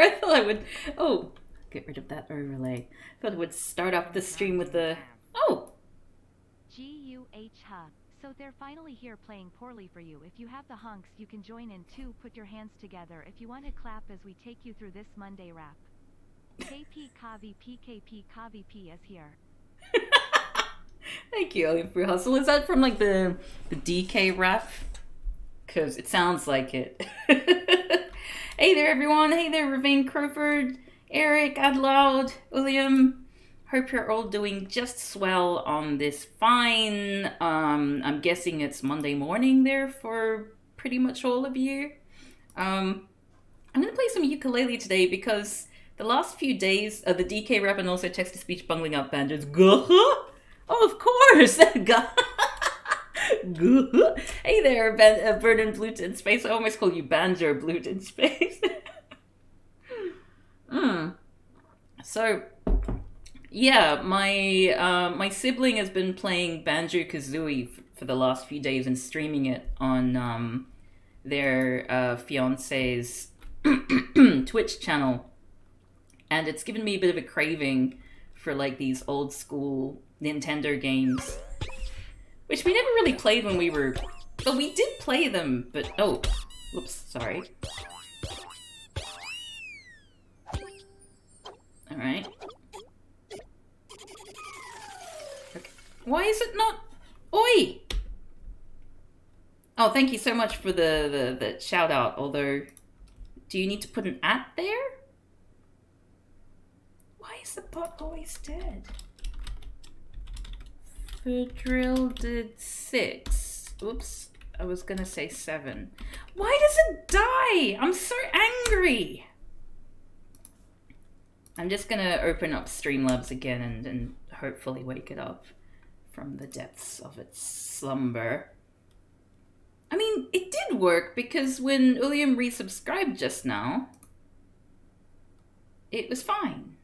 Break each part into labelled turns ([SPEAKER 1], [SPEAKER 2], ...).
[SPEAKER 1] I thought I would... Oh, get rid of that overlay. I thought I would start off the stream with the... Oh!
[SPEAKER 2] G-U-H-ha. So they're finally here playing poorly for you. If you have the hunks, you can join in too. Put your hands together if you want to clap as we take you through this Monday rap. KP Kavi PKP Kavi P is here.
[SPEAKER 1] Thank you, Alien Free Hustle. Is that from like the DK rap? Because it sounds like it. Hey there, everyone. Hey there, Ravine Crowford, Eric, Adloud, William. Hope you're all doing just swell on this fine, I'm guessing it's Monday morning there for pretty much all of you. I'm going to play some Yooka-Laylee today because the last few days, the DK rap and also text-to-speech bungling up banjos. Oh, of course! Hey there, Vernon Blut in Space. I almost call you Banjo Blut in Space. So, yeah, my sibling has been playing Banjo-Kazooie for the last few days and streaming it on their fiance's Twitch channel. And it's given me a bit of a craving for like these old school Nintendo games, which we never really played when we were... But we did play them, but... Oh, whoops, sorry. Alright. Okay. Why is it not... Oi! Oh, thank you so much for the shout out, although... Do you need to put an @ there? Why is the bot always dead? Fadril did 6. Oops, I was gonna say 7. Why does it die? I'm so angry. I'm just gonna open up Streamlabs again and hopefully wake it up from the depths of its slumber. I mean, it did work because when William resubscribed just now, it was fine.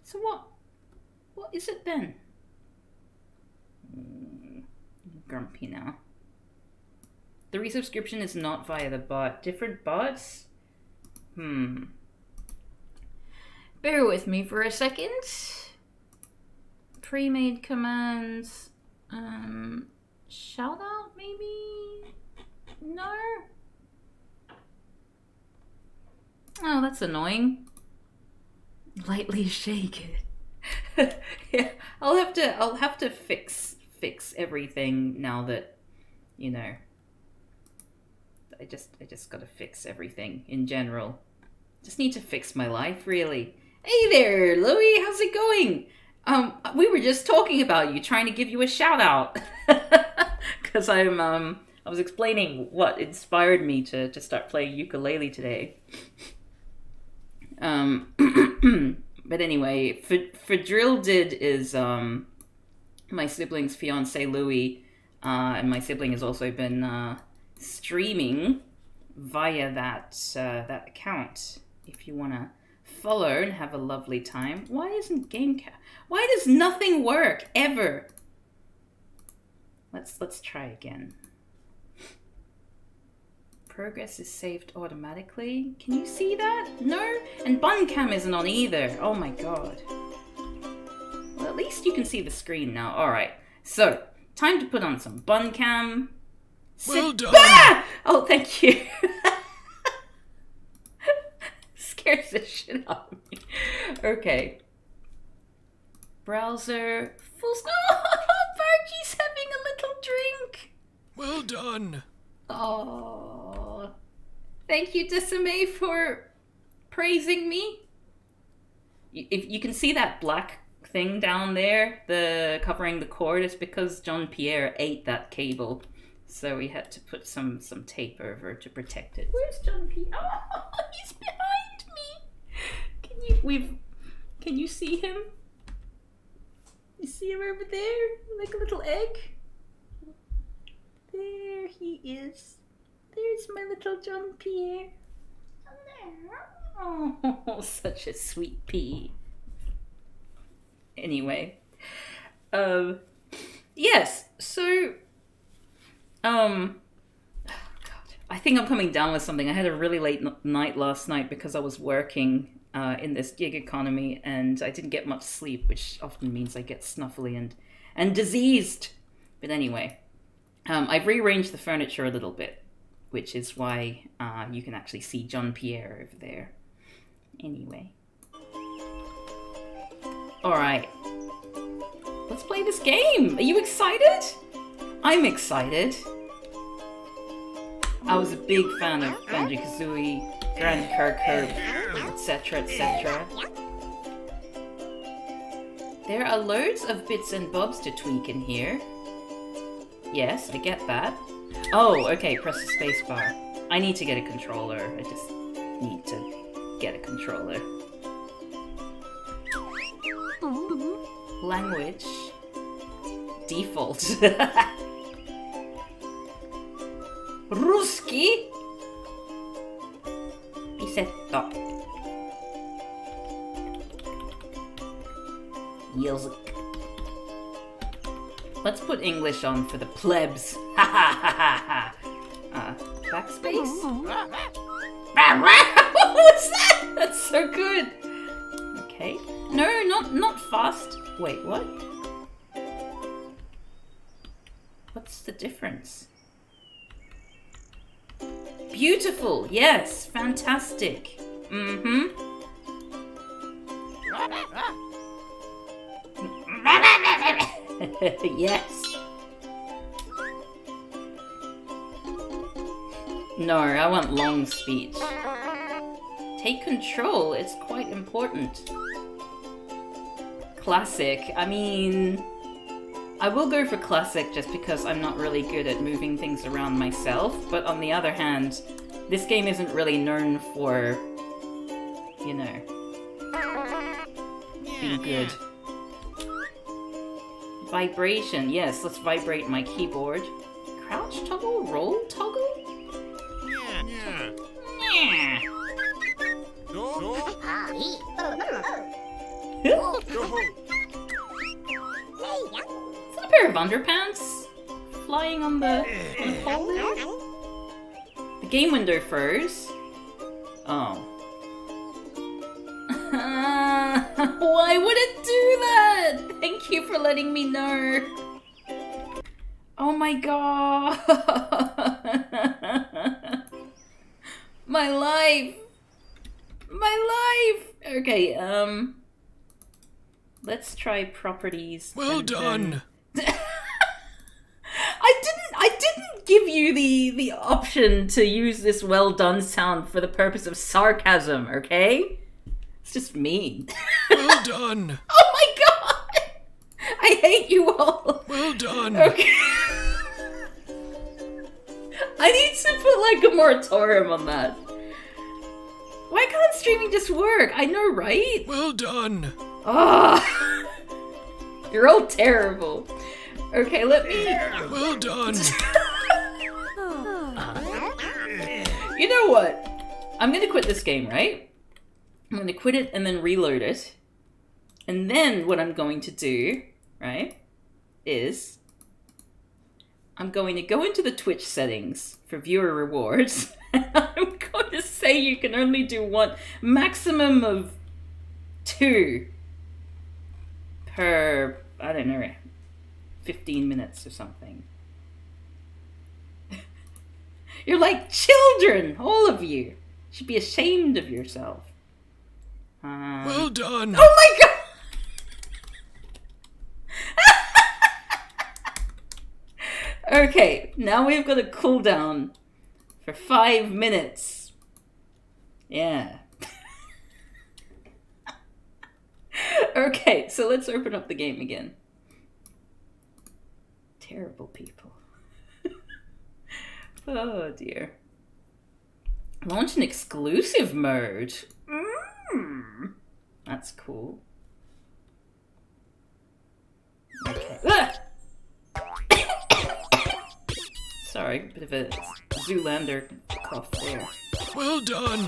[SPEAKER 1] So what is it then? Grumpy now. The resubscription is not via the bot. Different bots? Bear with me for a second. Pre-made commands. Shout out maybe? No? Oh, that's annoying. Lightly shake it. Yeah, I'll have to fix everything now that, you know, I just gotta fix everything in general. Just need to fix my life, really. Hey there, Louie, how's it going? We were just talking about you, trying to give you a shout out. Cause I was explaining what inspired me to start playing Yooka-Laylee today. But anyway, Fadril did is my sibling's fiance Louie, and my sibling has also been streaming via that account. If you wanna follow and have a lovely time. Why isn't Why does nothing work ever? Let's try again. Progress is saved automatically. Can you see that? No? And Buncam isn't on either. Oh my god. Well, at least you can see the screen now. Alright. So, time to put on some Buncam.
[SPEAKER 3] Well done!
[SPEAKER 1] Ah! Oh, thank you. Scares the shit out of me. Okay. Browser. Full stop. Oh, Barky's having a little drink.
[SPEAKER 3] Well done!
[SPEAKER 1] Oh, thank you, Decime, for praising me. If you can see that black thing down there, the covering the cord, it's because John Pierre ate that cable, so we had to put some tape over to protect it. Where's John Pierre? Oh, he's behind me. Can you see him? You see him over there, like a little egg? There he is. There's my little John Pierre. Oh, such a sweet pea. Anyway, yes. So, oh God, I think I'm coming down with something. I had a really late night last night because I was working in this gig economy and I didn't get much sleep, which often means I get snuffly and diseased. But anyway, I've rearranged the furniture a little bit, which is why you can actually see John Pierre over there. Anyway. Alright. Let's play this game! Are you excited? I'm excited. I was a big fan of Banjo-Kazooie, Grand Kirkherb, etc, etc. There are loads of bits and bobs to tweak in here. Yes, I get that. Oh, okay, press the spacebar. I need to get a controller. I just need to get a controller. Language. Default. Ruski. Pisetto. Music. Let's put English on for the plebs. Ha ha ha ha. Backspace. What was that? That's so good. Okay. No, not fast. Wait, what? What's the difference? Beautiful. Yes. Fantastic. Mm-hmm. Yes. No, I want long speech. Take control. It's quite important. Classic. I mean, I will go for classic just because I'm not really good at moving things around myself, but on the other hand, this game isn't really known for, you know, being good. Vibration. Yes, let's vibrate my keyboard. Crouch toggle? Roll toggle?
[SPEAKER 3] Yeah.
[SPEAKER 1] Yeah. Is that a pair of underpants? Flying on the pole there? The game window froze. Oh. Why would it do that? Thank you for letting me know. Oh my god. My life. My life. Okay, let's try properties.
[SPEAKER 3] Well done.
[SPEAKER 1] I didn't give you the option to use this well done sound for the purpose of sarcasm, okay? It's just mean.
[SPEAKER 3] Well done.
[SPEAKER 1] Oh my god! I hate you all.
[SPEAKER 3] Well done.
[SPEAKER 1] Okay. I need to put like a moratorium on that. Why can't streaming just work? I know, right?
[SPEAKER 3] Well done.
[SPEAKER 1] Oh, you're all terrible. Okay, let me...
[SPEAKER 3] Well done.
[SPEAKER 1] You know what? I'm gonna quit this game, right? I'm gonna quit it and then reload it. And then what I'm going to do, right, is I'm going to go into the Twitch settings for viewer rewards. And I'm going to say you can only do one, maximum of 2 per, I don't know, 15 minutes or something. You're like children, all of you. You should be ashamed of yourself.
[SPEAKER 3] Well done.
[SPEAKER 1] Oh my god! Okay, now we've got a cooldown for 5 minutes. Yeah. Okay, so let's open up the game again. Terrible people. Oh dear. Launch an exclusive mode. That's cool. Okay. Sorry, bit of a Zoolander cough there.
[SPEAKER 3] Well done.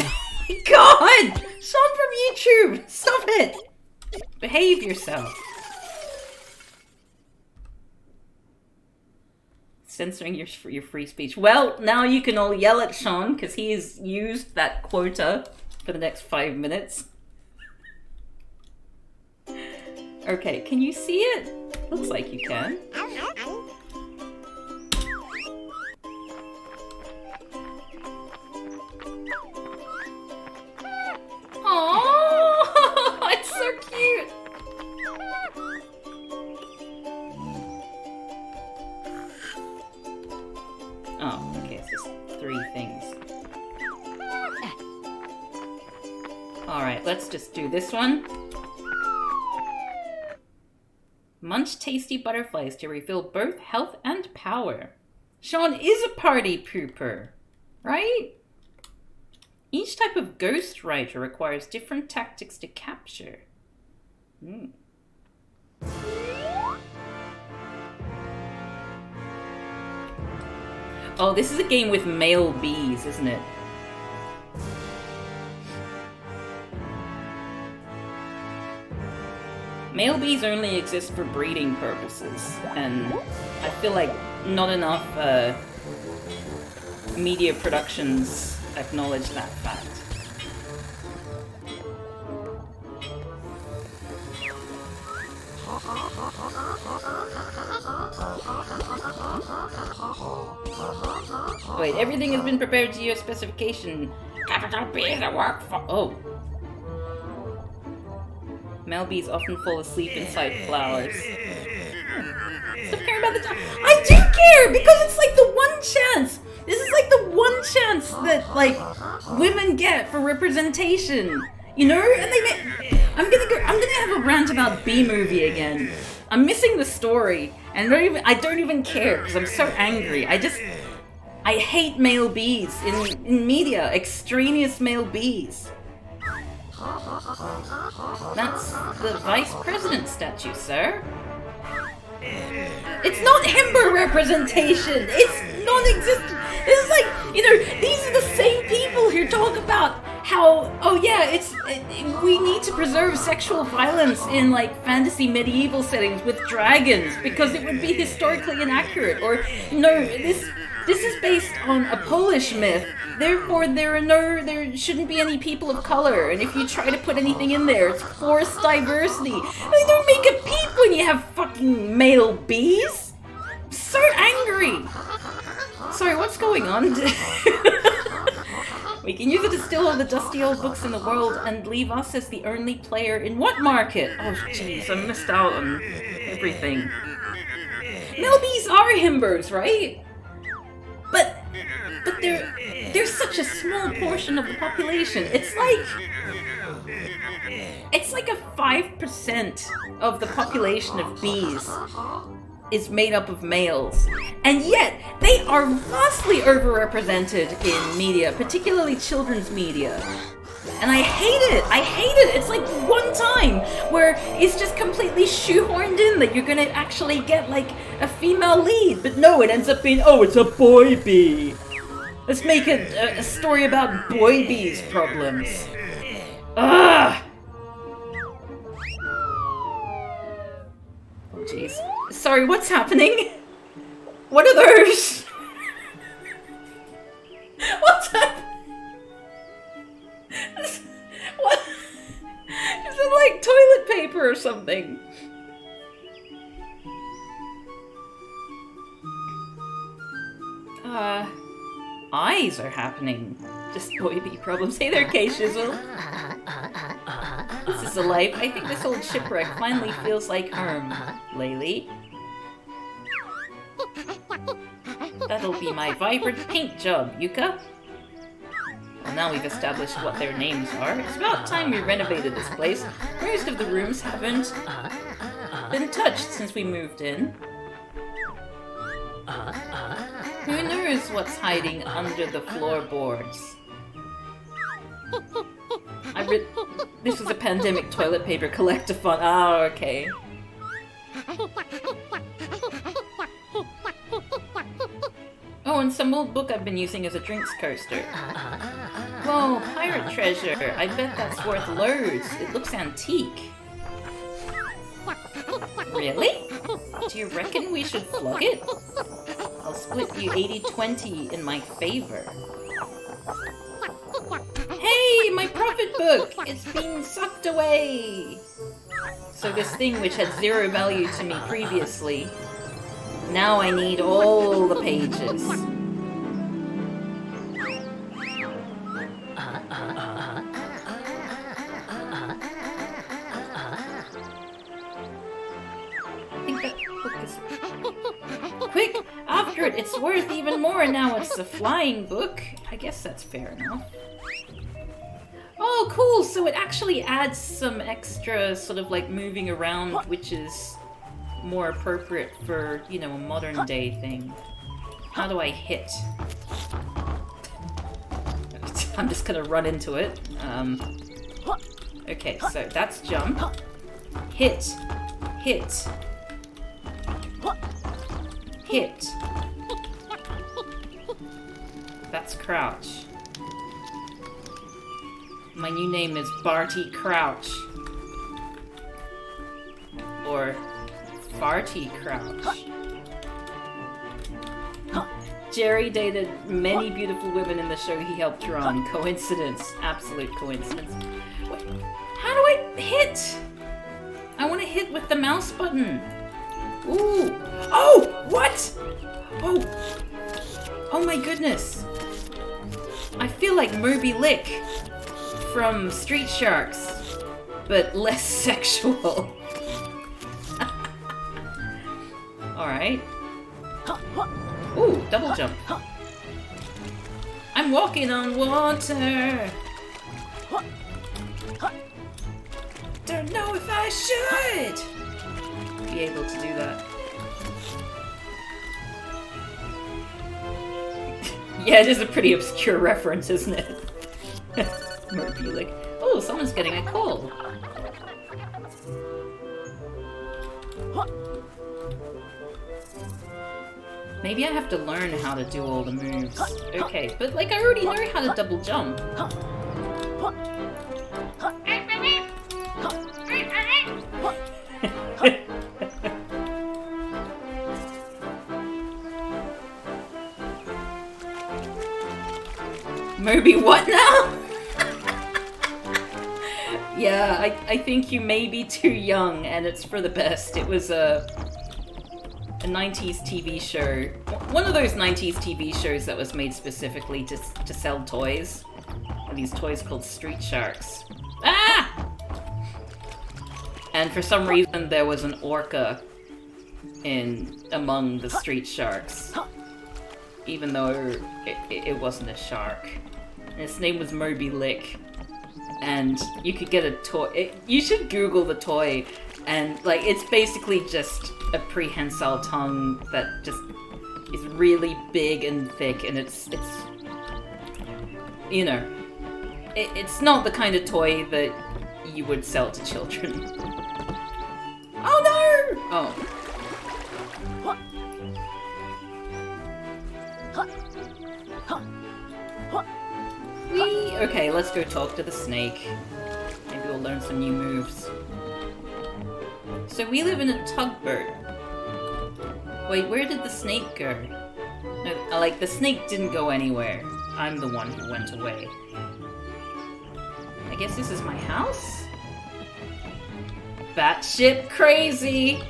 [SPEAKER 1] God! Someone from YouTube! Stop it! Behave yourself. censoring your free speech. Well, now you can all yell at Sean because he has used that quota for the next 5 minutes. Okay, can you see it? Looks like you can. Oh, it's so cute. Oh, okay, it's just 3 things. Alright, let's just do this one. Munch tasty butterflies to refill both health and power. Sean is a party pooper, right? Each type of ghostwriter requires different tactics to capture. Oh, this is a game with male bees, isn't it? Male bees only exist for breeding purposes, and I feel like not enough media productions acknowledge that fact. Wait, everything has been prepared to your specification. Capital B is a work for— oh. Male bees often fall asleep inside flowers. Stop caring about the time. I do care because it's like the one chance. This is like the one chance that like women get for representation, you know. And I'm gonna have a rant about B-movie again. I'm missing the story, and I don't even care because I'm so angry. I hate male bees in media. Extraneous male bees. That's the vice president statue, sir. It's not himber representation. It's non-existent. This is like, you know, these are the same people who talk about how, oh yeah, we need to preserve sexual violence in like fantasy medieval settings with dragons because it would be historically inaccurate. Or no, this is based on a Polish myth. Therefore, there shouldn't be any people of color, and if you try to put anything in there, it's forced diversity. They don't make a peep when you have fucking male bees. I'm so angry. Sorry, what's going on? We can use it to steal all the dusty old books in the world and leave us as the only player in what market? Oh jeez, I missed out on everything. Male bees are himbers, right? But they're such a small portion of the population. It's like a 5% of the population of bees is made up of males. And yet, they are vastly overrepresented in media, particularly children's media. And I hate it. I hate it. It's like one time where it's just completely shoehorned in that you're gonna actually get like a female lead. But no, it ends up being, oh, it's a boy bee. Let's make a story about boy bees' problems. Ugh! Oh jeez. Sorry, what's happening? What are those? What's happening? What? Is it like toilet paper or something? Eyes are happening. Just boy bee problems. Hey there, K-Shizzle. This is a life. I think this old shipwreck finally feels like home, Laylee. That'll be my vibrant paint job, Yooka. Well, now we've established what their names are. It's about time we renovated this place. Most of the rooms haven't been touched since we moved in. Who knows what's hiding under the floorboards? This was a pandemic toilet paper collectathon. Oh, okay. Oh, and some old book I've been using as a drinks coaster. Whoa, pirate treasure. I bet that's worth loads. It looks antique. Really? Do you reckon we should flog it? I'll split you 80-20 in my favor. Hey, my profit book! It's been sucked away! So this thing which had 0 value to me previously, now I need all the pages. I think that book is... Quick! After it, it's worth even more, and now it's a flying book. I guess that's fair enough. Oh, cool! So it actually adds some extra sort of like moving around, which is more appropriate for, you know, a modern day thing. How do I hit? I'm just gonna run into it. Okay, so that's jump. Hit. Hit. Hit. That's crouch. My new name is Barty Crouch. Or Farty Crouch. Jerry dated many beautiful women in the show he helped draw. Coincidence. Absolute coincidence. Wait, how do I hit? I want to hit with the mouse button. Ooh. Oh! What? Oh. Oh my goodness. I feel like Moby Lick from Street Sharks, but less sexual. Alright. Ooh, double jump. I'm walking on water. Don't know if I should be able to do that. Yeah, it is a pretty obscure reference, isn't it? Moby Lick. Oh, someone's getting a call. Maybe I have to learn how to do all the moves. Okay, but like I already know how to double jump. Moby what now? Yeah, I think you may be too young, and it's for the best. It was a 90s TV show. One of those 90s TV shows that was made specifically to sell toys. These toys called Street Sharks. Ah! And for some reason there was an orca among the Street Sharks. Even though it wasn't a shark. And its name was Moby Lick. And you could get a toy. You should Google the toy. And like, it's basically just a prehensile tongue that just is really big and thick, and it's you know, it's not the kind of toy that you would sell to children. Oh no! Oh. Whee! Okay, let's go talk to the snake. Maybe we'll learn some new moves. So we live in a tugboat. Wait, where did the snake go? No, like, the snake didn't go anywhere. I'm the one who went away. I guess this is my house? Batshit crazy!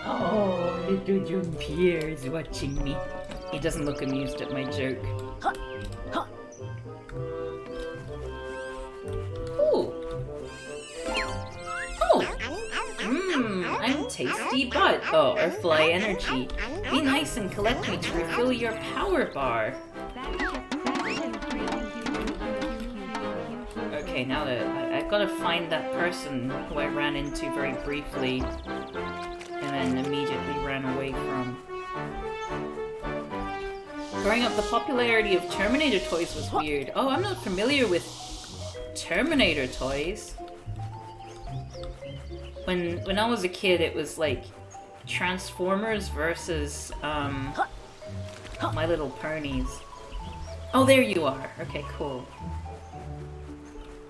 [SPEAKER 1] Oh, little John Pierre is watching me. He doesn't look amused at my joke. Ooh. Oh! I'm tasty butt. Oh, Earthfly energy. Be nice and collect me to refill your power bar. Okay, now that I've got to find that person who I ran into very briefly and then immediately ran away from. Growing up, the popularity of Terminator toys was weird. Oh, I'm not familiar with Terminator toys. When I was a kid, it was like Transformers versus My Little Ponies. Oh, there you are. Okay, cool.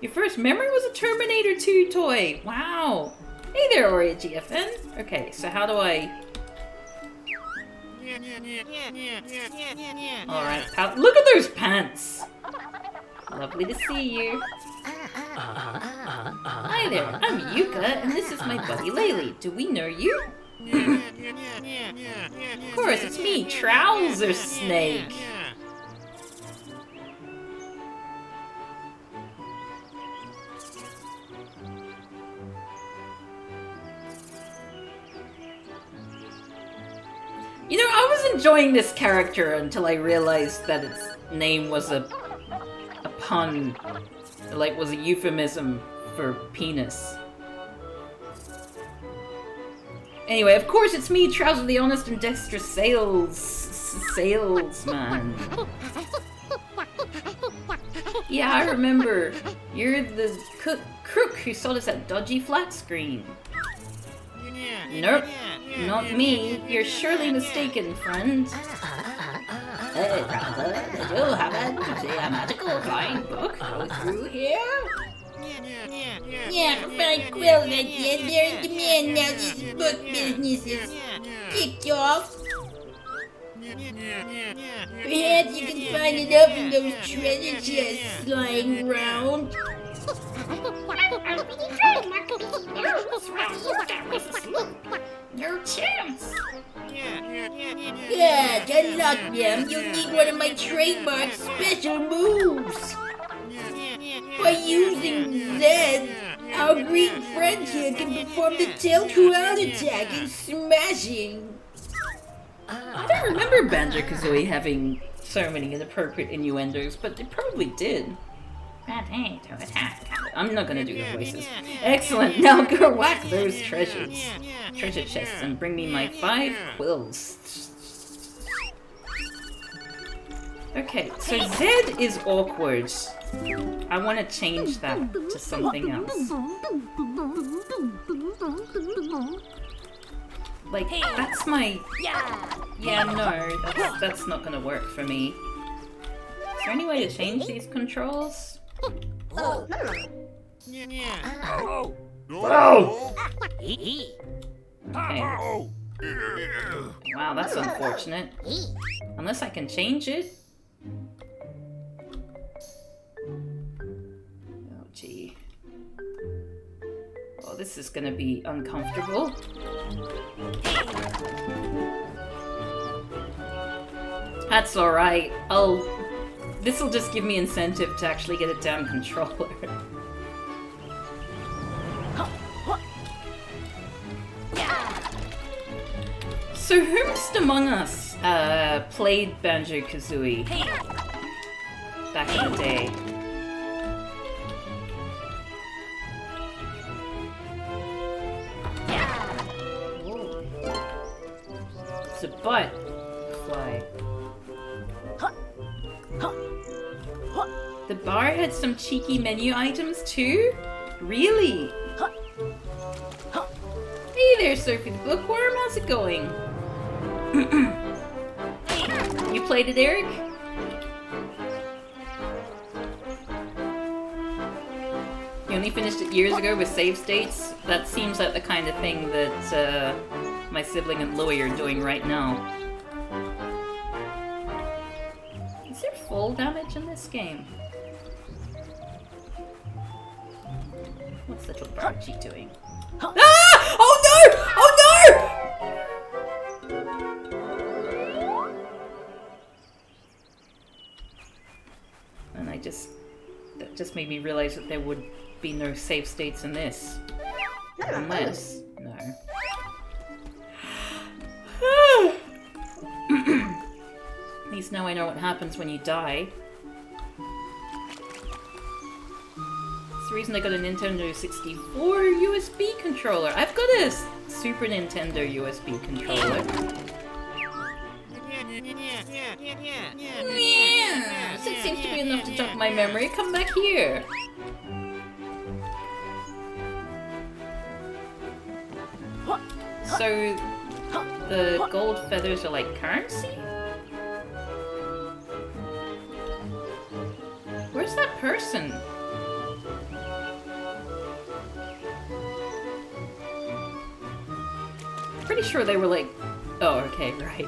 [SPEAKER 1] Your first memory was a Terminator 2 toy. Wow. Hey there, OreaGFN. Okay, so how do I... Alright, look at those pants. Lovely to see you. Hi there, I'm Yuka, and this is my buddy Laylee. Do we know you? Of course, it's me, Trouser Snake. You know, I was enjoying this character until I realized that its name was a pun. Like, was a euphemism for penis. Anyway, of course it's me, Trouser the Honest and Dexterous Salesman. Yeah, I remember. You're the crook who sold us that dodgy flat screen. Nope, not me. You're surely mistaken, friend. Hey, brother, did you happen to see a magical flying book go through here?
[SPEAKER 4] Yeah, Frank Quill, they're in demand now. This book business is kicked off. Perhaps you can find it up in those treasure chests lying around.
[SPEAKER 1] No chance.
[SPEAKER 4] Good, unlock them. You'll need one of my trademark special moves. By using Z, our green friend here can perform the tail crowd attack and smashing.
[SPEAKER 1] I don't remember Banjo-Kazooie having so many inappropriate innuendos, but they probably did. Potato attack. I'm not gonna do the voices. Excellent, now go whack those treasure chests and bring me my 5 quills. Okay, so Z is awkward. I want to change that to something else. Like, that's my... Yeah, no, that's not gonna work for me. Is there any way to change these controls?
[SPEAKER 3] Oh!
[SPEAKER 1] Okay. Wow, that's unfortunate. Unless I can change it. Oh, gee. Oh, this is gonna be uncomfortable. That's alright. This'll just give me incentive to actually get a damn controller. So whomst among us played Banjo-Kazooie back in the day? It's a butterfly. The bar had some cheeky menu items too? Really? Hey there, Sophie the Bookworm, how's it going? You played it, Eric? You only finished it years ago with save states? That seems like the kind of thing that my sibling and Louie are doing right now. Is there fall damage in this game? What's little Bargy doing? Ah! Oh no! Oh no! And that just made me realize that there would be no save states in this. Unless, no. At least now I know what happens when you die. It's the reason I got a Nintendo 64 USB controller. I've got a Super Nintendo USB controller. Yeah, so it seems to be enough to jog my memory. Come back here. So, the gold feathers are like currency? Where's that person? Pretty sure they were like... Oh, okay, right.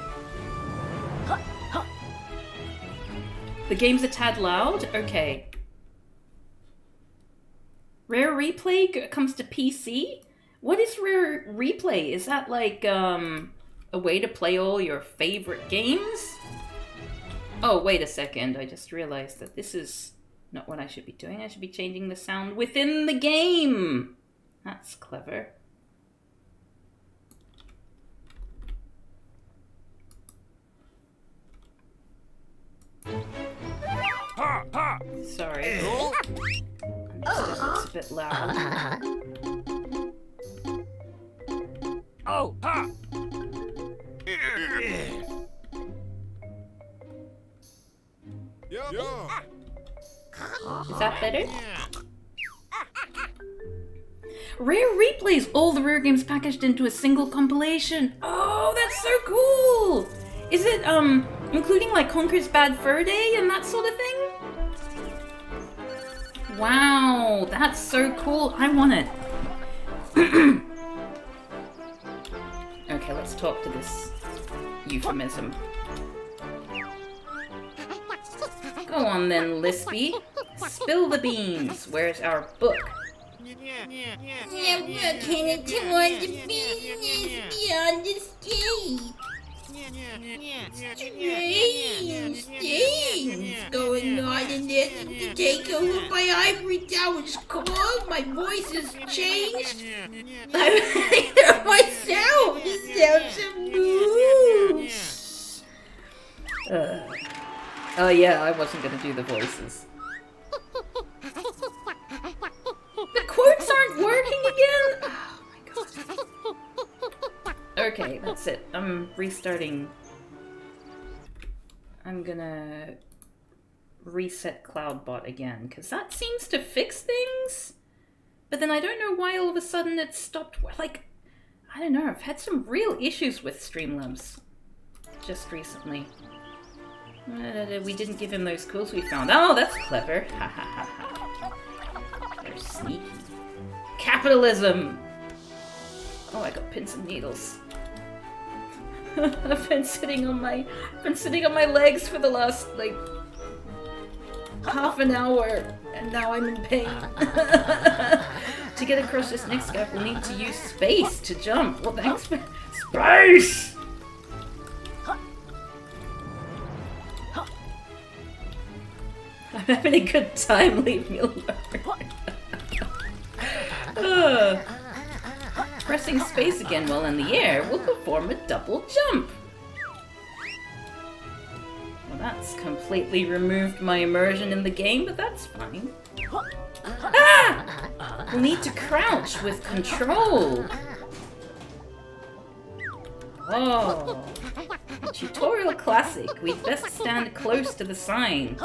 [SPEAKER 1] The game's a tad loud? Okay. Rare Replay comes to PC? What is Rare Replay? Is that like, a way to play all your favorite games? Oh, wait a second. I just realized that this is not what I should be doing. I should be changing the sound within the game. That's clever. Sorry. It's a bit loud.
[SPEAKER 3] Oh, ha!
[SPEAKER 1] Is that better? Rare Replays! All the rare games packaged into a single compilation! Oh, that's so cool! Is it, including like Conker's Bad Fur Day and that sort of thing? Wow, that's so cool. I want it. Okay, let's talk to this euphemism. Go on then, Lispy. Spill the beans. Where's our book?
[SPEAKER 4] I'm working toward the business beyond the state. Strange things going on in there since the takeover of my ivory tower's called. My voice has changed. I'm hear myself. It sounds so moose.
[SPEAKER 1] Oh yeah, I wasn't gonna do the voices. The quotes aren't working again? Oh my god. Okay, that's it. I'm restarting. I'm gonna reset CloudBot again, because that seems to fix things. But then I don't know why all of a sudden it stopped. Like, I don't know, I've had some real issues with Streamlabs just recently. We didn't give him those clues we found. Oh, that's clever. Ha ha ha ha. They're sneaky. Capitalism! Oh, I got pins and needles. I've been sitting on my legs for the last, like, half an hour, and now I'm in pain. To get across this next gap, we'll need to use space to jump. Well, thanks for... Space! I'm having a good time, leave me alone. Pressing space again while in the air will perform a double jump. Well, that's completely removed my immersion in the game, but that's fine. Ah! We'll need to crouch with control. Oh. Tutorial classic. We'd best stand close to the sign.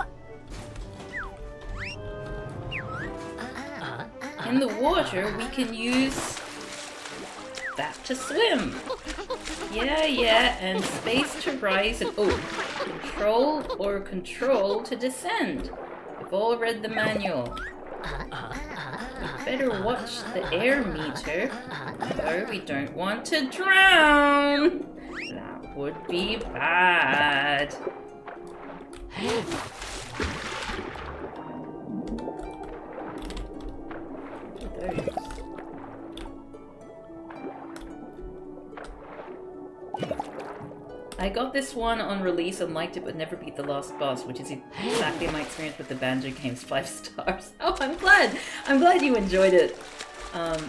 [SPEAKER 1] In the water, we can use that to swim. Yeah, and space to rise and... Oh, control or control to descend. We've all read the manual. We better watch the air meter, though we don't want to drown. That would be bad. I got this one on release and liked it but never beat the last boss, which is exactly my experience with the Banjo games, 5 stars. Oh, I'm glad you enjoyed it.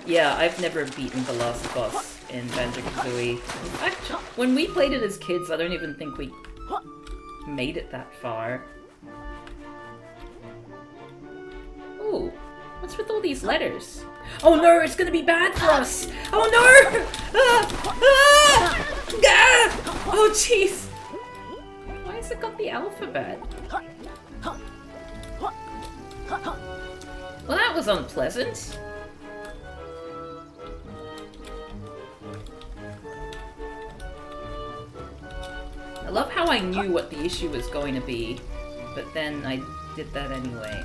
[SPEAKER 1] Yeah, I've never beaten the last boss in Banjo-Kazooie. In fact, when we played it as kids, I don't even think we made it that far. Ooh, what's with all these letters? Oh no, it's gonna be bad for us! Oh no! Oh jeez! Why has it got the alphabet? Well, that was unpleasant. I love how I knew what the issue was going to be but then I did that anyway.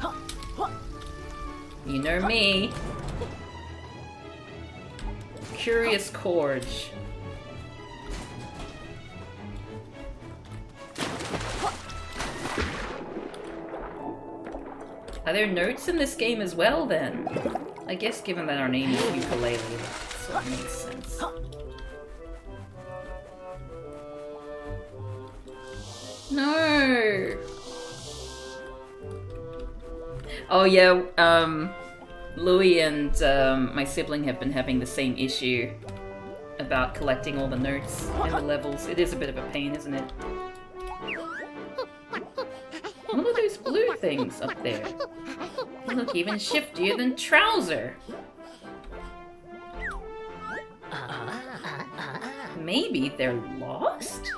[SPEAKER 1] You know me. Curious Corge. Are there notes in this game as well, then? I guess given that our name is Yooka-Laylee, that sort of makes sense. No! Oh yeah, Louis and my sibling have been having the same issue about collecting all the notes in the levels. It is a bit of a pain, isn't it? What are those blue things up there? They look even shiftier than Trouser. Maybe they're lost?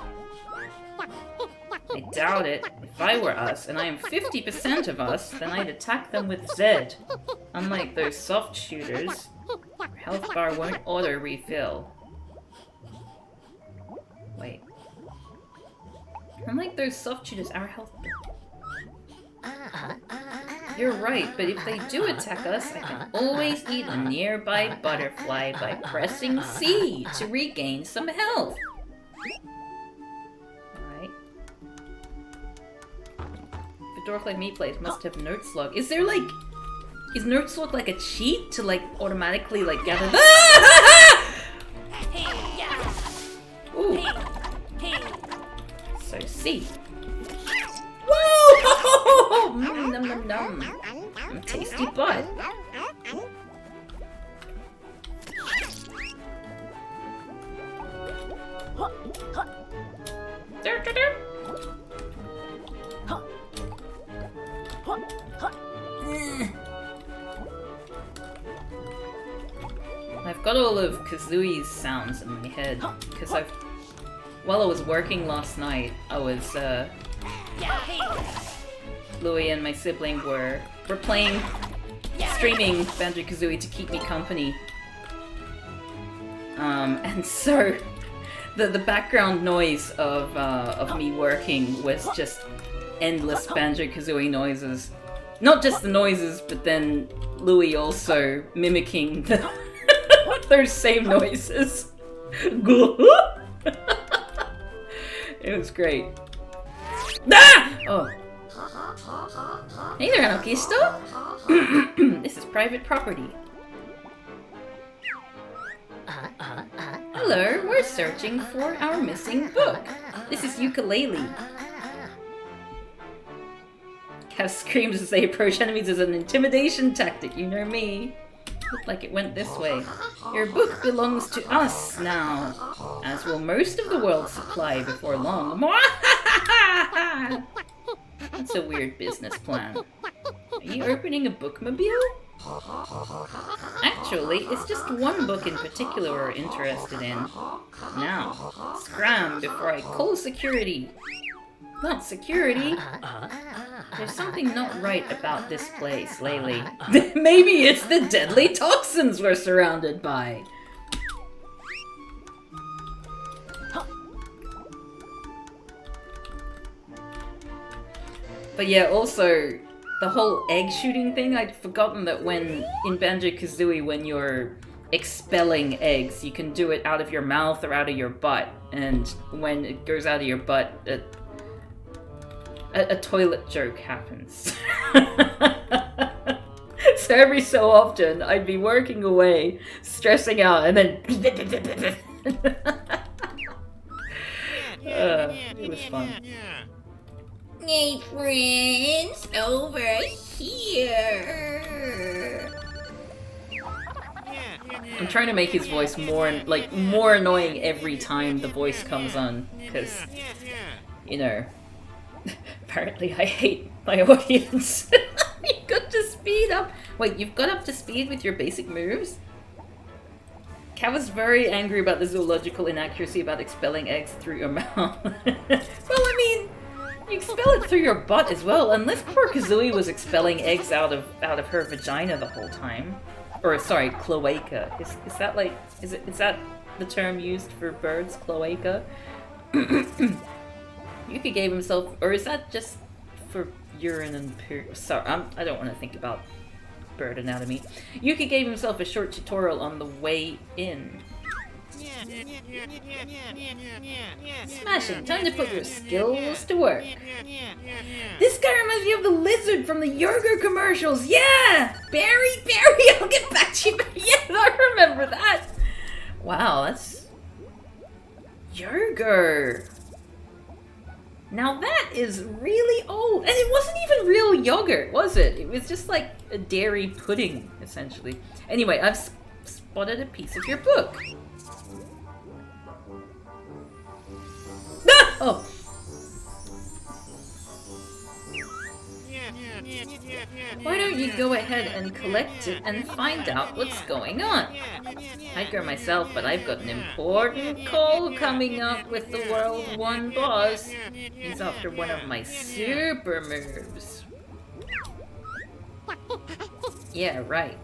[SPEAKER 1] I doubt it. If I were us, and I am 50% of us, then I'd attack them with Z. Unlike those soft shooters, our health bar won't auto-refill. Wait. Unlike those soft shooters, our health... You're right, but if they do attack us, I can always eat a nearby butterfly by pressing C to regain some health. Alright. If a dork like me plays, must have note slug. Is there like... Is note slug like a cheat to like automatically like gather... Ooh. So C. Whoa! Num num num. Tasty butt. I've got all of Kazooie's sounds in my head because while I was working last night, I was Louis and my sibling were playing, streaming Banjo-Kazooie to keep me company. And so the background noise of me working was just endless Banjo-Kazooie noises. Not just the noises, but then Louis also mimicking those same noises. It was great. Ah! Oh. Hey there, Anarchisto! This is private property. Hello, we're searching for our missing book. This is Yooka-Laylee. Cass screams as they approach enemies as an intimidation tactic, you know me. Looked like it went this way. Your book belongs to us now, as will most of the world's supply before long. That's a weird business plan. Are you opening a bookmobile? Actually, it's just one book in particular we're interested in. Now, scram before I call security. Not security. There's something not right about this place, Laylee. Maybe it's the deadly toxins we're surrounded by. But yeah, also, the whole egg shooting thing, I'd forgotten that when, in Banjo-Kazooie, when you're expelling eggs, you can do it out of your mouth or out of your butt. And when it goes out of your butt, a toilet joke happens. So every so often, I'd be working away, stressing out, and then... it was fun.
[SPEAKER 4] Hey friends, over here.
[SPEAKER 1] I'm trying to make his voice more annoying every time the voice comes on, because, you know, apparently I hate my audience. You got to speed up. Wait, you've got up to speed with your basic moves? Kat was very angry about the zoological inaccuracy about expelling eggs through your mouth. Well, I mean, you expel it through your butt as well, unless poor Kazooie was expelling eggs out of her vagina the whole time. Or sorry, cloaca. Is that like is that the term used for birds, cloaca? Yuka gave himself, or is that just for urine and poo. Sorry, I don't want to think about bird anatomy. Yuka gave himself a short tutorial on the way in. Smashing! Time to put your skills to work. This guy reminds me of the lizard from the yogurt commercials. Yeah! Barry, I'll get back to you. Yes, I remember that. Wow, that's... yogurt. Now that is really old. And it wasn't even real yogurt, was it? It was just like a dairy pudding, essentially. Anyway, I've spotted a piece of your book. Ah! Oh. Why don't you go ahead and collect it and find out what's going on? Hiker myself, but I've got an important call coming up with the World 1 boss. He's after one of my super moves. Yeah, right.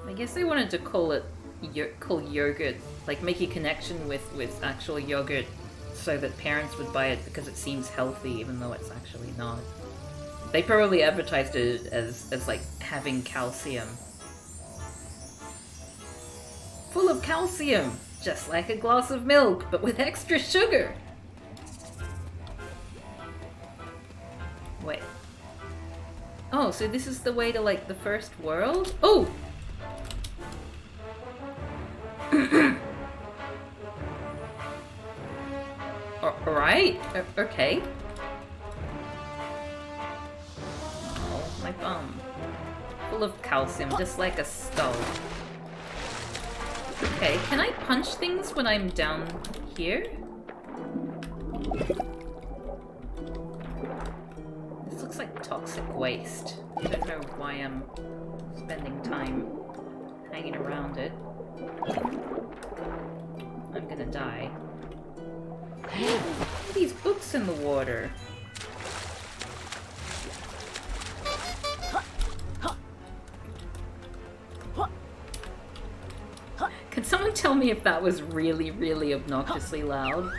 [SPEAKER 1] I guess they wanted to call it yogurt, like make a connection with actual yogurt so that parents would buy it because it seems healthy even though it's actually not. They probably advertised it as like having calcium. Full of calcium, just like a glass of milk, but with extra sugar. Wait. Oh, so this is the way to like the first world? Oh! Alright, okay. Oh, my bum. Full of calcium, just like a skull. Okay, can I punch things when I'm down here? This looks like toxic waste. I don't know why I'm spending time hanging around it. I'm gonna die. Look at these books in the water. Can someone tell me if that was really, really obnoxiously loud?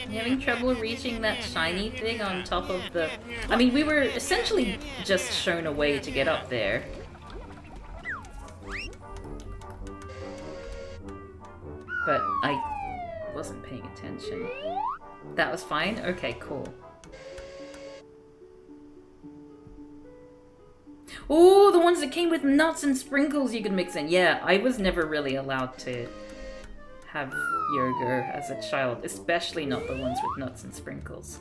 [SPEAKER 1] You having trouble reaching that shiny thing on top of the... I mean, we were essentially just shown a way to get up there. But I wasn't paying attention. That was fine? Okay, cool. Oh, the ones that came with nuts and sprinkles you could mix in. Yeah, I was never really allowed to have yogurt as a child, especially not the ones with nuts and sprinkles.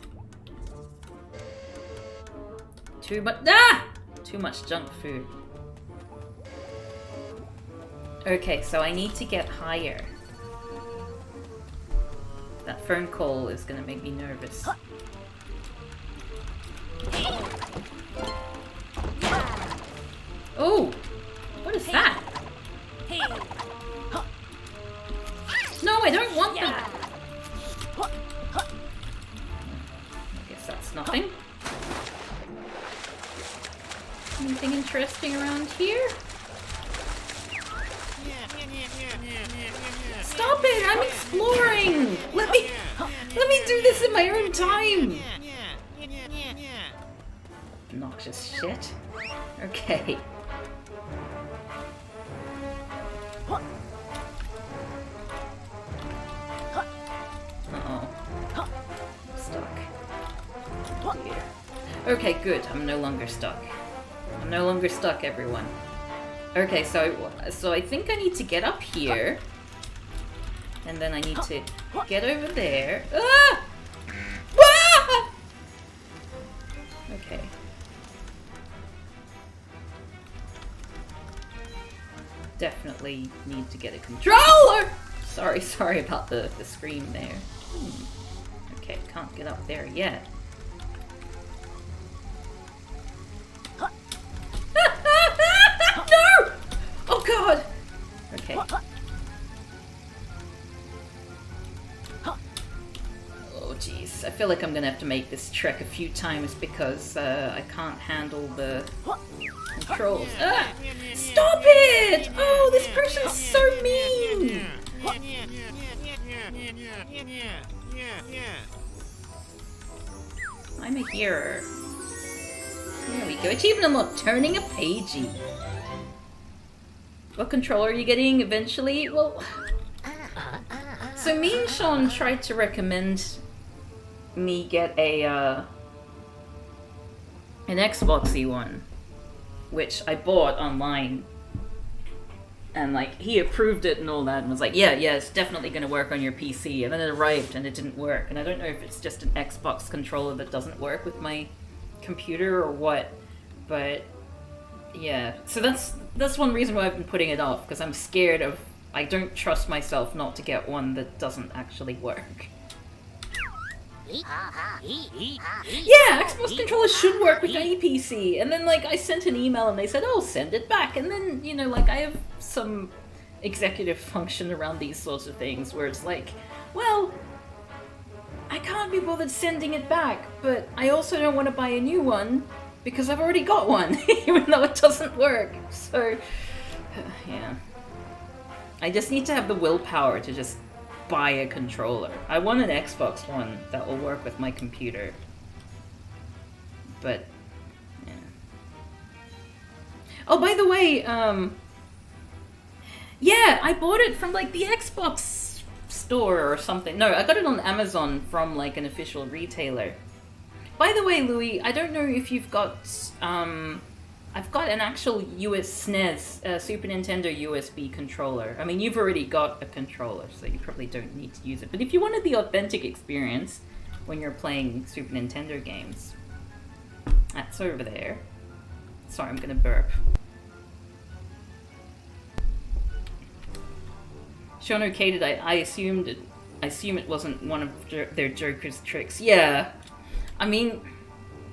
[SPEAKER 1] Too much junk food. Okay, so I need to get higher. That phone call is gonna make me nervous. Oh! What is that? No, I don't want that! I guess that's nothing. Anything interesting around here? Stop it! I'm exploring! Let me do this in my own time! Obnoxious shit. Okay. Uh-oh. I'm stuck. Here. Okay, good. I'm no longer stuck. I'm no longer stuck, everyone. Okay, so I think I need to get up here. And then I need to get over there. Ah! Ah! Okay. Definitely need to get a controller! Sorry about the scream there. Okay, can't get up there yet. No! Oh god! Okay. Oh jeez, I feel like I'm gonna have to make this trek a few times because I can't handle the controls. Ah! Stop it! Oh, this person's so mean! I'm a hero. There we go. Achievement unlocked. Turning a pagey. What controller are you getting eventually? Well, so me and Sean tried to recommend me get a an Xboxy one, which I bought online, and like he approved it and all that, and was like, yeah, it's definitely going to work on your PC. And then it arrived and it didn't work, and I don't know if it's just an Xbox controller that doesn't work with my computer or what, but yeah. So that's one reason why I've been putting it off, because I'm scared of. I don't trust myself not to get one that doesn't actually work. Yeah, Xbox controllers should work with any PC. And then, like, I sent an email and they said, oh, send it back. And then, you know, like, I have some executive function around these sorts of things where it's like, well, I can't be bothered sending it back, but I also don't want to buy a new one because I've already got one, even though it doesn't work. So, yeah. I just need to have the willpower to just buy a controller. I want an Xbox One that will work with my computer. But, yeah. Oh, by the way, yeah, I bought it from, like, the Xbox store or something. No, I got it on Amazon from, like, an official retailer. By the way, Louis, I don't know if you've got, I've got an actual SNES, Super Nintendo USB controller. I mean, you've already got a controller, so you probably don't need to use it. But if you wanted the authentic experience when you're playing Super Nintendo games, that's over there. Sorry, I'm gonna burp. Sean okayed it. I assume it wasn't one of their Joker's tricks. Yeah. I mean,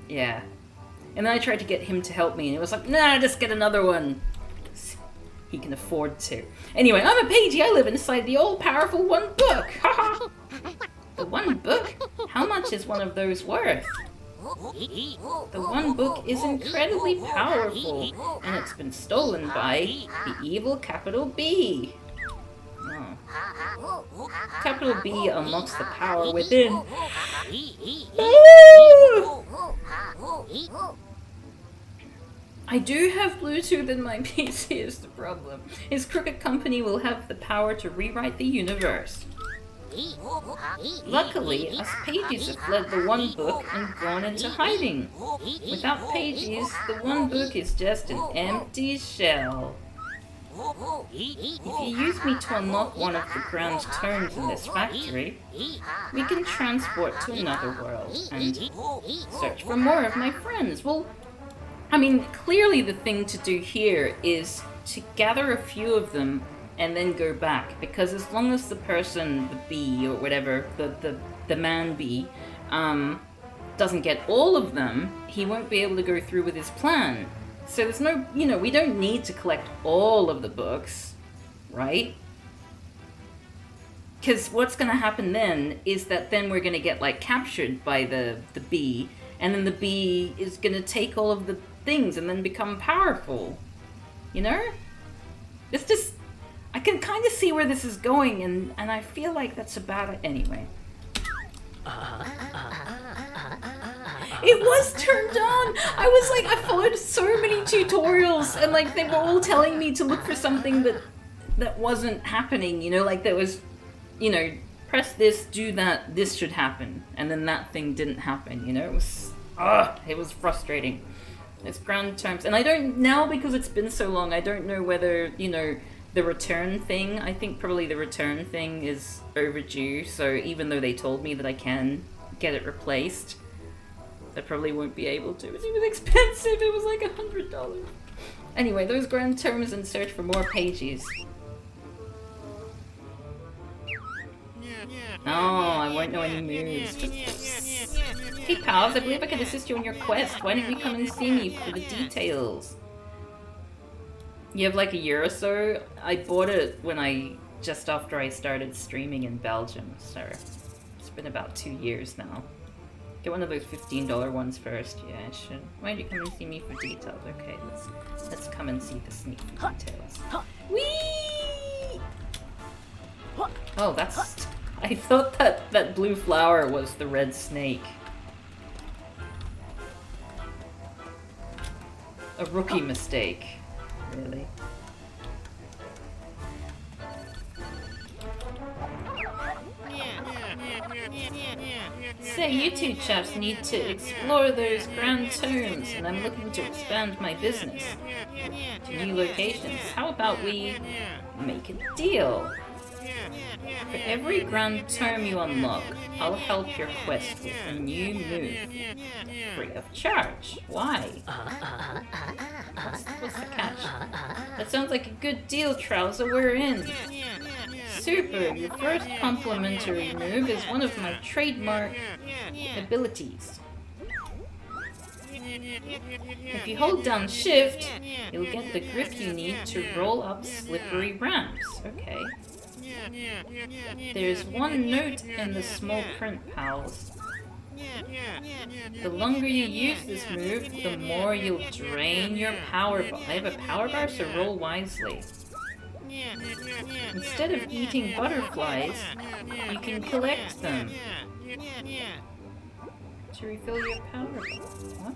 [SPEAKER 1] yeah. And then I tried to get him to help me, and he was like, nah, just get another one. He can afford to. Anyway, I'm a pagey. I live inside the all-powerful one book. The one book? How much is one of those worth? The one book is incredibly powerful, and it's been stolen by the evil capital B. Oh. Capital B unlocks the power within. I do have Bluetooth in my PC is the problem. His crooked company will have the power to rewrite the universe. Luckily, us pages have fled the one book and gone into hiding. Without pages, the one book is just an empty shell. If you use me to unlock one of the grand tomes in this factory, we can transport to another world and search for more of my friends. Well, I mean, clearly the thing to do here is to gather a few of them and then go back, because as long as the person, the bee or whatever, the man bee, doesn't get all of them, he won't be able to go through with his plan. So there's no, you know, we don't need to collect all of the books, right? Because what's going to happen then is that then we're going to get, like, captured by the bee, and then the bee is going to take all of the things and then become powerful. You know? It's just, I can kind of see where this is going, and I feel like that's about it anyway. It was turned on! I was like, I followed so many tutorials, and like, they were all telling me to look for something that wasn't happening, you know, like there was, you know, press this, do that, this should happen, and then that thing didn't happen, you know, it was frustrating. It's grand terms, and I don't, now because it's been so long, I don't know whether, you know, the return thing, I think probably the return thing is overdue, so even though they told me that I can get it replaced, I probably won't be able to. It was expensive, it was like $100. Anyway, those grand terms and search for more pages. Oh, I won't know any moves. Hey pals, I believe I can assist you on your quest. Why don't you come and see me for the details? You have like a year or so? I bought it just after I started streaming in Belgium, so it's been about 2 years now. Get one of those $15 ones first. Yeah, I should. Why don't you come and see me for details? Okay, let's come and see the sneaky details. Whee! Oh, that's... I thought that blue flower was the red snake. A rookie mistake. Really. Say, you two chaps need to explore those grand tomes, and I'm looking to expand my business to new locations. How about we make a deal? For every grand tome you unlock, I'll help your quest with a new move. Free of charge. Why? What's the catch? That sounds like a good deal, Trouser. We're in. Super! Your first complimentary move is one of my trademark abilities. If you hold down shift, you'll get the grip you need to roll up slippery ramps. Okay. There's one note in the small print, pals. The longer you use this move, the more you'll drain your power bar. I have a power bar, so roll wisely. Instead of eating butterflies, you can collect them to refill your power bar. What?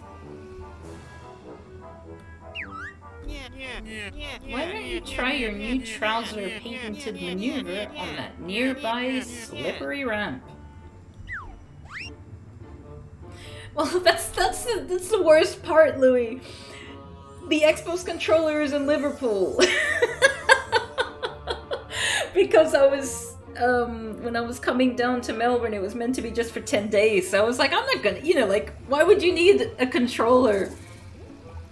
[SPEAKER 1] Why don't you try your new trouser patented maneuver on that nearby slippery ramp?
[SPEAKER 4] Well, that's the worst part, Louis. The Xbox controller is in Liverpool. Because I was, when I was coming down to Melbourne, it was meant to be just for 10 days. So I was like, I'm not gonna, you know, like, why would you need a controller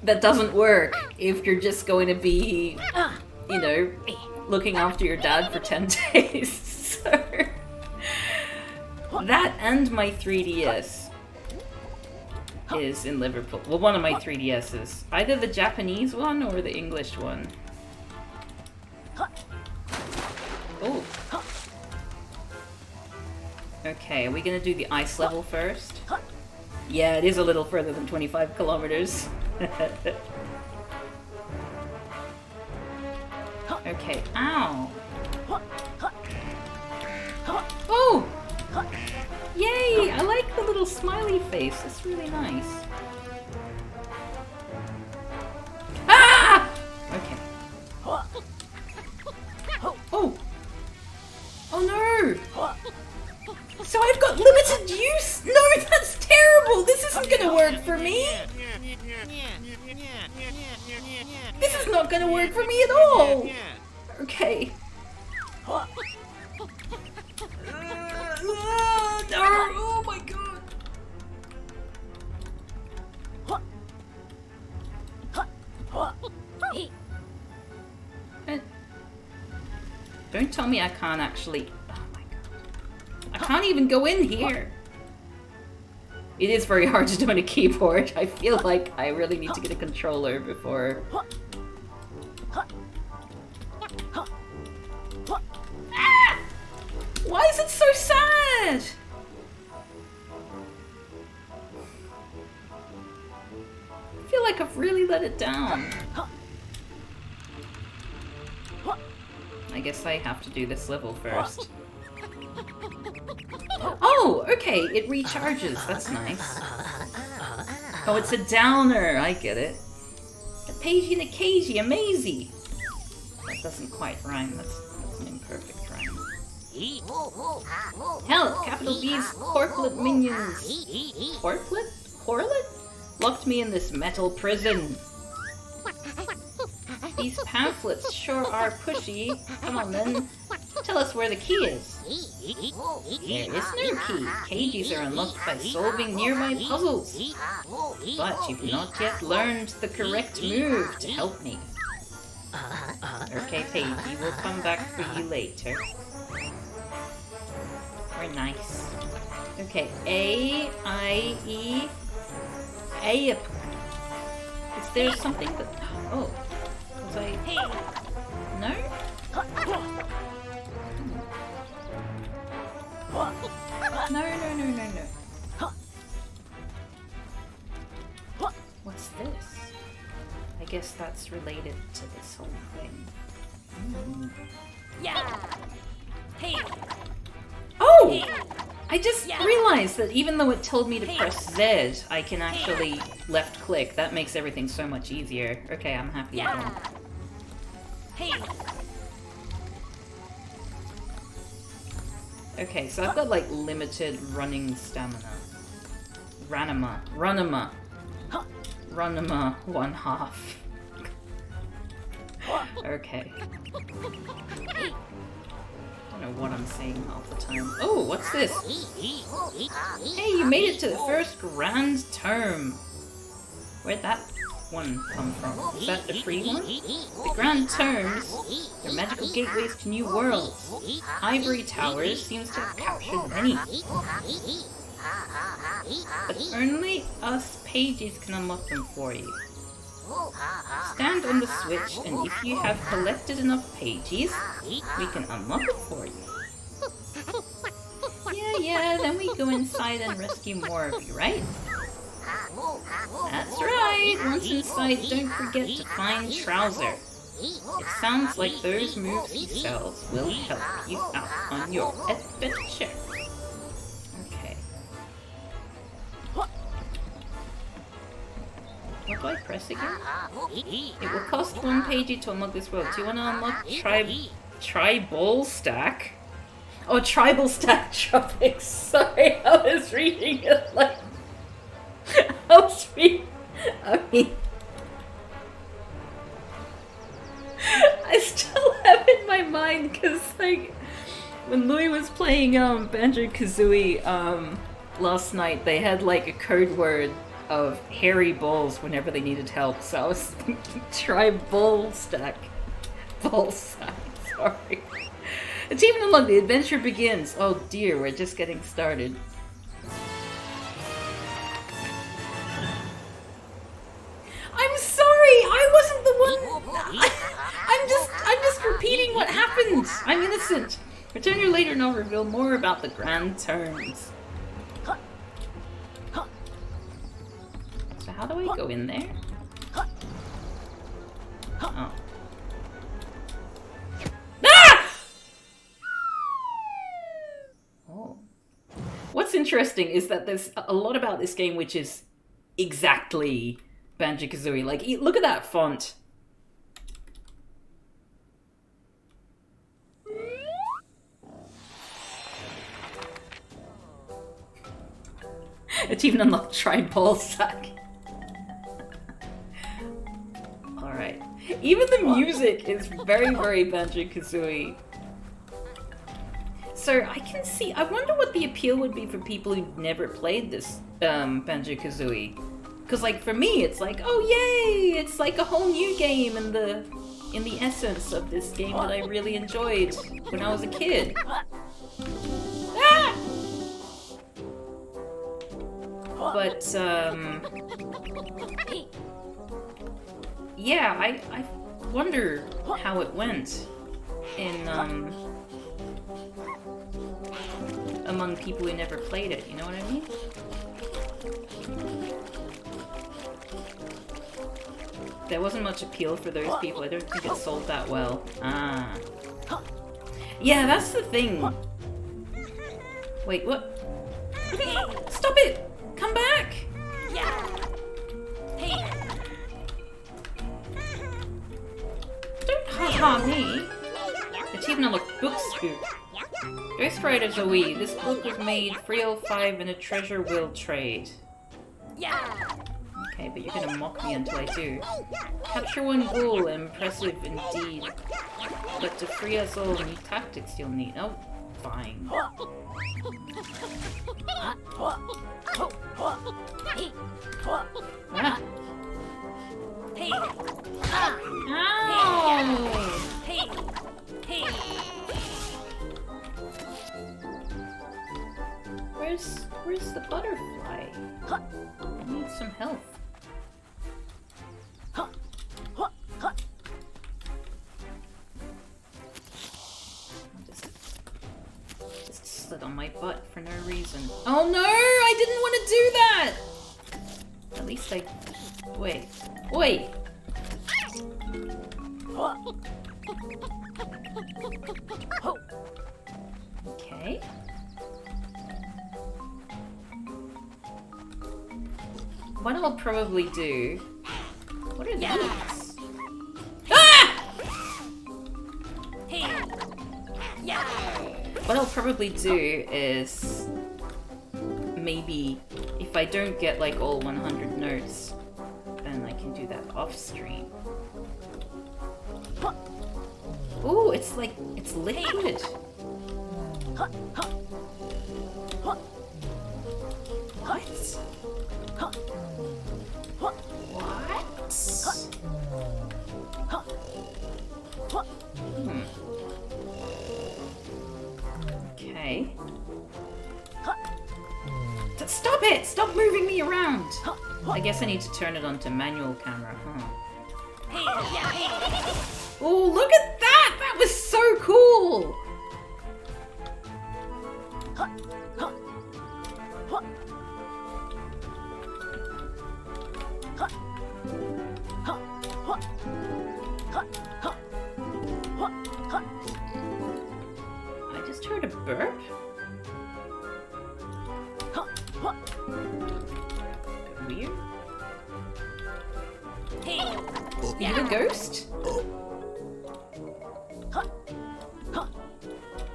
[SPEAKER 4] that doesn't work if you're just going to be, you know, looking after your dad for 10 days? So, that and my 3DS is in Liverpool. Well, one of my 3DSs. Either the Japanese one or the English one. Oh. Okay, are we gonna do the ice level first? Yeah, it is a little further than 25 kilometers. Okay, ow! Oh! Yay! I like the little smiley face, it's really nice. Ah! Okay. Oh! Oh no! So I've got limited use? No, that's terrible! This isn't gonna work for me! This is not gonna work for me at all! Okay. No! Oh my god! Don't tell me I can't actually... Oh my god. I can't even go in here! It is very hard to do on a keyboard. I feel like I really need to get a controller before... Ah! Why is it so sad? I feel like I've really let it down. I guess I have to do this level first. Oh, okay, it recharges. That's nice. Oh, it's a downer. I get it. A pagey and a cagey, amazing. That doesn't quite rhyme. That's an imperfect rhyme. Help! Capital B's corpulent minions. Corpulent? Correlate? Locked me in this metal prison. These pamphlets sure are pushy. Come on then. Tell us where the key is. There is no key. Cages are unlocked by solving nearby puzzles. But you've not yet learned the correct move to help me. Okay, Paige, we'll come back for you later. We're nice. Okay, A, I, E, A. Is there something that... Oh. Was I... No? No.
[SPEAKER 1] guess that's related to this whole thing.
[SPEAKER 3] Yeah. Hey.
[SPEAKER 1] Oh! I just realized that even though it told me to press Z, I can actually left click. That makes everything so much easier. Okay, I'm happy again.
[SPEAKER 3] Hey.
[SPEAKER 1] Okay, so I've got like limited running stamina. Ranima. 1/2. Okay. I don't know what I'm saying half the time. Oh, what's this? Hey, you made it to the first grand term. Where'd that one come from? Is that the free one? The grand terms are magical gateways to new worlds. Ivory Towers seems to have captured many. But only us pages can unlock them for you. Stand on the switch, and if you have collected enough pages, we can unlock it for you. Yeah, then we go inside and rescue more of you, right? That's right! Once inside, don't forget to find Trouser. It sounds like those moves themselves will help you out on your adventure. Okay. What do I press again? It will cost 1 page to unlock this world. Do you want to unlock Tribal Stack? Oh, Tribal Stack Tropics. Sorry, I was reading it like... I still have in my mind, because, like, when Louis was playing Banjo-Kazooie last night, they had, like, a code word of hairy balls whenever they needed help, so I was thinking Tribal Stack. Ball sack, sorry. Achievement unlocked, the adventure begins. Oh dear, we're just getting started. I'm sorry, I wasn't the one. I'm just repeating what happened. I'm innocent. Return here later and I'll reveal more about the grand terms. So how do I go in there? Oh. Ah! Oh. What's interesting is that there's a lot about this game which is exactly Banjo-Kazooie. Like, look at that font. Achievement unlocked, Tribal Sack. Alright. Even the music is very, very Banjo-Kazooie. So I can see, I wonder what the appeal would be for people who've never played this Banjo-Kazooie. Because, like, for me, it's like, oh yay! It's like a whole new game in the essence of this game that I really enjoyed when I was a kid. Ah! But, yeah, I wonder how it went in, among people who never played it, you know what I mean? There wasn't much appeal for those people. I don't think it sold that well. Ah. Yeah, that's the thing. Wait, what? Stop it! Come back! Don't ha-ha me! Achievement unlocked, Book Scoop. Ghost Riders are we. This book was made 305 in a treasure will trade. Okay, but you're gonna mock me until I do. Capture one goal, impressive indeed. But to free us all, new tactics you'll need. Oh, fine. Ah. Ow! Where's the butterfly? I need some help. Just slid on my butt for no reason. Oh no! I didn't want to do that! At least I... Wait. Wait! Okay. What I'll probably do... What are these? Ah! What I'll probably do is... Maybe, if I don't get like all 100 notes, then I can do that off stream. Ooh, it's like, it's liquid. What? Okay. Stop it! Stop moving me around! I guess I need to turn it onto manual camera, huh? Oh, look at that! That was so cool! I just heard a burp? Weird. Are you a ghost?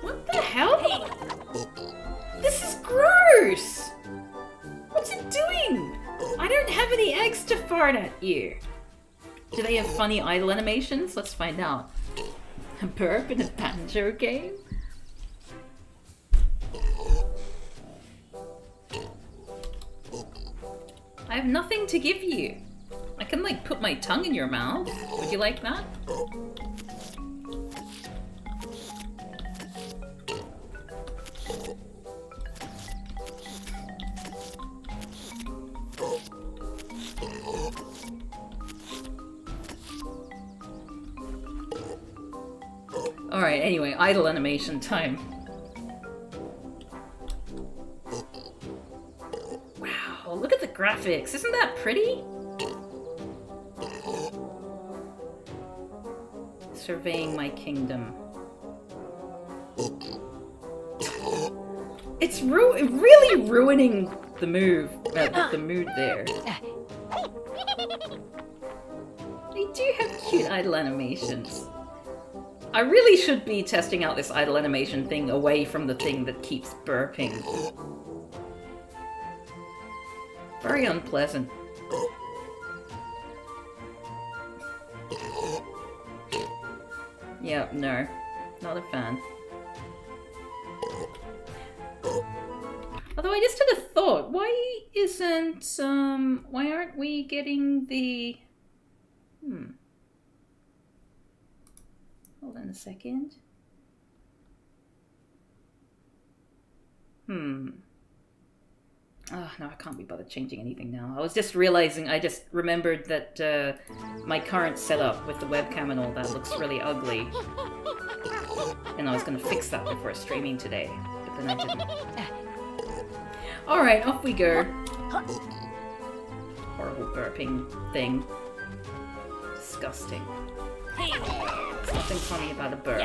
[SPEAKER 1] What the hell? This is gross! What's it doing? I don't have any eggs to fart at you. Do they have funny idle animations? Let's find out. A burp in a banjo game? I have nothing to give you. I can like put my tongue in your mouth. Would you like that? Alright, anyway, idle animation time. Wow, look at the graphics. Isn't that pretty? Surveying my kingdom. It's really ruining the mood there. They do have cute idle animations. I really should be testing out this idle animation thing away from the thing that keeps burping. Very unpleasant. Yeah, no. Not a fan. Although I just had a thought. Why aren't we getting the... Hold on a second. Oh, no, I can't be bothered changing anything now. I was just realizing, I just remembered that my current setup with the webcam and all that looks really ugly. And I was going to fix that before streaming today, but then I didn't. Alright, off we go. Horrible burping thing. Disgusting. Something funny about a burp.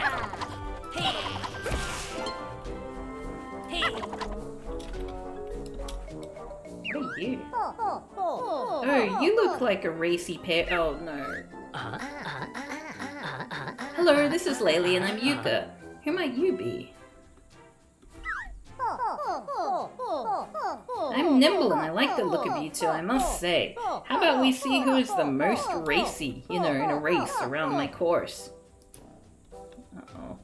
[SPEAKER 1] What are you? Oh, you look like a racy pair. Oh no. Hello, this is Laylee and I'm Yooka. Who might you be? I'm nimble and I like the look of you two, I must say. How about we see who is the most racy, in a race around my course? Uh-oh.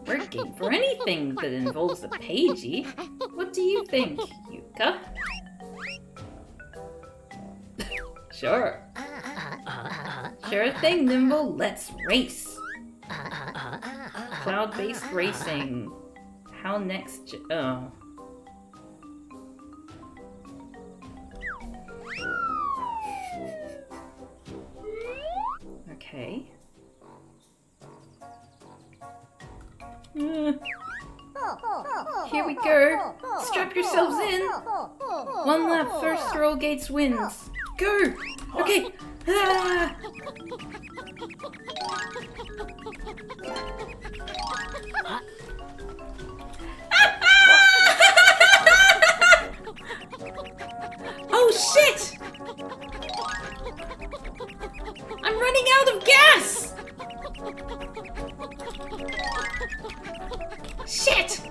[SPEAKER 1] We're game for anything that involves a pagey. What do you think, Yooka? Sure. Sure thing, Nimble. Let's race. Cloud-based racing. How next? Oh. Okay. Here we go. Strap yourselves in. One lap, first roll gates wins. Go. Okay. Ah. running out of gas! Shit!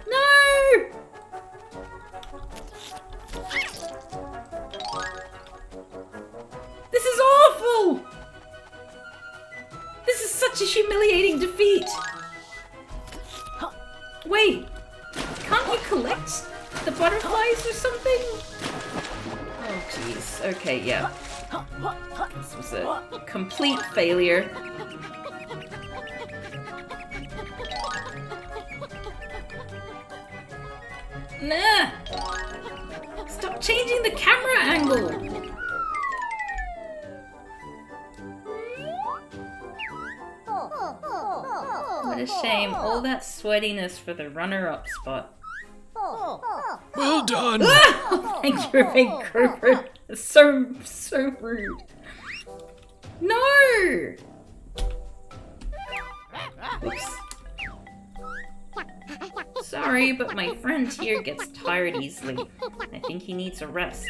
[SPEAKER 1] No! This is awful! This is such a humiliating defeat! Wait, can't you collect the butterflies or something? Oh jeez, okay, yeah. This was a complete failure. Nah! Stop changing the camera angle! What a shame. All that sweatiness for the runner-up spot.
[SPEAKER 5] Well done!
[SPEAKER 1] Ah! Thank you for being Cooper. So rude. No! Oops. Sorry, but my friend here gets tired easily. I think he needs a rest.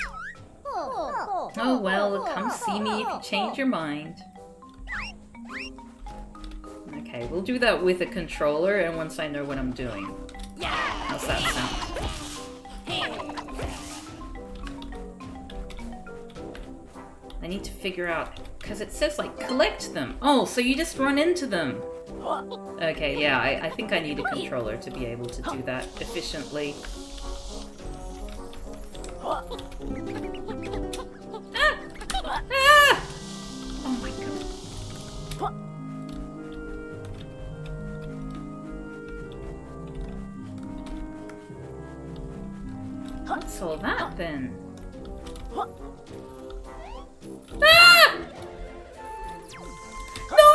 [SPEAKER 1] Oh well, come see me if you change your mind. Okay, we'll do that with a controller and once I know what I'm doing. How's that sound? I need to figure out, because it says like collect them. Oh, so you just run into them. Okay, yeah, I think I need a controller to be able to do that efficiently. Ah! Ah! Oh my god. What's all that then? Ah! No!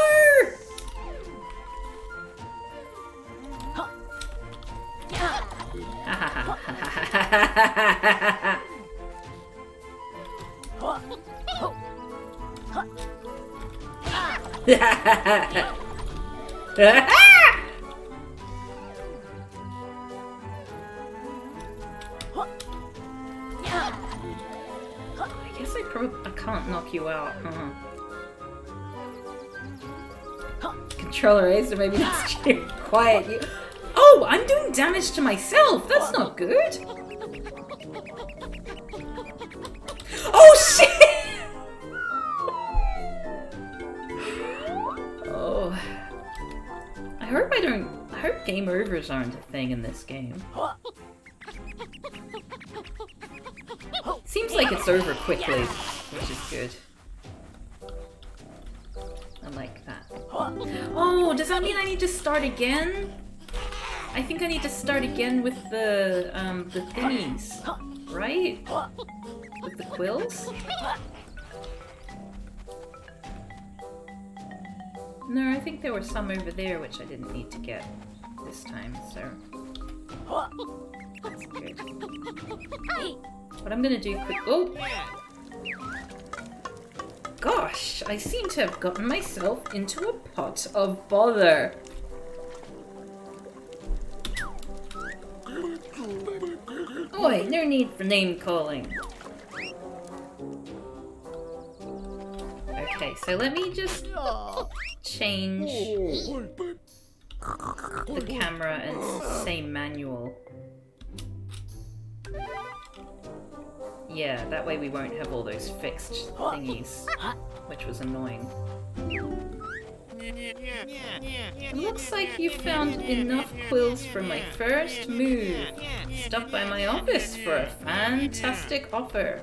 [SPEAKER 1] I guess I can't knock you out, Controller A, so maybe that's quiet you. Oh, I'm doing damage to myself! That's not good! Oh shit! Oh. I hope game overs aren't a thing in this game. Seems like it's over quickly, which is good. I like that. Oh, does that mean I need to start again? I think I need to start again with the thingies, right? With the quills? No, I think there were some over there which I didn't need to get this time, so... That's good. What I'm gonna do quick- oh! Gosh, I seem to have gotten myself into a pot of bother. Oi, no need for name calling. Okay, so let me just change the camera and say manual. Yeah, that way we won't have all those fixed thingies, which was annoying. It looks like you found enough quills for my first move. Stop by my office for a fantastic offer.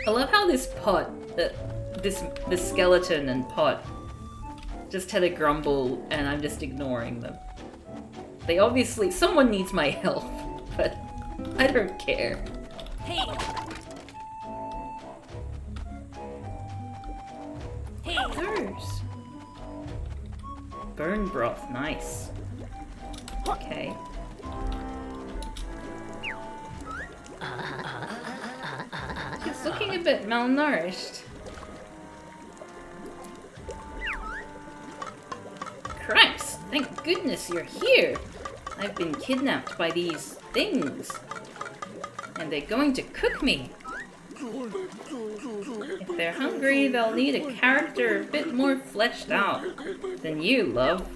[SPEAKER 1] I love how this pot, this skeleton and pot, just had a grumble and I'm just ignoring them. They obviously, someone needs my help, but I don't care.
[SPEAKER 3] Hey! Hey!
[SPEAKER 1] Others. Burn broth, nice. Okay. He's looking a bit malnourished. Christ, thank goodness you're here. I've been kidnapped by these things. And they're going to cook me. If If they're hungry, they'll need a character a bit more fleshed out than you, love.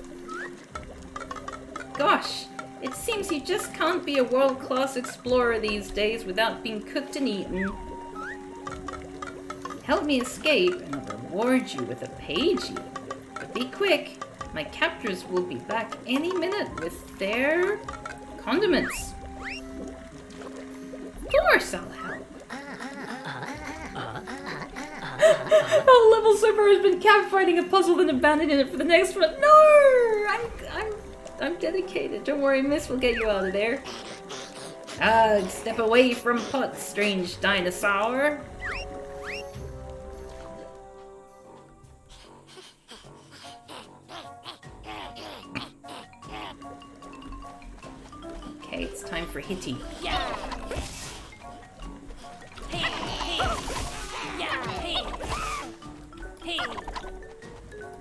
[SPEAKER 1] Gosh, it seems you just can't be a world-class explorer these days without being cooked and eaten. Help me escape, and I'll reward you with a pagey. But be quick, my captors will be back any minute with their condiments. Of course I'll help. Oh, level super has been catfighting a puzzle and abandoning it for the next one. No! I'm dedicated. Don't worry, miss, we'll get you out of there. Step away from pot, strange dinosaur. Okay, it's time for Hitty.
[SPEAKER 3] Yeah. Hey, hey. Yeah, hey. Hey.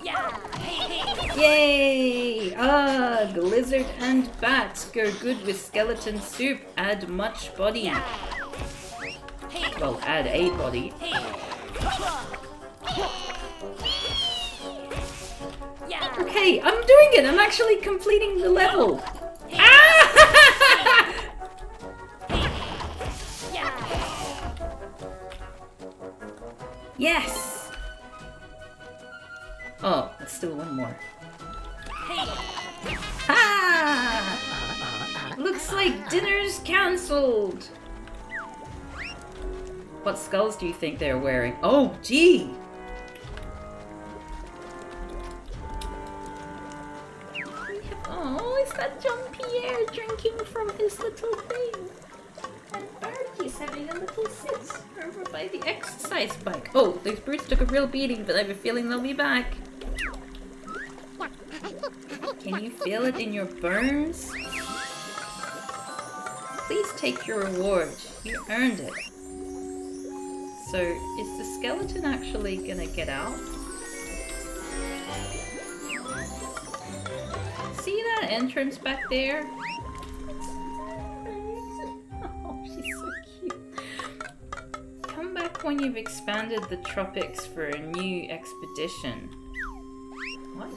[SPEAKER 3] Yeah, hey, hey.
[SPEAKER 1] Yay! Ugh, lizard and bat go good with skeleton soup. Add much body. Well, add a body. Okay, I'm doing it! I'm actually completing the level! Ah! Yes! Oh, there's still one more. Ha! Looks like dinner's cancelled! What skulls do you think they're wearing? Oh, gee! Oh, is that Jean-Pierre drinking from his little thing? And Bertie's having a little sit over by the exercise bike. Oh, those brutes took a real beating, but I have a feeling they'll be back. Can you feel it in your burns? Please take your reward. You earned it. So, is the skeleton actually gonna get out? See that entrance back there? Oh, she's so cute. Come back when you've expanded the tropics for a new expedition. What?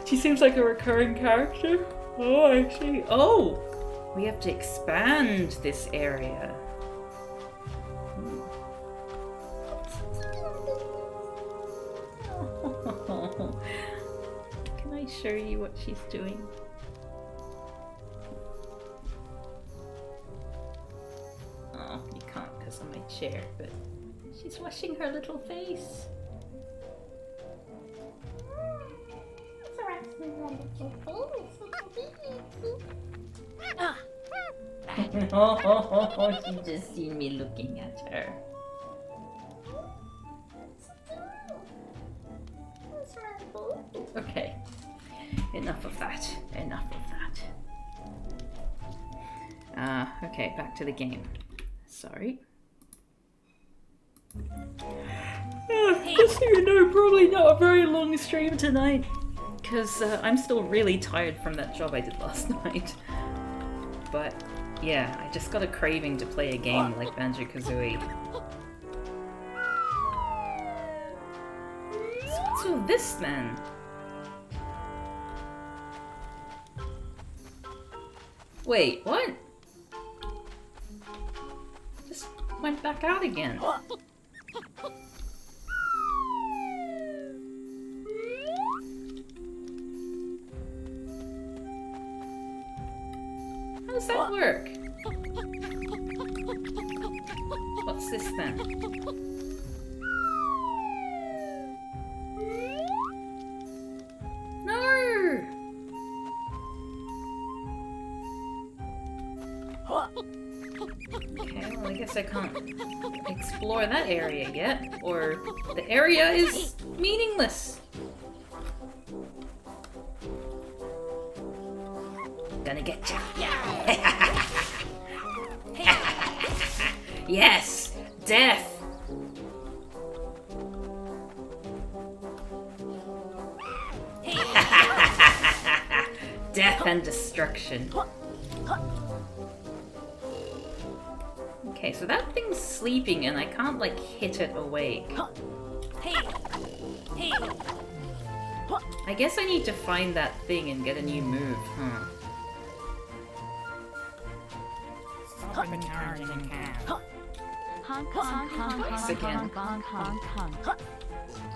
[SPEAKER 1] She seems like a recurring character. Oh, I see. Oh! We have to expand this area. Can I show you what she's doing? Oh, you can't because of my chair, but she's washing her little face. Oh, she just seen me looking at her. Okay, enough of that. Enough of that. Okay, back to the game. Sorry. Just so you know, probably not a very long stream tonight. Because I'm still really tired from that job I did last night. But yeah, I just got a craving to play a game like Banjo-Kazooie. So what's all this then? Wait, what? Just went back out again. How does that work? What's this then? No! Okay, well I guess I can't explore that area yet, or the area is meaningless. Gonna get ya. Yes! Death! Death and destruction. Okay, so that thing's sleeping and I can't, like, hit it awake.
[SPEAKER 3] Hey! Hey!
[SPEAKER 1] I guess I need to find that thing and get a new move, huh?
[SPEAKER 3] Open cards and cans.
[SPEAKER 2] Honk, honk, honk, honk,
[SPEAKER 1] Again.
[SPEAKER 2] honk, honk, honk, honk.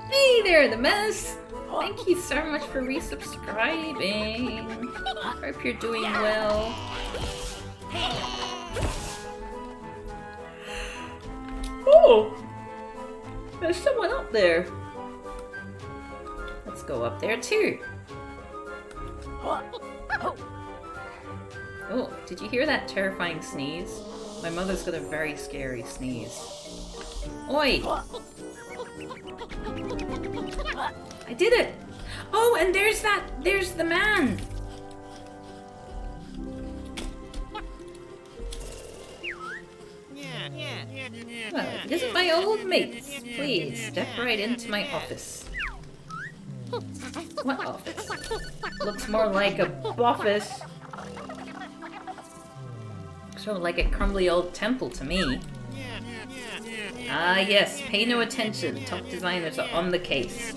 [SPEAKER 1] Hey there, the mess! Thank you so much for resubscribing. Hope you're doing well. Oh! There's someone up there. Let's go up there too. Oh, did you hear that terrifying sneeze? My mother's got a very scary sneeze. Oi! I did it! Oh, and there's the man! Well, visit my old mates. Please, step right into my office. What office? Looks more like a boffice. Looks more like a crumbly old temple to me. Ah yes, pay no attention. Top designers are on the case.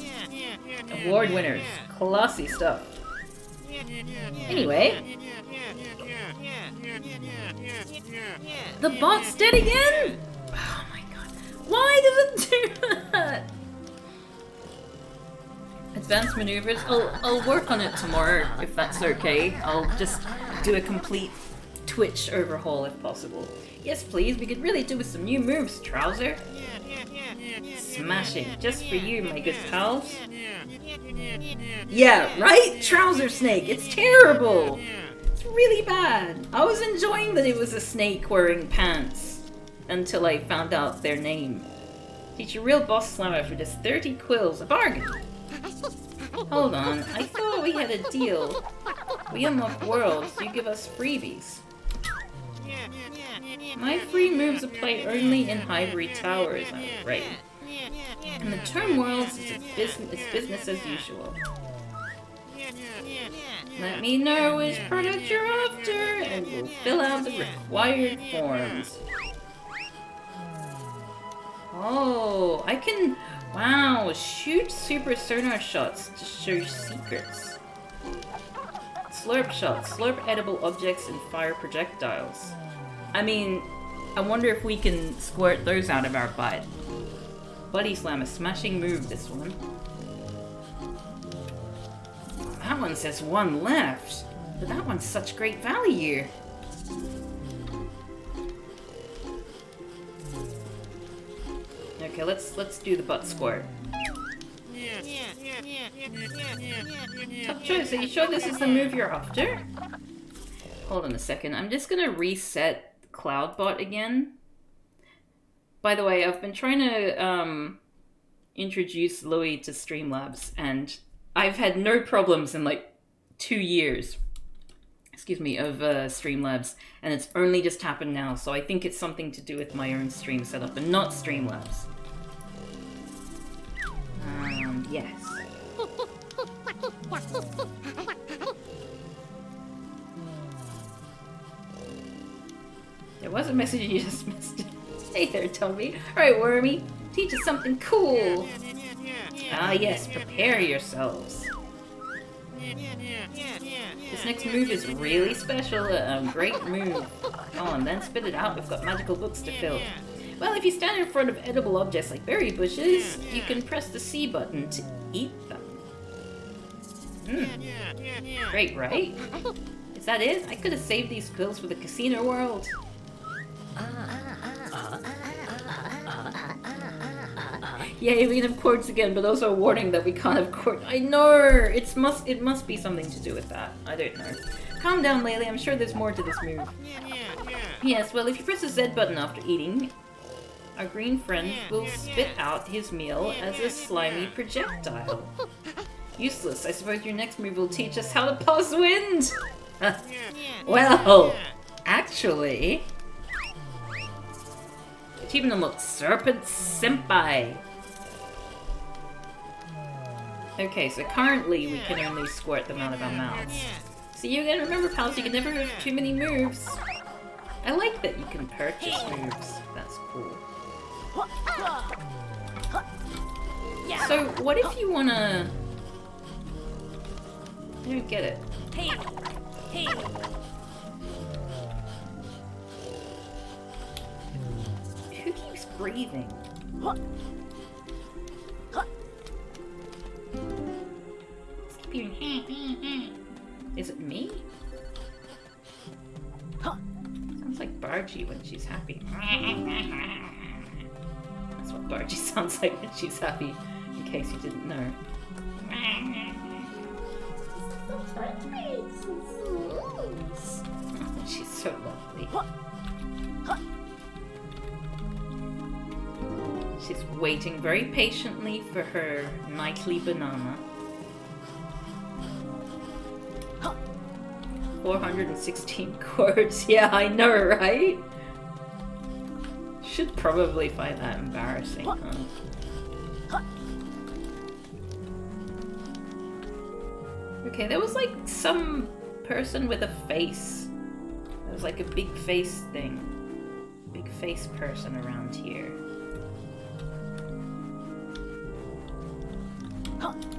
[SPEAKER 1] Award winners. Classy stuff. Anyway. The bot's dead again! Oh my god. Why does it do that? Advanced maneuvers? I'll work on it tomorrow, if that's okay. I'll just do a complete Twitch overhaul if possible. Yes, please, we could really do with some new moves, Trouser. Smashing, just for you, my good pals. Yeah, right? Trouser Snake, it's terrible! It's really bad. I was enjoying that it was a snake wearing pants until I found out their name. Teach a real boss slammer for just 30 quills, a bargain. Hold on, I thought we had a deal. We unlock worlds, you give us freebies. My free moves apply only in Ivory Towers, I'm afraid. In the term worlds, it's business as usual. Let me know which product you're after, and we'll fill out the required forms. Oh, I can... Wow, shoot super sonar shots to show secrets. Slurp shots, slurp edible objects and fire projectiles. I mean, I wonder if we can squirt those out of our butt. Buddy Slam, a smashing move, this one. That one says one left, but that one's such great value. Okay, let's do the butt squirt. Tough choice, are you sure this is the move you're after? Hold on a second, I'm just gonna reset Cloudbot again. By the way, I've been trying to introduce Louis to Streamlabs, and I've had no problems in like 2 years, excuse me, of Streamlabs, and it's only just happened now, so I think it's something to do with my own stream setup and not Streamlabs. Yes. There was a message, you just missed it. Hey there, Toby. Alright, Wormy. Teach us something cool. Ah yes, prepare yourselves. This next move is really special, a great move. Come on, then spit it out, we've got magical books to fill. Well, if you stand in front of edible objects like berry bushes, you can press the C button to eat them. Great, right? Is that it? I could have saved these quills for the casino world. Yay, we can have chords again, but also a warning that we can't have chords. I know! It must be something to do with that. I don't know. Calm down, Laylee. I'm sure there's more to this move. Yes, well, if you press the Z button after eating, our green friend will spit out his meal as a slimy projectile. Useless. I suppose your next move will teach us how to pause wind! Well, actually... Achievement unlocked, Serpent Senpai! Okay, so currently we can only squirt them out of our mouths. So you again, remember pals, you can never have too many moves. I like that you can purchase moves. That's cool. So, what if you wanna... I don't get it.
[SPEAKER 3] Hey! Hey!
[SPEAKER 1] Who keeps breathing? It's keeping... Is it me? Sounds like Bargy when she's happy. That's what Bargy sounds like when she's happy, in case you didn't know. Oh, she's so lovely. She's waiting very patiently for her nightly banana. 416 chords. Yeah, I know, right? Should probably find that embarrassing, huh? Okay, there was like some person with a face. There was like a big face thing. Big face person around here.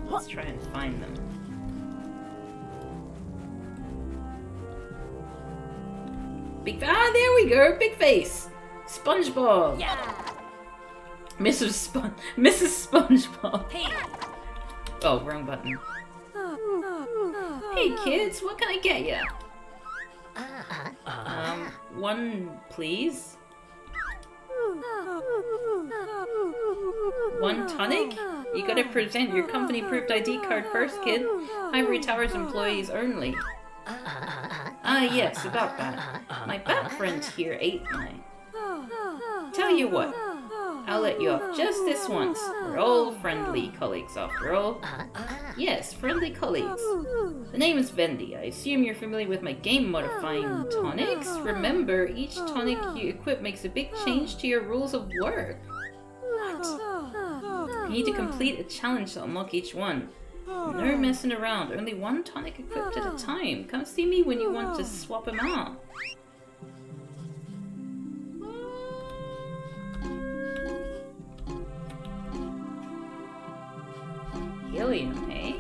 [SPEAKER 1] Let's try and find them. There we go! Big face! SpongeBob!
[SPEAKER 3] Yeah!
[SPEAKER 1] Mrs. SpongeBob!
[SPEAKER 3] Hey!
[SPEAKER 1] Oh, wrong button. Hey kids, what can I get you? One, please. One tonic? You gotta present your company-approved ID card first, kid. Ivory Tower's employees only. Ah, yes, about that. My bat friend here ate mine. Tell you what, I'll let you off just this once. We're all friendly colleagues after all. Yes, friendly colleagues. The name is Vendi. I assume you're familiar with my game-modifying tonics? Remember, each tonic you equip makes a big change to your rules of work. What? You need to complete a challenge to unlock each one. No messing around, only one tonic equipped at a time. Come see me when you want to swap them out. Helium, eh?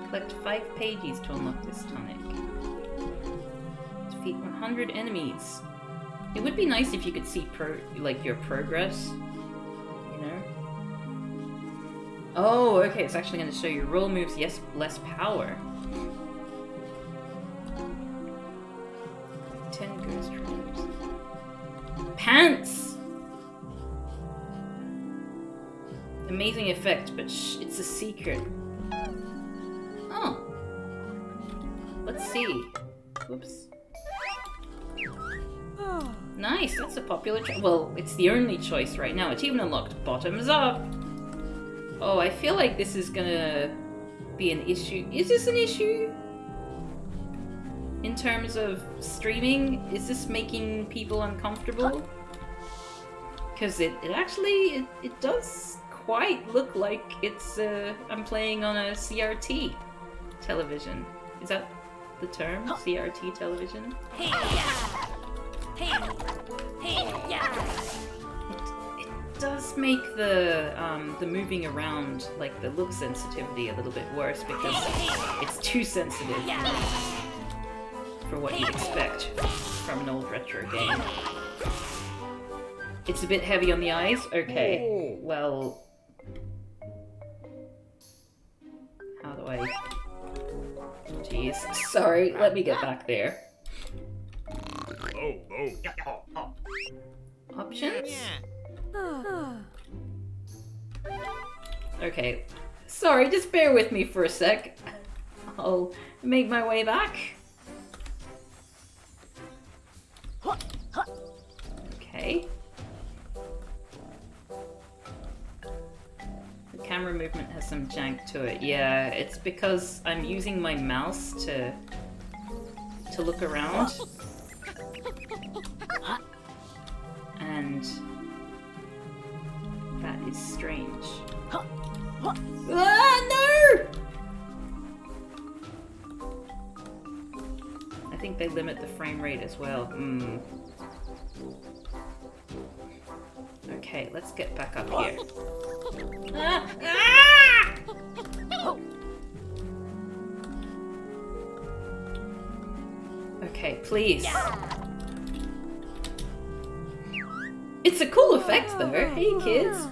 [SPEAKER 1] Collect 5 pages to unlock this tonic. Defeat 100 enemies. It would be nice if you could see your progress. You know? Oh, okay, it's actually going to show you roll moves, yes, less power. 10 ghost rooms. Pants! Amazing effect, but shh, it's a secret. Oh. Let's see. Whoops. Nice, that's a popular choice. Well, it's the only choice right now. It's even unlocked bottoms up. Oh, I feel like this is gonna be an issue. Is this an issue? In terms of streaming? Is this making people uncomfortable? Because it actually, it does quite look like it's, I'm playing on a CRT television. Is that the term? CRT television?
[SPEAKER 3] Hey! Yeah! Hey! Hey! Yeah!
[SPEAKER 1] It does make the moving around, like the look sensitivity, a little bit worse because it's too sensitive for what you'd expect from an old retro game. It's a bit heavy on the eyes? Okay, well... How do I... Jeez, sorry, let me get back there. Options? Okay, sorry, just bear with me for a sec. I'll make my way back. Okay. The camera movement has some jank to it. Yeah, it's because I'm using my mouse to look around. And that is strange. Ah, no! I think they limit the frame rate as well. Okay, let's get back up here. Okay, please. It's a cool effect though. Hey kids.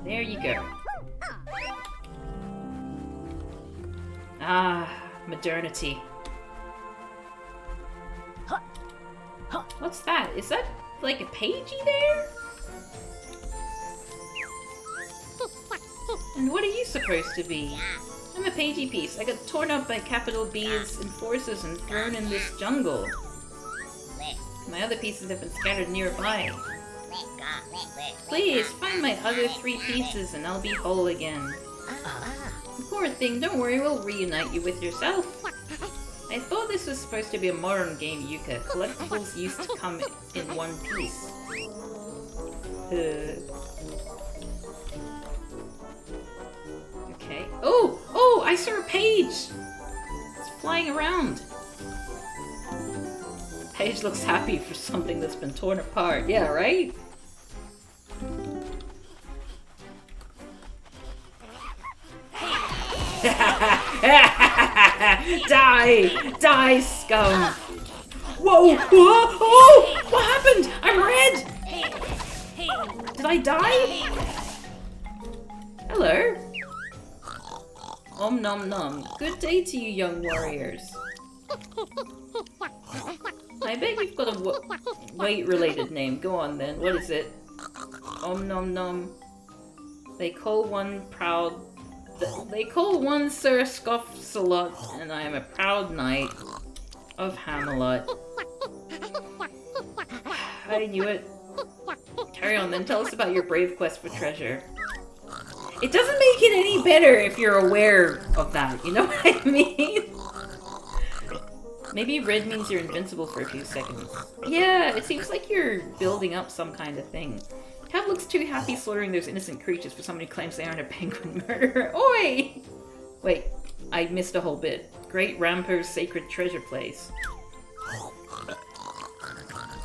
[SPEAKER 1] There you go. Ah, modernity. What's that? Is that like a pagey there? And what are you supposed to be? I'm a pagey piece. I got torn up by capital B's enforcers and thrown in this jungle. My other pieces have been scattered nearby. Please, find my other 3 pieces and I'll be whole again. Poor thing, don't worry, we'll reunite you with yourself. I thought this was supposed to be a modern game, Yuka. Collectibles used to come in one piece. Okay. Oh! Oh! I saw a page! It's flying around. The page looks happy for something that's been torn apart. Yeah, right? Die! Die, scum! Whoa! Whoa! Oh! What happened? I'm red! Did I die? Hello? Om nom nom. Good day to you, young warriors. I bet you've got a weight-related name. Go on then. What is it? Om nom nom. They call one Sir Scoffsalot, and I am a proud knight of Hamelot. I knew it. Carry on then, tell us about your brave quest for treasure. It doesn't make it any better if you're aware of that, you know what I mean? Maybe red means you're invincible for a few seconds. Yeah, it seems like you're building up some kind of thing. Cat looks too happy slaughtering those innocent creatures for somebody who claims they aren't a penguin murderer. Oi! Wait, I missed a whole bit. Great Rampo's sacred treasure place.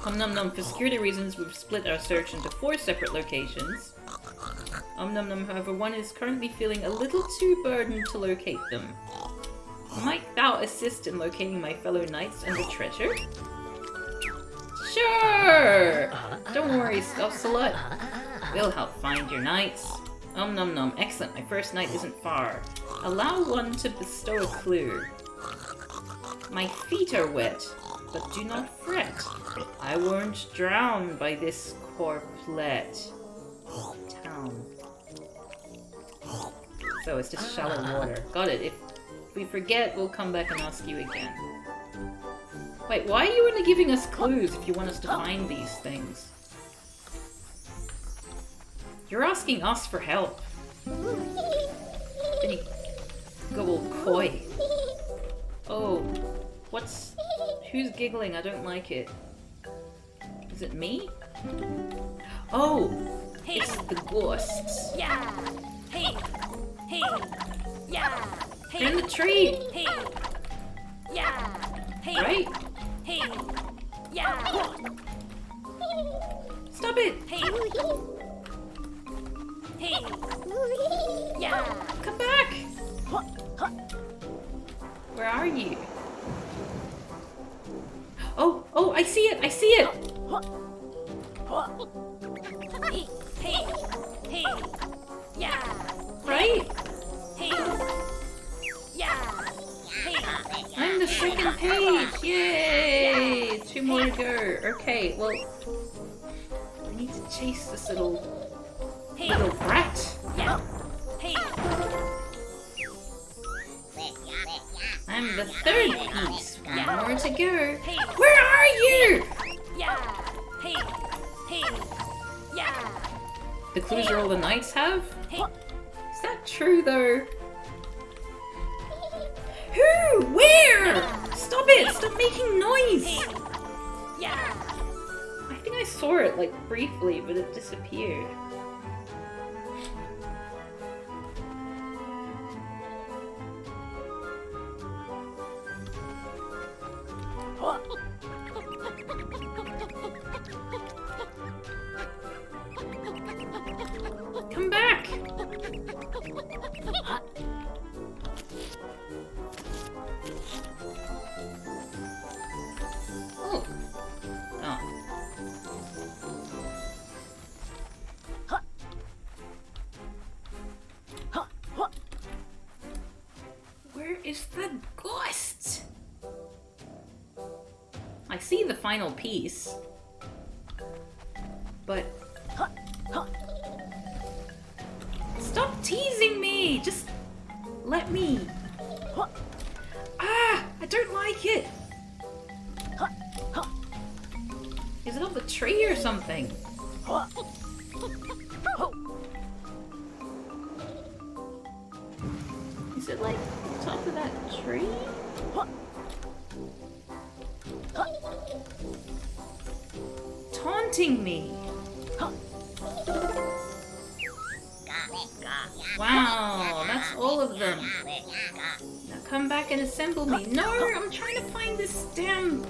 [SPEAKER 1] Num num. For security reasons, we've split our search into 4 separate locations. Num num. However, one is currently feeling a little too burdened to locate them. Might thou assist in locating my fellow knights and the treasure? Sure! Don't worry, Scoffsalot. We'll help find your knights. Num num. Excellent. My first knight isn't far. Allow one to bestow a clue. My feet are wet, but do not fret. I won't drown by this corplet. Town. So it's just shallow water. Got it. If we forget, we'll come back and ask you again. Wait, why are you only giving us clues if you want us to find these things? You're asking us for help. Then you go all coy. Oh, who's giggling? I don't like it. Is it me? Oh, it's the ghosts.
[SPEAKER 3] Yeah. Hey. Hey. Yeah.
[SPEAKER 1] They're in the tree.
[SPEAKER 3] Hey. Yeah. Hey.
[SPEAKER 1] Right?
[SPEAKER 3] Hey. Yeah.
[SPEAKER 1] Stop it!
[SPEAKER 3] Hey. Hey. Yeah.
[SPEAKER 1] Come back! Where are you? Oh, I see it! I see it!
[SPEAKER 3] Hey. Hey. Hey. Yeah.
[SPEAKER 1] Right?
[SPEAKER 3] Hey. Yeah. Hey.
[SPEAKER 1] I'm the second page! Yay! 2 more to go. Okay, well... I need to chase this little brat.
[SPEAKER 3] Yeah. Hey.
[SPEAKER 1] I'm the 3rd piece. 1 more to go.
[SPEAKER 3] Hey.
[SPEAKER 1] Where are you?
[SPEAKER 3] Yeah. Hey. Hey. Yeah.
[SPEAKER 1] The clues are all the knights have?
[SPEAKER 3] Hey.
[SPEAKER 1] Is that true though? Who? Where? Stop it! Stop making noise!
[SPEAKER 3] Yeah.
[SPEAKER 1] I think I saw it like briefly, but it disappeared. is the ghost? I see the final piece. But... Stop teasing me! Just let me... Ah! I don't like it! Is it up the tree or something? Is it like top of that tree? Taunting me! Wow, that's all of them. Now come back and assemble me. No, I'm trying to find this damn...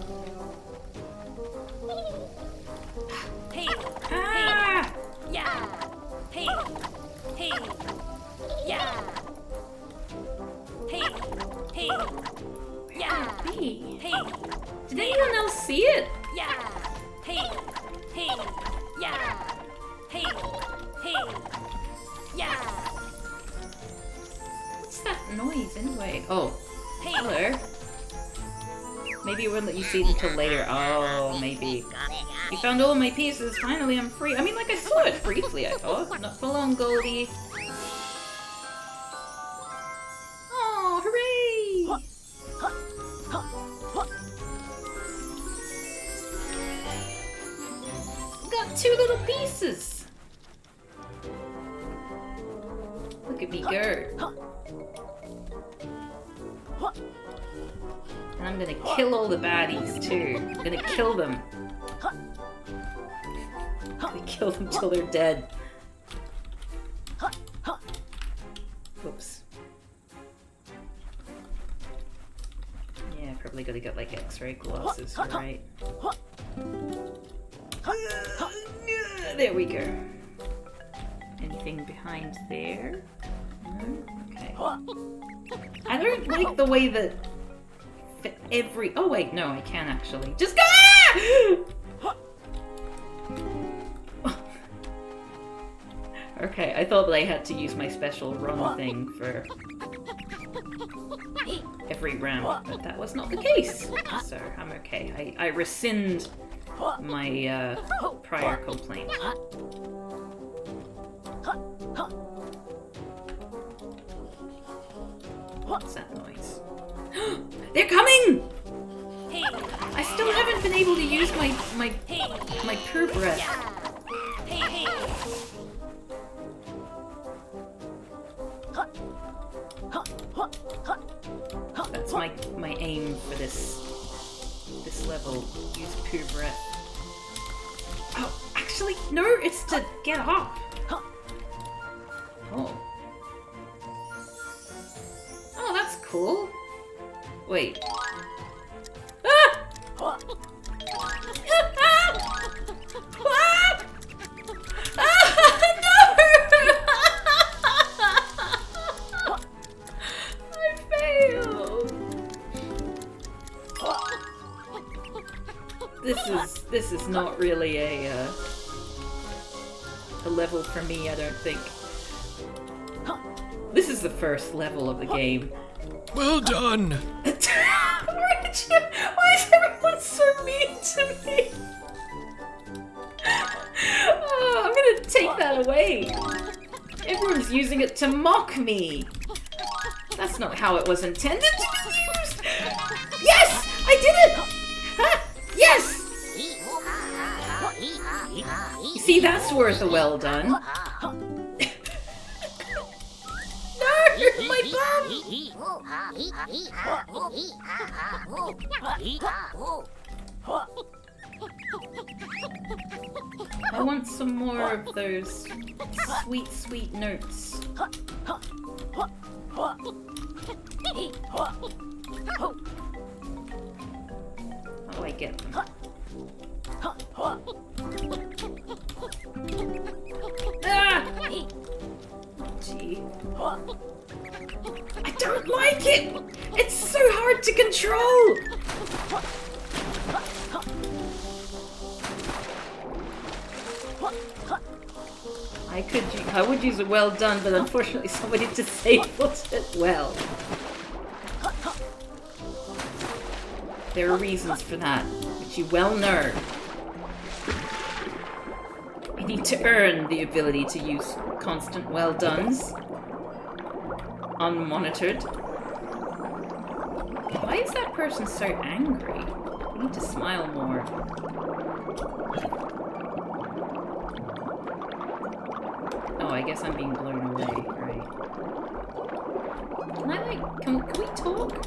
[SPEAKER 3] Hey,
[SPEAKER 1] Ah!
[SPEAKER 3] yeah. Hey, hey, yeah. Hey, hey, yeah.
[SPEAKER 1] Hey.
[SPEAKER 3] Hey,
[SPEAKER 1] Did anyone else see it?
[SPEAKER 3] yeah. Hey, hey, yeah. Hey, hey, yeah.
[SPEAKER 1] What's that noise anyway? Oh,
[SPEAKER 3] Hey,
[SPEAKER 1] hello. Maybe it wouldn't let you see it until later. Oh, maybe. You found all my pieces. Finally, I'm free. I mean, like, I saw it briefly, I thought. Not for long, Goldie. Oh, hooray! Got 2 little pieces. Look at me go. And I'm gonna kill all the baddies too. I'm gonna kill them. I'm gonna kill them till they're dead. Oops. Yeah, probably gotta get like X-ray glasses, right? There we go. Anything behind there? No? Okay. I don't like the way that every... Oh wait, no, I can actually. Just go! Okay, I thought that I had to use my special run thing for every round, but that was not the case. So I'm okay. I rescind my prior complaint. What's that noise? They're coming!
[SPEAKER 3] hey,
[SPEAKER 1] I still haven't been able to use my poo breath.
[SPEAKER 3] hey, hey.
[SPEAKER 1] That's my aim for this level. Use poo breath. Oh, actually, no, it's to get up. Oh. Oh, that's cool. Wait. Ah! Ah! Ah! No! I failed. This is not really a level for me, I don't think. This is the first level of the game.
[SPEAKER 5] Well done.
[SPEAKER 1] Why is everyone so mean to me? Oh, I'm gonna take that away. Everyone's using it to mock me. That's not how it was intended to be used. Yes! I did it! Huh? Yes! You see, that's worth a well done. No! My bum! I want some more of those sweet, sweet notes. How do I get them? Ah! Gee. I don't like it! It's so hard to control! I would use a well done, but unfortunately somebody disabled it well. There are reasons for that, which you well know. You need to earn the ability to use constant well dones. Unmonitored. Why is that person so angry? You need to smile more. Oh, I guess I'm being blown away, right? Can I, like, can we talk?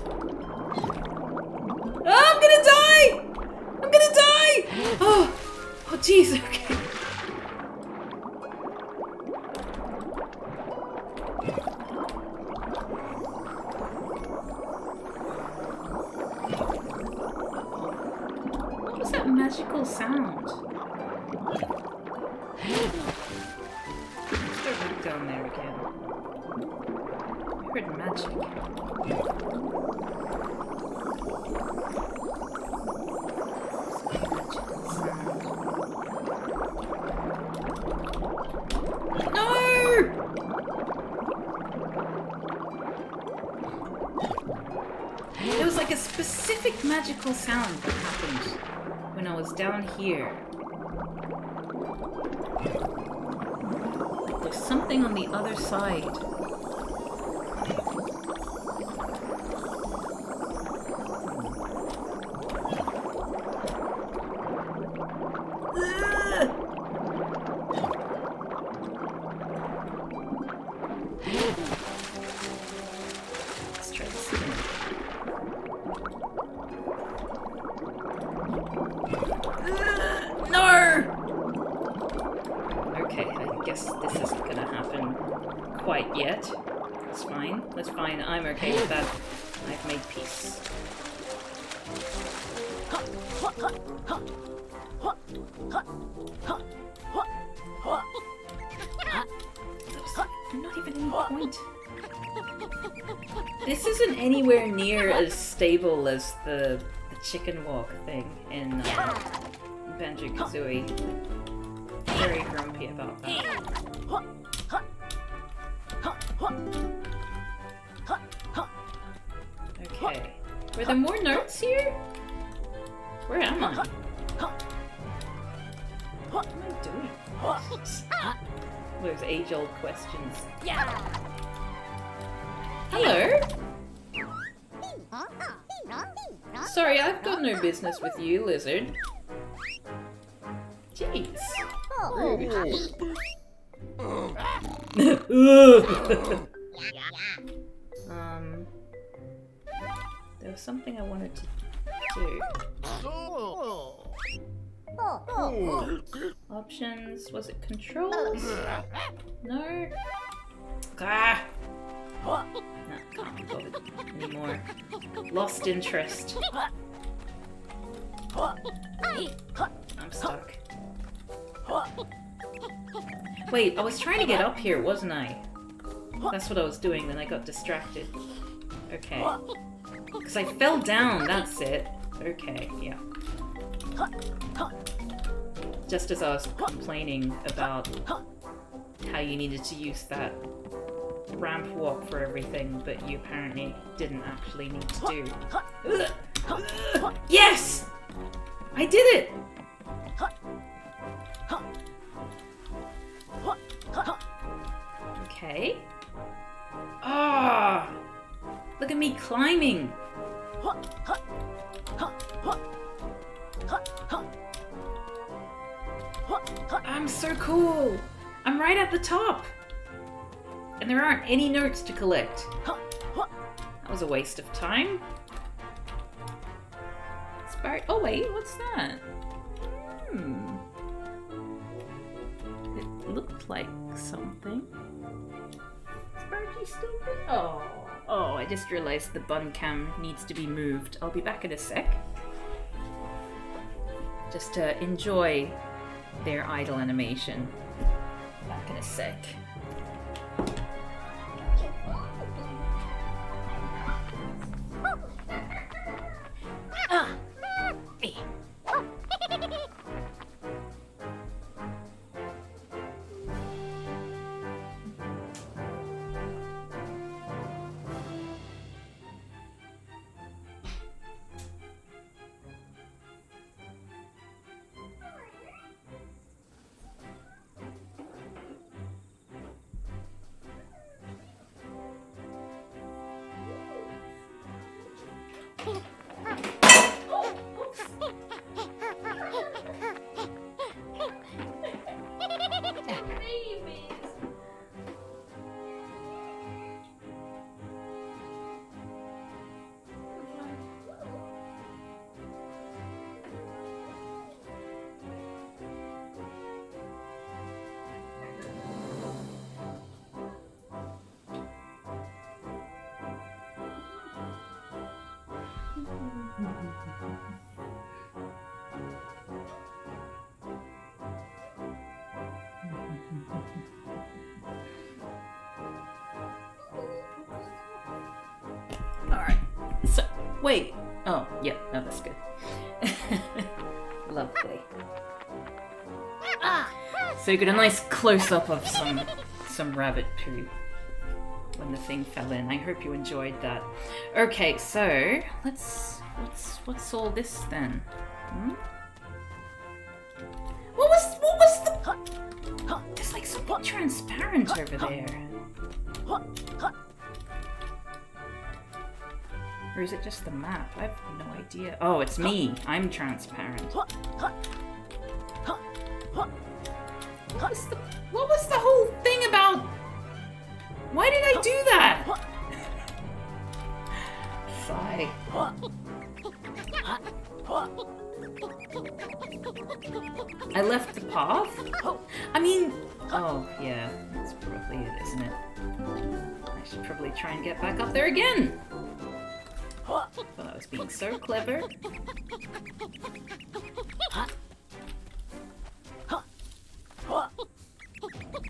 [SPEAKER 1] Oh, I'm gonna die! I'm gonna die! Oh, jeez, okay. What was that magical sound? Let's go back down there again. I heard magic. There was like a specific magical sound that happened when I was down here. Like there's something on the other side. Let's try this again. No! Okay, I guess this isn't gonna happen quite yet. That's fine. That's fine. I'm okay with that. I've made peace. There's not even any point. This isn't anywhere near as stable as the chicken walk thing in Banjo-Kazooie. Very grumpy about that. Okay. Were there more notes here? Where am I? What am I doing? Those age-old questions. Hello? Sorry, I've got no business with you, lizard. Jeez. There was something I wanted to do. Options, was it controls? No? Ah! No, can't be bothered anymore. Lost interest. I'm stuck. Wait, I was trying to get up here, wasn't I? That's what I was doing, then I got distracted. Okay. Because I fell down, that's it. Okay, yeah. Just as I was complaining about how you needed to use that ramp walk for everything, but you apparently didn't actually need to do. Yes! I did it! Okay. Ah! Look at me climbing! I'm so cool! I'm right at the top! And there aren't any notes to collect. That was a waste of time. Oh wait, what's that? It looked like something. Sparky stupid? Oh, I just realized the bun cam needs to be moved. I'll be back in a sec. Just to enjoy their idle animation. Back in a sec. Alright, so, wait. Oh, yeah, no, that's good. Lovely. So you get a nice close-up of some rabbit poo when the thing fell in. I hope you enjoyed that. Okay, so, what's all this then? Hmm? What was the... There's like something transparent over there. Or is it just the map? I have no idea. Oh, it's me. I'm transparent. What was the whole thing about? Why did I do that? Sigh. I left the path? I mean... Oh, yeah. That's probably it, isn't it? I should probably try and get back up there again. But I was being so clever.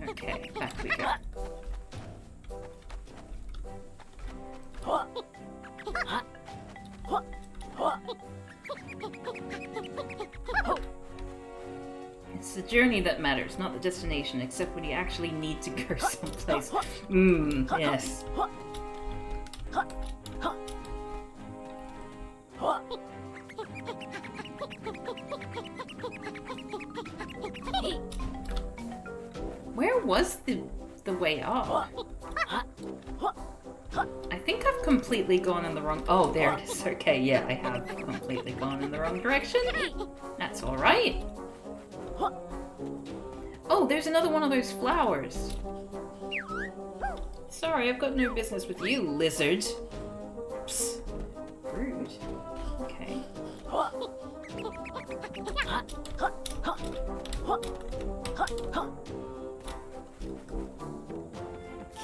[SPEAKER 1] Okay, back we go. It's the journey that matters, not the destination, except when you actually need to go someplace. Yes. Where was the way up? I think I've completely gone in the wrong... Oh, there it is. Okay, yeah, I have completely gone in the wrong direction. That's alright. Oh, there's another one of those flowers. Sorry, I've got no business with you, lizard. Psst. Rude. Okay.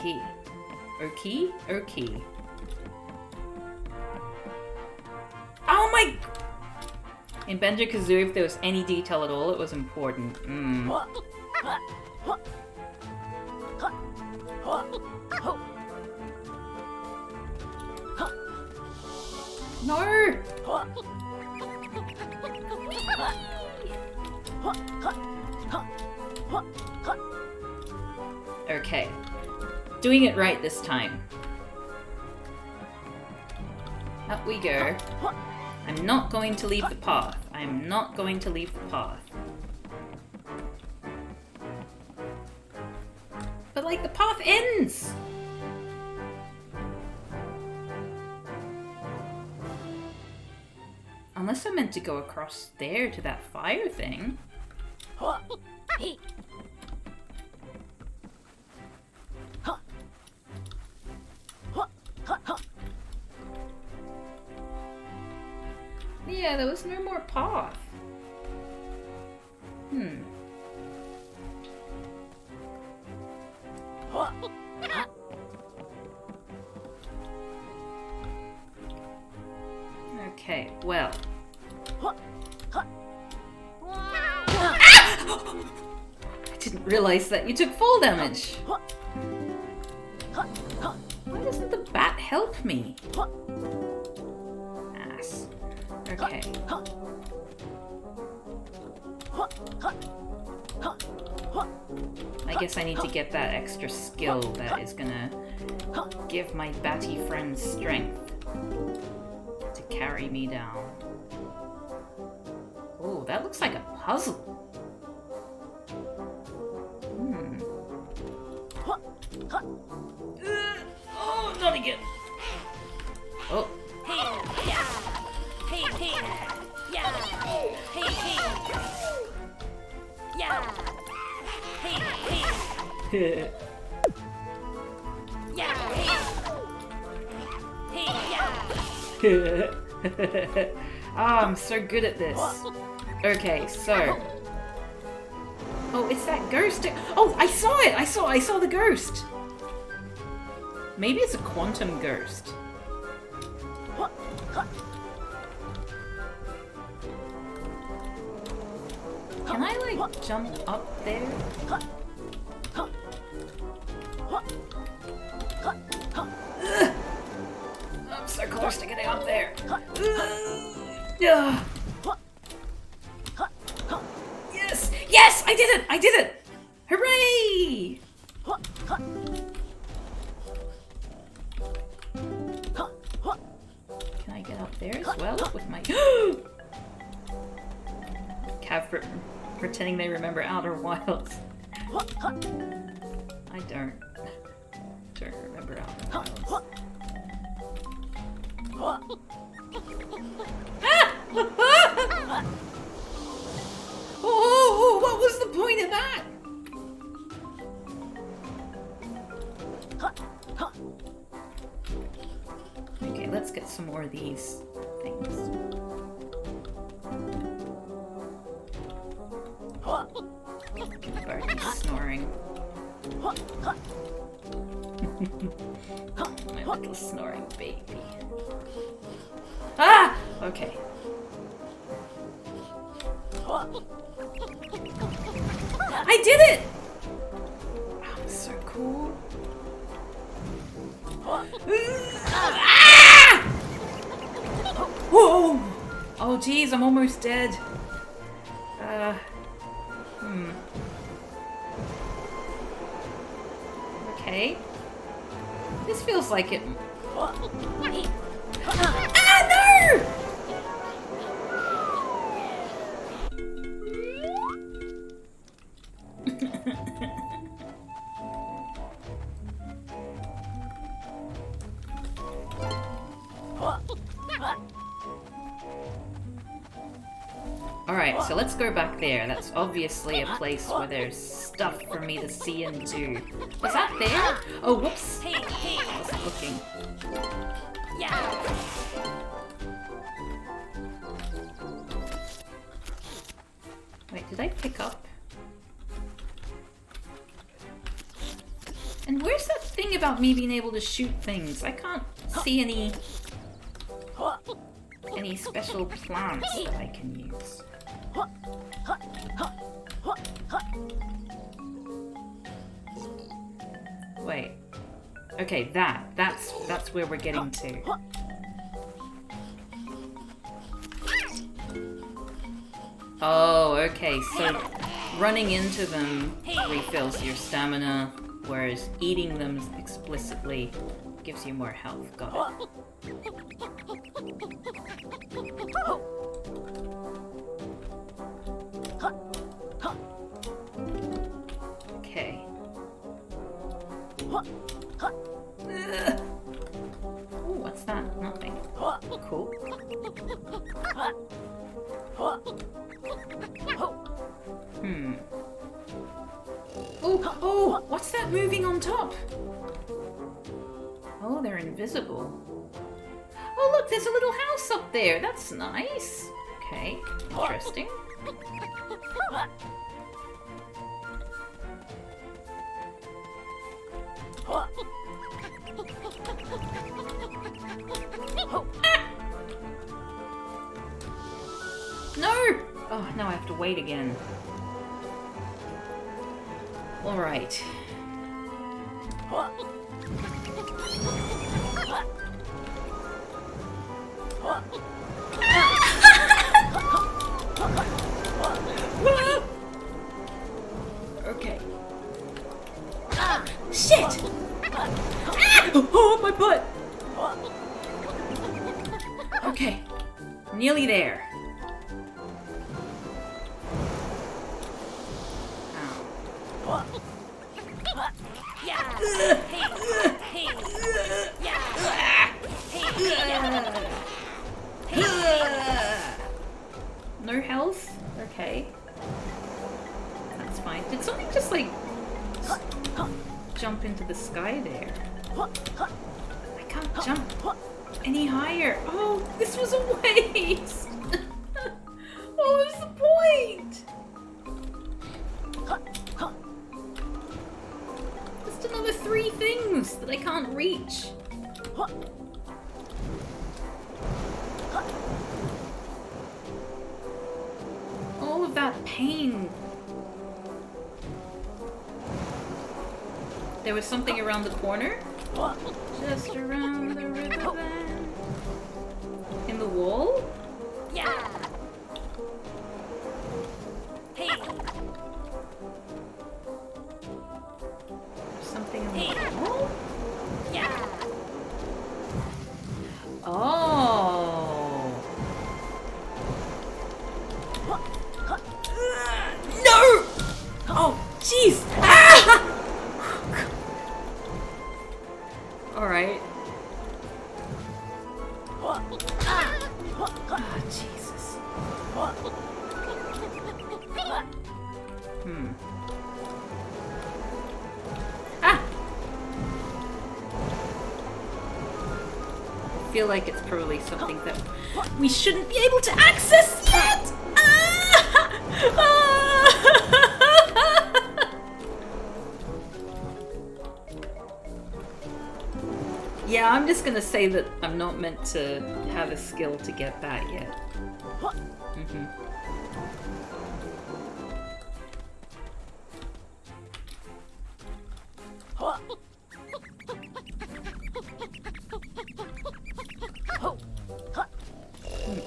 [SPEAKER 1] Key. Key? Key. Oh my... In Banjo-Kazooie, if there was any detail at all, it was important. No! Okay. Doing it right this time. Up we go. I'm not going to leave the path. I'm not going to leave the path. But like, the path ends! Unless I'm meant to go across there to that fire thing. Yeah, there was no more path. Okay, well. I didn't realize that you took fall damage. Why doesn't the bat help me? Ass. Okay. I guess I need to get that extra skill that is gonna give my batty friends strength to carry me down. Oh, that looks like a puzzle. Oh, not again. Oh.
[SPEAKER 3] Yeah, hey. Hey, yeah.
[SPEAKER 1] Ah, I'm so good at this. Okay, so. Oh, it's that ghost. Oh, I saw it. I saw the ghost. Maybe it's a quantum ghost. Can I like jump up there? Ugh. I'm so close to getting up there. Ugh. Yes! Yes! I did it! I did it! Hooray! Can I get up there as well with my... Cav pretending they remember Outer Wilds. I don't remember Outer Wilds. Oh, what was the point of that? Okay, let's get some more of these things. Birdie's snoring. My little snoring baby. Ah! Okay. I did it! Oh, so cool. Ah! Whoa! Oh geez, I'm almost dead. Okay. This feels like it. Ah, no! Alright, so let's go back there. That's obviously a place where there's stuff for me to see and do. Was that there? Oh, whoops.
[SPEAKER 3] Hey, hey.
[SPEAKER 1] I wasn't looking.
[SPEAKER 3] Yeah.
[SPEAKER 1] Wait, did I pick up? And where's that thing about me being able to shoot things? I can't see any special plants that I can use. Wait. Okay, that's where we're getting to. Oh, okay, so running into them refills your stamina, whereas eating them explicitly gives you more health. Got it. Okay. Ooh, what's that? Nothing. Cool. Oh, what's that moving on top? Oh, they're invisible. Oh, look, there's a little house up there. That's nice. Okay, interesting. Ah! No! Oh, now I have to wait again. Alright. Okay. Shit! Oh, my butt! Okay. Nearly there. Ow.
[SPEAKER 3] Yeah. Hey, hey. Yeah. Hey.
[SPEAKER 1] No health? Okay. That's fine. Did something just like... jump into the sky there. I can't jump any higher. Oh, this was a waste! What was the point? Just another 3 things that I can't reach. All of that pain. There was something around the corner? Just around the riverbed. In the wall?
[SPEAKER 3] Yeah. Hey.
[SPEAKER 1] Something in the wall?
[SPEAKER 3] Yeah.
[SPEAKER 1] Oh. No! Oh, jeez! Ah! Alright. Oh, Jesus. Ah! I feel like it's probably something that we shouldn't be able to access yet! Ah! Ah! Yeah, I'm just gonna say that I'm not meant to have a skill to get that yet.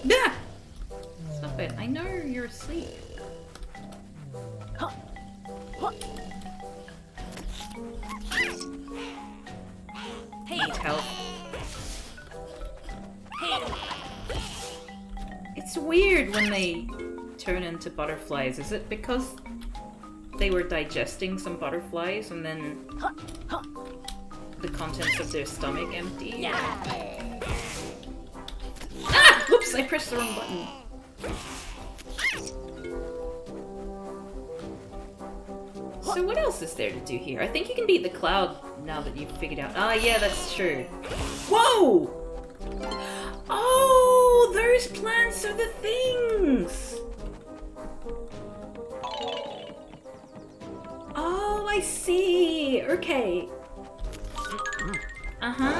[SPEAKER 1] Yeah! Stop it. I know you're asleep. Need help. It's weird when they turn into butterflies. Is it because they were digesting some butterflies and then the contents of their stomach empty?
[SPEAKER 3] Yeah.
[SPEAKER 1] Ah! Whoops! I pressed the wrong button. So what else is there to do here? I think you can beat the cloud now that you've figured out. Ah, yeah, that's true. Whoa! Oh, those plants are the things! Oh, I see. Okay. Uh-huh.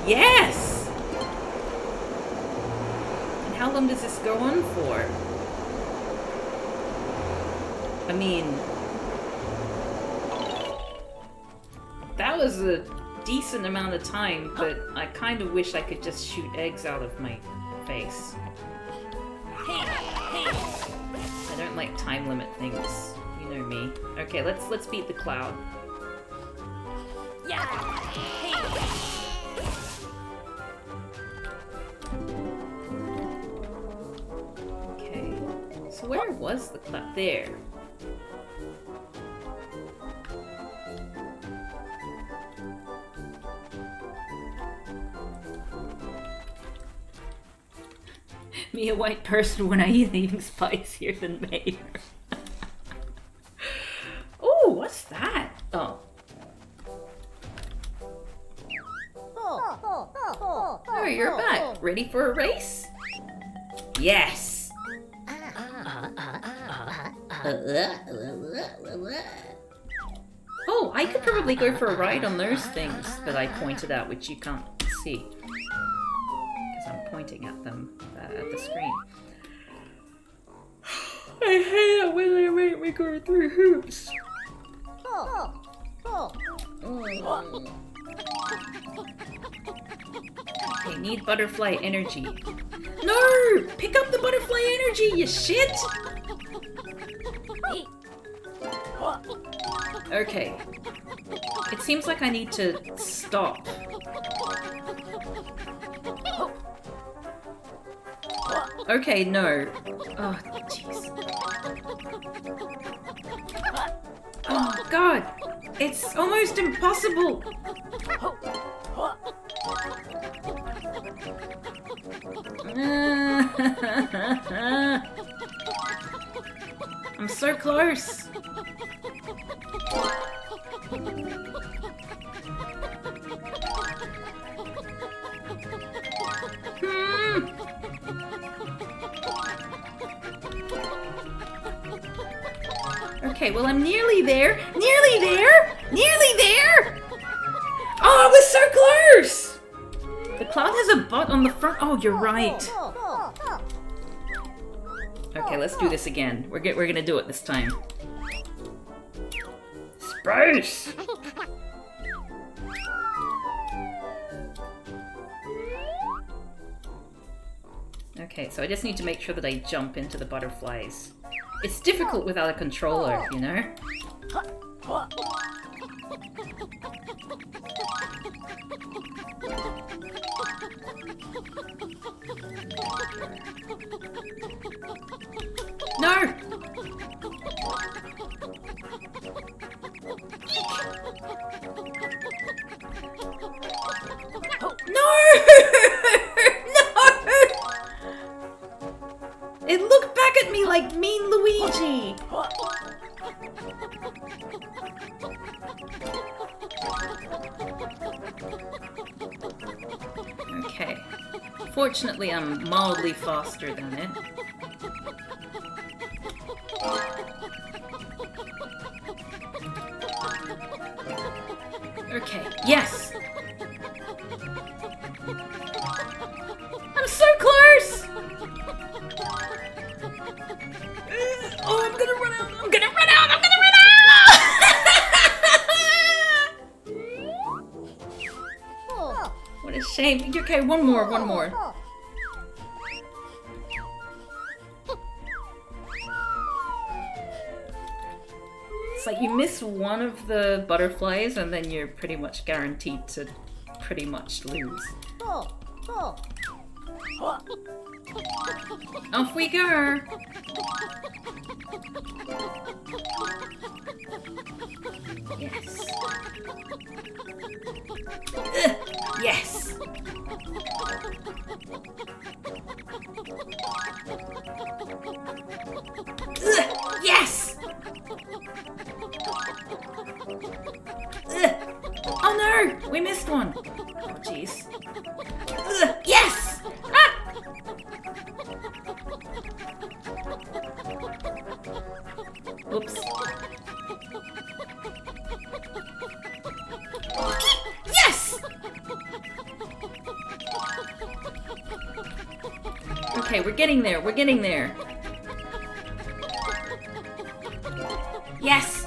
[SPEAKER 1] Yes! And how long does this go on for? I mean, that was a decent amount of time, but I kind of wish I could just shoot eggs out of my face. I don't like time limit things. You know me. Okay, let's beat the cloud.
[SPEAKER 3] Yeah.
[SPEAKER 1] Okay. So where was the cloud? There. Me, a white person, when I eat anything spicier than mayor. Oh, what's that? Oh. Oh, you're back. Ready for a race? Yes. Oh, I could probably go for a ride on those things that I pointed out, which you can't see. Because I'm pointing at them at the screen. I hate it when they make me go through hoops. Okay, need butterfly energy. No! Pick up the butterfly energy, you shit! Okay. It seems like I need to stop. Okay, no. Oh, jeez. Oh, God! It's almost impossible! I'm so close. Okay, well, I'm nearly there. Nearly there! Nearly there! Oh, I was so close! The cloud has a butt on the front. Oh, you're right. Okay, let's do this again. We're gonna do it this time. Space! Okay, so I just need to make sure that I jump into the butterflies. It's difficult without a controller, you know? No! No! No! It looked back at me like mean Luigi! Okay. Fortunately, I'm mildly faster than it. Okay, yes! I'm so close! Oh, I'm gonna run out! I'm gonna run out! I'm gonna run out! What a shame. Okay, one more. It's like you miss one of the butterflies and then you're pretty much guaranteed to pretty much lose. Off we go! Yes. Yes! Yes! Oh no! We missed one! Oh jeez. Yes! Ah! Oops. Yes! Okay, we're getting there. Yes!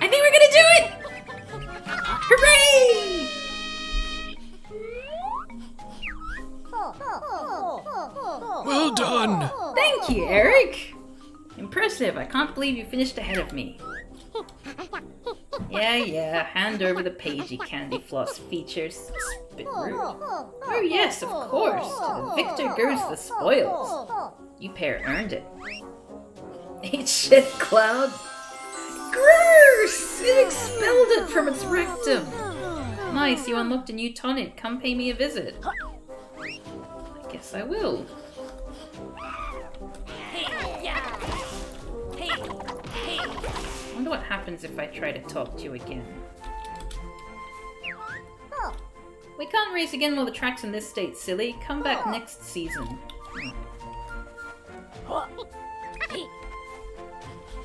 [SPEAKER 1] I think we're gonna do it! Hooray!
[SPEAKER 5] Well done.
[SPEAKER 1] Thank you, Eric! Impressive, I can't believe you finished ahead of me. Yeah, hand over the pagey candy floss features. Bit rude. Oh yes, of course. To the victor goes the spoils. You pair earned it. Eat shit, Cloud. Gross! It expelled it from its rectum. Nice, you unlocked a new tonic. Come pay me a visit. I guess I will. I wonder what happens if I try to talk to you again. We can't race again while the track's in this state, silly. Come back next season.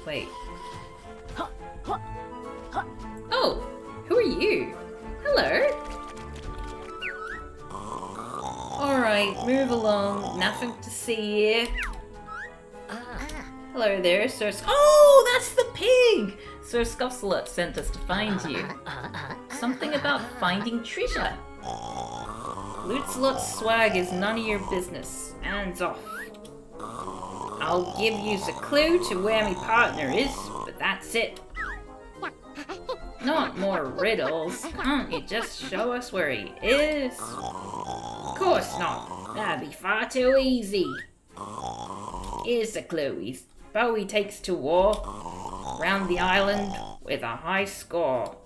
[SPEAKER 1] Wait. Oh! Who are you? Hello? Alright, move along. Nothing to see here. Hello there, Sir Oh, that's the pig! Sir Scuffsalot sent us to find you. Something about finding treasure. Lootsalot's swag is none of your business. Hands off. I'll give you a clue to where my partner is, but that's it. Not more riddles. Can't you just show us where he is? Of course not. That'd be far too easy. Here's the clue. Bowie takes to war round the island with a high score.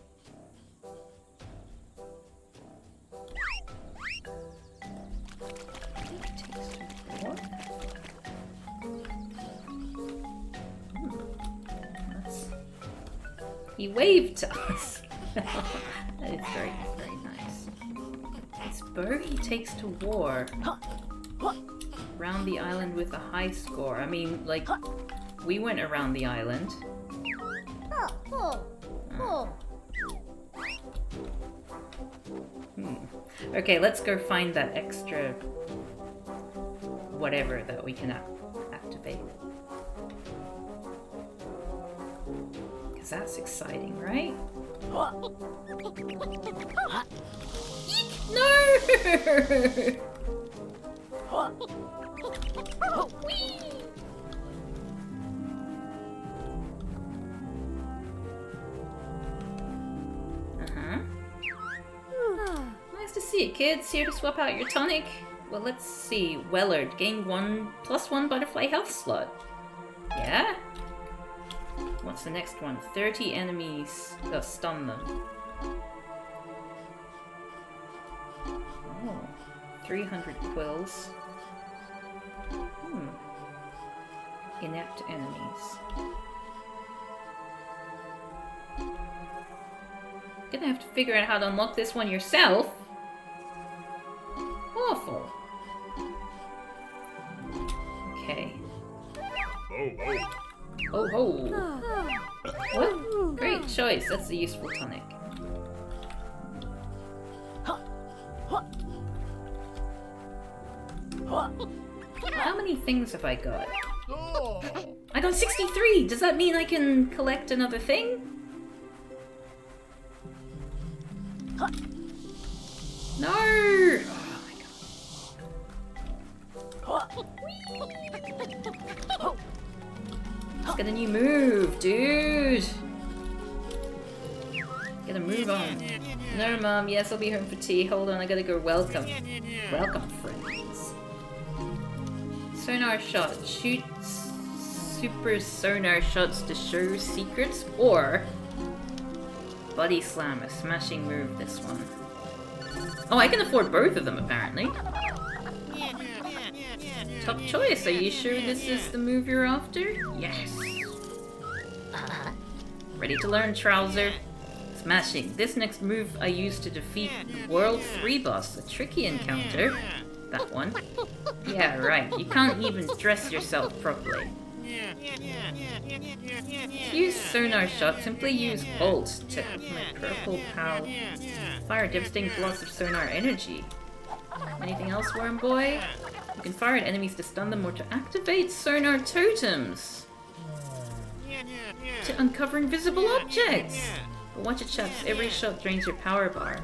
[SPEAKER 1] He waved to us. That is very, very nice. This bow he takes to war. Around the island with a high score. I mean, like, we went around the island. Okay, let's go find that extra whatever that we can activate. Because that's exciting, right? No! Nice to see you, kids. Here to swap out your tonic. Well, let's see. Wellard, gain 1+1 butterfly health slot. Yeah? What's the next one? 30 enemies. Stun them. Oh. 300 quills. Inept enemies. Gonna have to figure out how to unlock this one yourself. Awful. Okay. Oh ho. What? Great choice. That's a useful tonic. How many things have I got? I got 63! Does that mean I can collect another thing? No! Oh my god. Let's get a new move, dude! Gotta move on. No, Mom. Yes, I'll be home for tea. Hold on, I gotta go welcome. Welcome, friends. Sonar shot. Shoot super sonar shots to show secrets, or body slam, a smashing move, this one. Oh, I can afford both of them, apparently. Top choice. Are you sure this is the move you're after? Yes. Ready to learn, Trouser. Smashing. This next move I use to defeat the World 3 boss. A tricky encounter. That one. Yeah, right. You can't even dress yourself properly. Use sonar shot. Simply use Bolt to my purple pal. Fire devastating blast of sonar energy. Anything else, Worm Boy? You can fire at enemies to stun them or to activate sonar totems. To uncover invisible objects. But watch it, chaps. Every shot drains your power bar.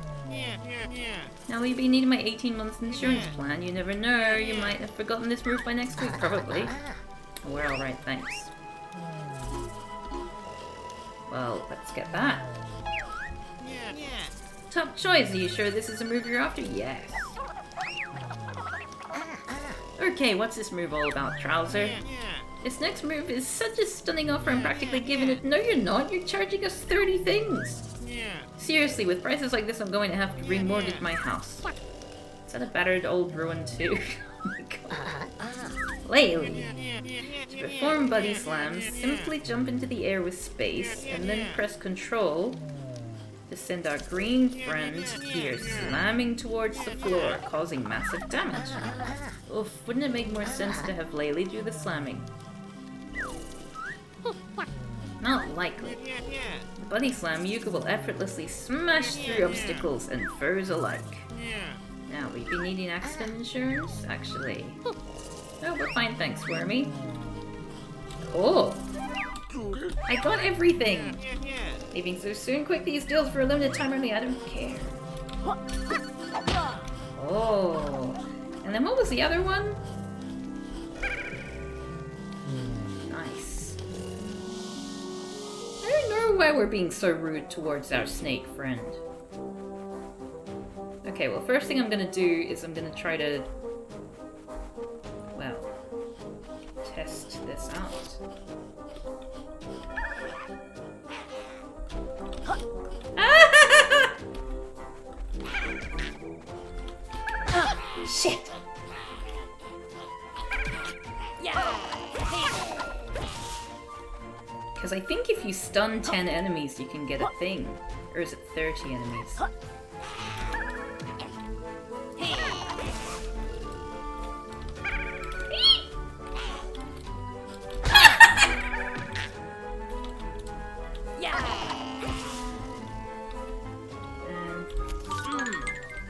[SPEAKER 1] Now you'll be needing my 18 months insurance plan. You never know. You might have forgotten this move by next week, probably. We're alright, thanks. Well, let's get that. Top choice. Are you sure this is a move you're after? Yes. Okay, what's this move all about, Trouser? This next move is such a stunning offer, I'm practically giving it— No, you're not. You're charging us 30 things. Seriously, with prices like this, I'm going to have to remortgage my house. Is that a battered old ruin too? Oh my god. Laylee. To perform buddy slams, simply jump into the air with space, and then press Control to send our green friend here slamming towards the floor, causing massive damage. Oof, wouldn't it make more sense to have Laylee do the slamming? Not likely. The buddy slam, Yooka will effortlessly smash through obstacles and foes alike. Now, we'd be needing accident insurance? Actually. No, we're fine, thanks, Wormy. Cool. I got everything! Leaving so soon, quick, these deals for a limited time only, I don't care. Oh. And then what was the other one? Nice. I don't know why we're being so rude towards our snake friend. Okay, well, first thing I'm gonna do is I'm gonna try to, well, test this out. Shit! Because I think if you stun 10 enemies, you can get a thing. Or is it 30 enemies? I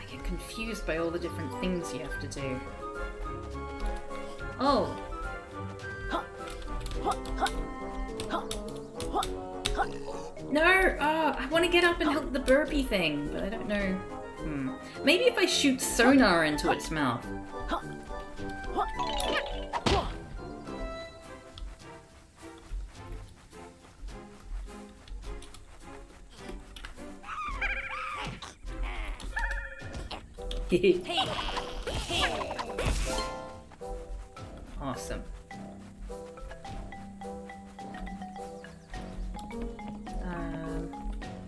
[SPEAKER 1] get confused by all the different things you have to do. Oh. No! I want to get up and help the burpee thing, but I don't know. Maybe if I shoot sonar into its mouth. Awesome.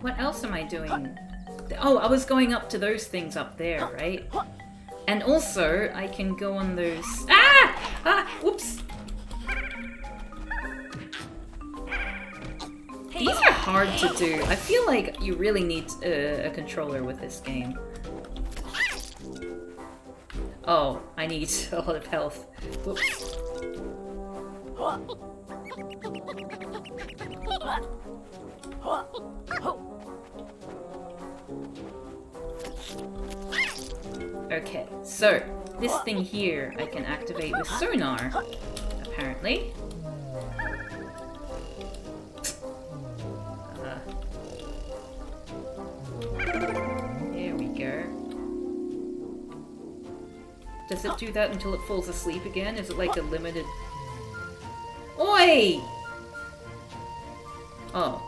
[SPEAKER 1] What else am I doing? Oh, I was going up to those things up there, right? And also, I can go on those... Ah! Ah! Whoops! These are hard to do. I feel like you really need a controller with this game. Oh, I need a lot of health. Whoops. Okay, so this thing here I can activate with sonar, apparently. There we go. Does it do that until it falls asleep again? Is it like a limited... Oi! Oh.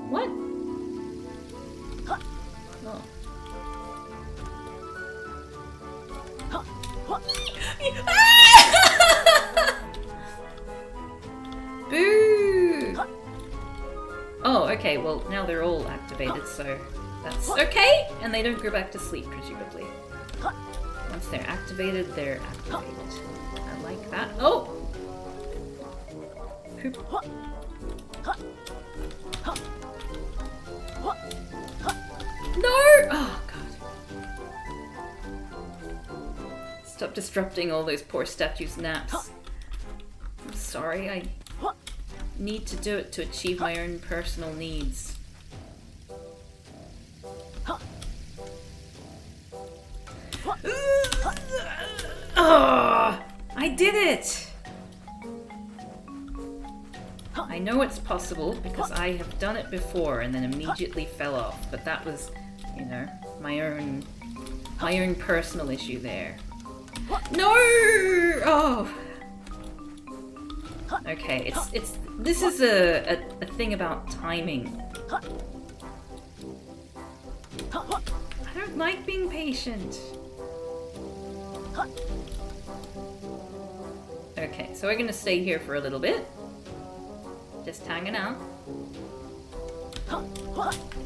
[SPEAKER 1] What? Oh. Boo! Oh, okay, well, now they're all activated, so that's okay! And they don't go back to sleep, presumably. Once they're activated, they're activated. I like that. Oh! Poop. No! Oh, God. Stop disrupting all those poor statues' naps. I'm sorry, I need to do it to achieve my own personal needs. Oh, I did it! I know it's possible because I have done it before and then immediately fell off, but that was, you know, my own personal issue there. No! Oh. Okay, this is a thing about timing. I don't like being patient. Okay, so we're gonna stay here for a little bit. Just hanging out.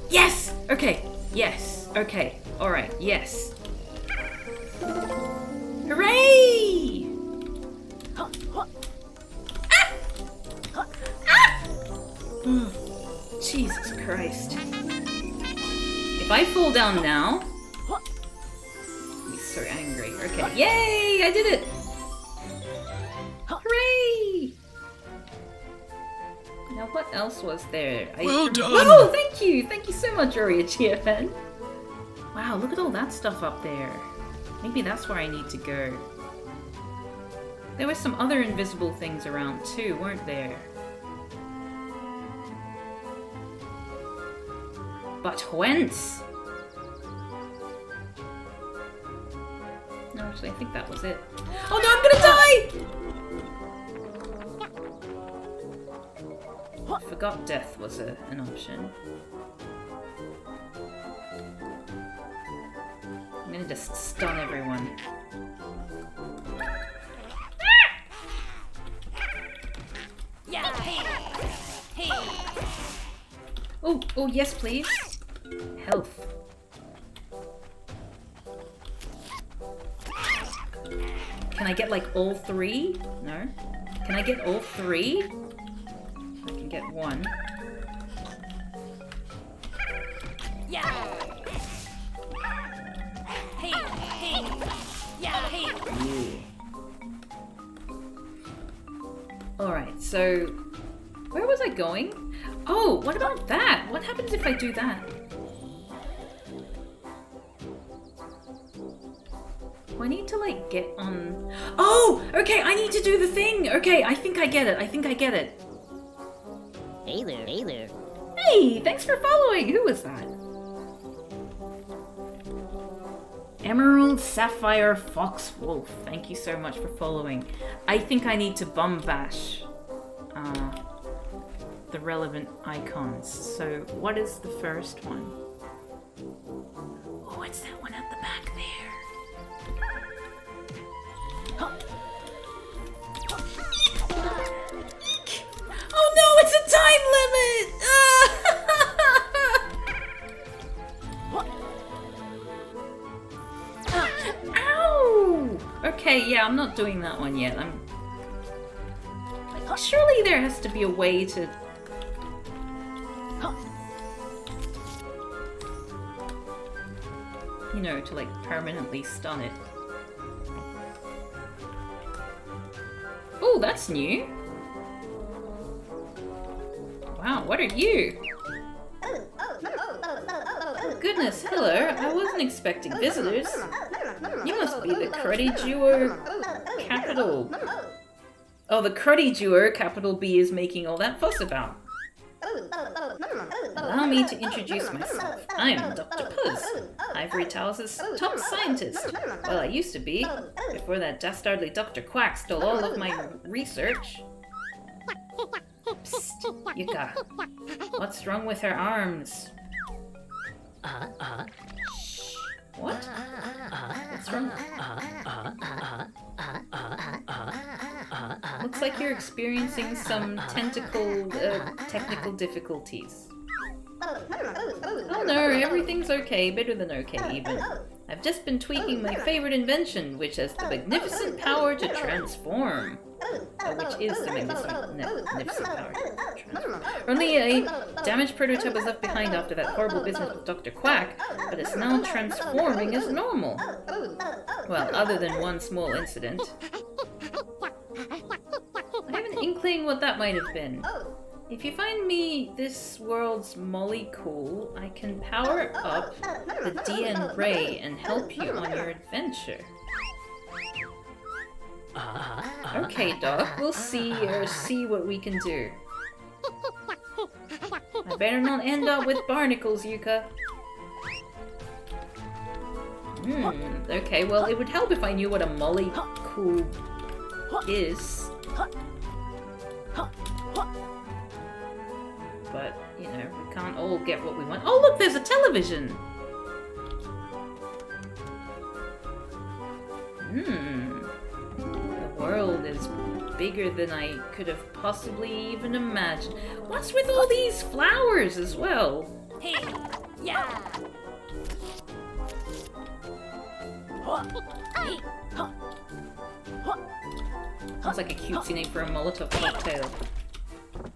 [SPEAKER 1] Yes! Okay, yes, okay, alright, yes. Hooray! Jesus Christ. If I fall down now, I'll be so angry. Okay, yay! I did it! Hooray! Now what else was there?
[SPEAKER 5] Well done!
[SPEAKER 1] Oh, thank you! Thank you so much, Ori GFN. Wow, look at all that stuff up there. Maybe that's where I need to go. There were some other invisible things around too, weren't there? But whence? No, actually, I think that was it. Oh no, I'm gonna die! I forgot death was an option. I'm gonna just stun everyone. Oh, yes, please. Health. Can I get like all 3? No. Can I get all 3? I can get 1.
[SPEAKER 3] Yeah. Hey, hey. Yeah, hey.
[SPEAKER 1] Alright, so... Where was I going? Oh, what about that? What happens if I do that? Do I need to, like, get on... Oh! Okay, I need to do the thing! Okay, I think I get it. I think I get it.
[SPEAKER 6] Hey there, hey there.
[SPEAKER 1] Hey! Thanks for following! Who was that? Emerald Sapphire Fox Wolf. Thank you so much for following. I think I need to bum bash the relevant icons. So what is the first one? Oh, it's that one at the back there. Oh no, it's a time limit! Ow! Okay, yeah, I'm not doing that one yet. Surely there has to be a way to... You know, to like permanently stun it. Oh, that's new. Wow, what are you? Oh goodness, hello. I wasn't expecting visitors. You must be the Cruddy Duo Capital. Oh, the Cruddy Duo Capital B is making all that fuss about. Allow me to introduce myself. I am Dr. Puzz, Ivory Towers' top scientist. Well, I used to be, before that dastardly Dr. Quack stole all of my research. Psst, Yuka. What's wrong with her arms? Shh. What? What's wrong? Looks like you're experiencing some technical difficulties. Oh no, everything's okay, better than okay even. I've just been tweaking my favorite invention, which has the magnificent power to transform. Which is the magnificent power to transform. Only a damaged prototype was left behind after that horrible business with Dr. Quack, but it's now transforming as normal. Well, other than one small incident. I have an inkling what that might have been. If you find me this world's molecule, I can power up the DN Ray and help you on your adventure. Okay, Doc, we'll see what we can do. I better not end up with barnacles, Yuka. Okay, well, it would help if I knew what a molecule is. But, you know, we can't all get what we want. Oh, look, there's a television! The world is bigger than I could have possibly even imagined. What's with all these flowers as well?
[SPEAKER 3] Hey, yeah. Hey.
[SPEAKER 1] Sounds like a cutesy name for a Molotov cocktail.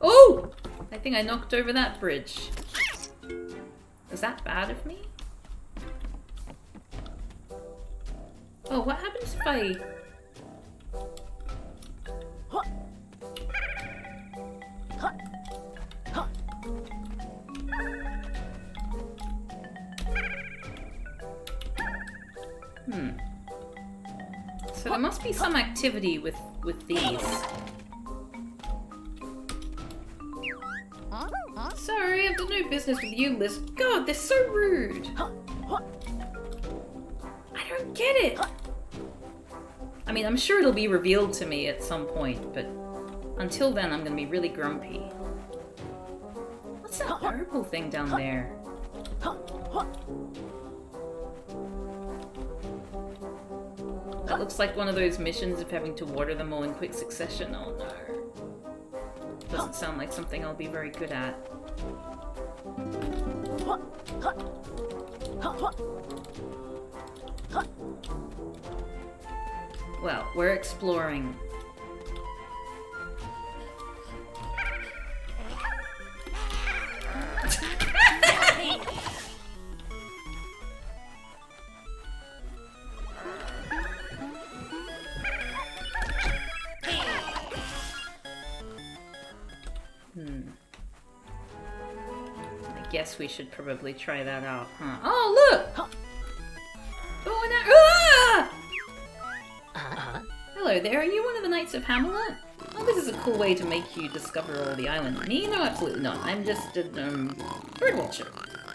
[SPEAKER 1] Oh! I think I knocked over that bridge. Was that bad of me? Oh, what happens if I... So there must be some activity with these. Sorry, I've got no business with you, Liz. God, they're so rude. I don't get it. I mean, I'm sure it'll be revealed to me at some point, but until then, I'm gonna be really grumpy. What's that purple thing down there? That looks like one of those missions of having to water them all in quick succession. Oh no. Doesn't sound like something I'll be very good at. Well, we're exploring. I guess we should probably try that out, huh? Oh, look! Oh, and that. Ah! Hello there, are you one of the Knights of Hamelot? Oh, this is a cool way to make you discover all the island. Me? No, absolutely not. I'm just a, birdwatcher.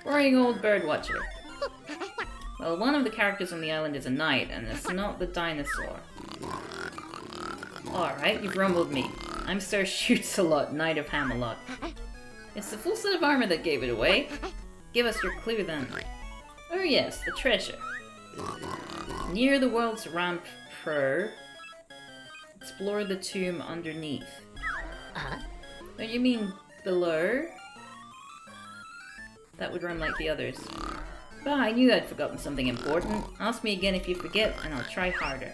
[SPEAKER 1] Boring old birdwatcher. Well, one of the characters on the island is a knight, and it's not the dinosaur. Alright, you've rumbled me. I'm Sir Shoots-a-Lot, Knight of Hamelot. It's the full set of armor that gave it away. Give us your clue then. Oh yes, the treasure. Near the world's ramp pro, explore the tomb underneath. Oh, you mean below? That would run like the others. Bah, I knew I'd forgotten something important. Ask me again if you forget, and I'll try harder.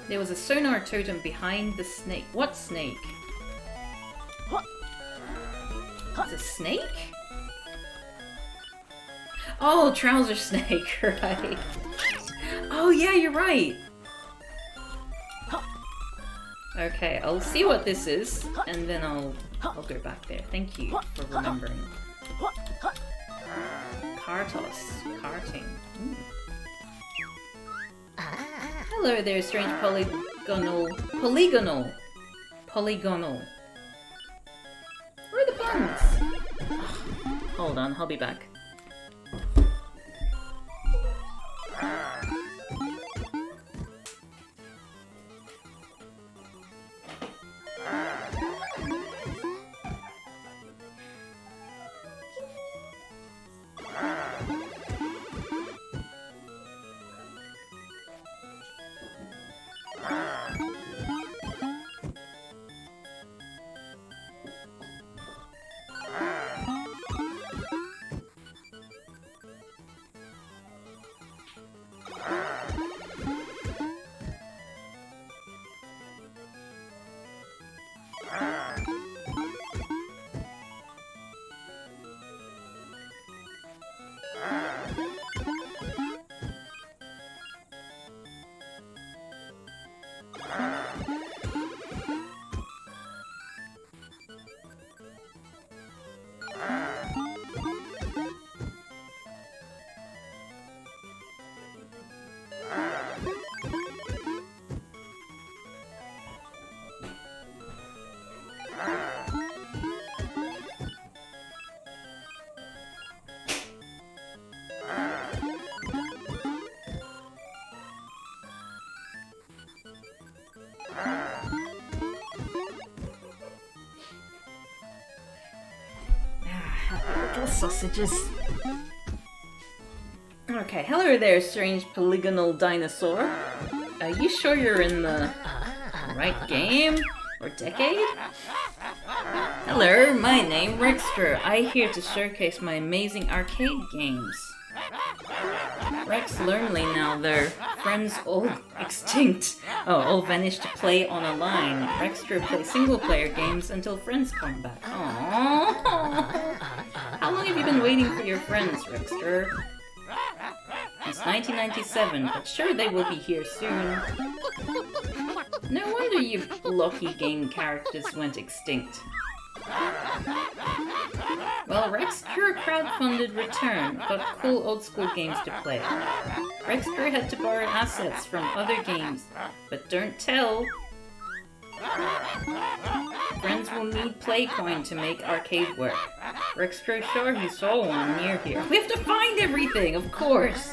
[SPEAKER 1] There was a sonar totem behind the snake. What snake? It's a snake? Oh, trouser snake, right. Oh yeah, you're right. Okay, I'll see what this is, and then I'll go back there. Thank you for remembering. Kartos. Karting. Ooh. Hello there, strange polygonal. Where are the buns? Hold on, I'll be back. Sausages. Okay, hello there, strange polygonal dinosaur. Are you sure you're in the right game or decade? Hello, my name Rexter. I'm here to showcase my amazing arcade games. Rex lonely now, their friends all extinct. Oh, all vanished to play on a line. Rexter plays single-player games until friends come back. Aww. How long have you been waiting for your friends, Rexter? Since 1997, but sure they will be here soon. No wonder you blocky game characters went extinct. Well, Rexter crowdfunded return, got cool old school games to play. Rexter had to borrow assets from other games, but don't tell. Friends will need Playcoin to make arcade work. Rexter sure he saw one near here. We have to find everything, of course!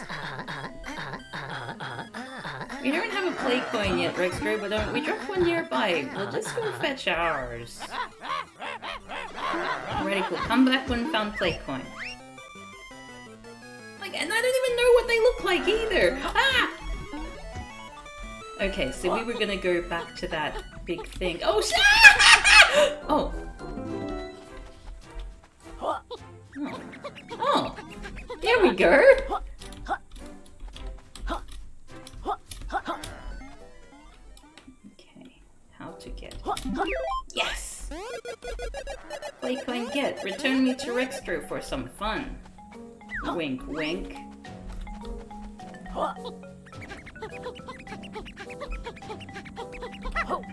[SPEAKER 1] We don't have a Playcoin yet, Rexter, but we dropped one nearby. We'll just go fetch ours. Alrighty, cool. Come back when found Playcoin. Like, and I don't even know what they look like either! Ah! Okay, so we were gonna go back to that big thing. Oh, shit! Oh. Oh. There we go. to Rextro for some fun. Wink, wink.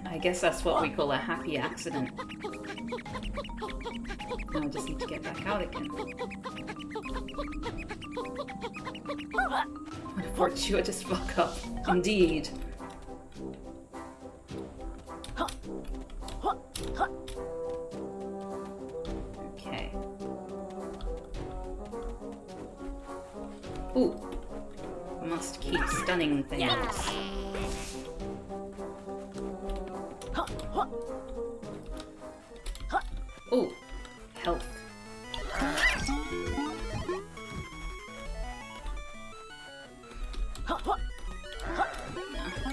[SPEAKER 1] I guess that's what we call a happy accident. Now I just need to get back out again. What a fortuitous fuck up. Indeed. Okay. Ooh. Must keep stunning things. Ooh. Health.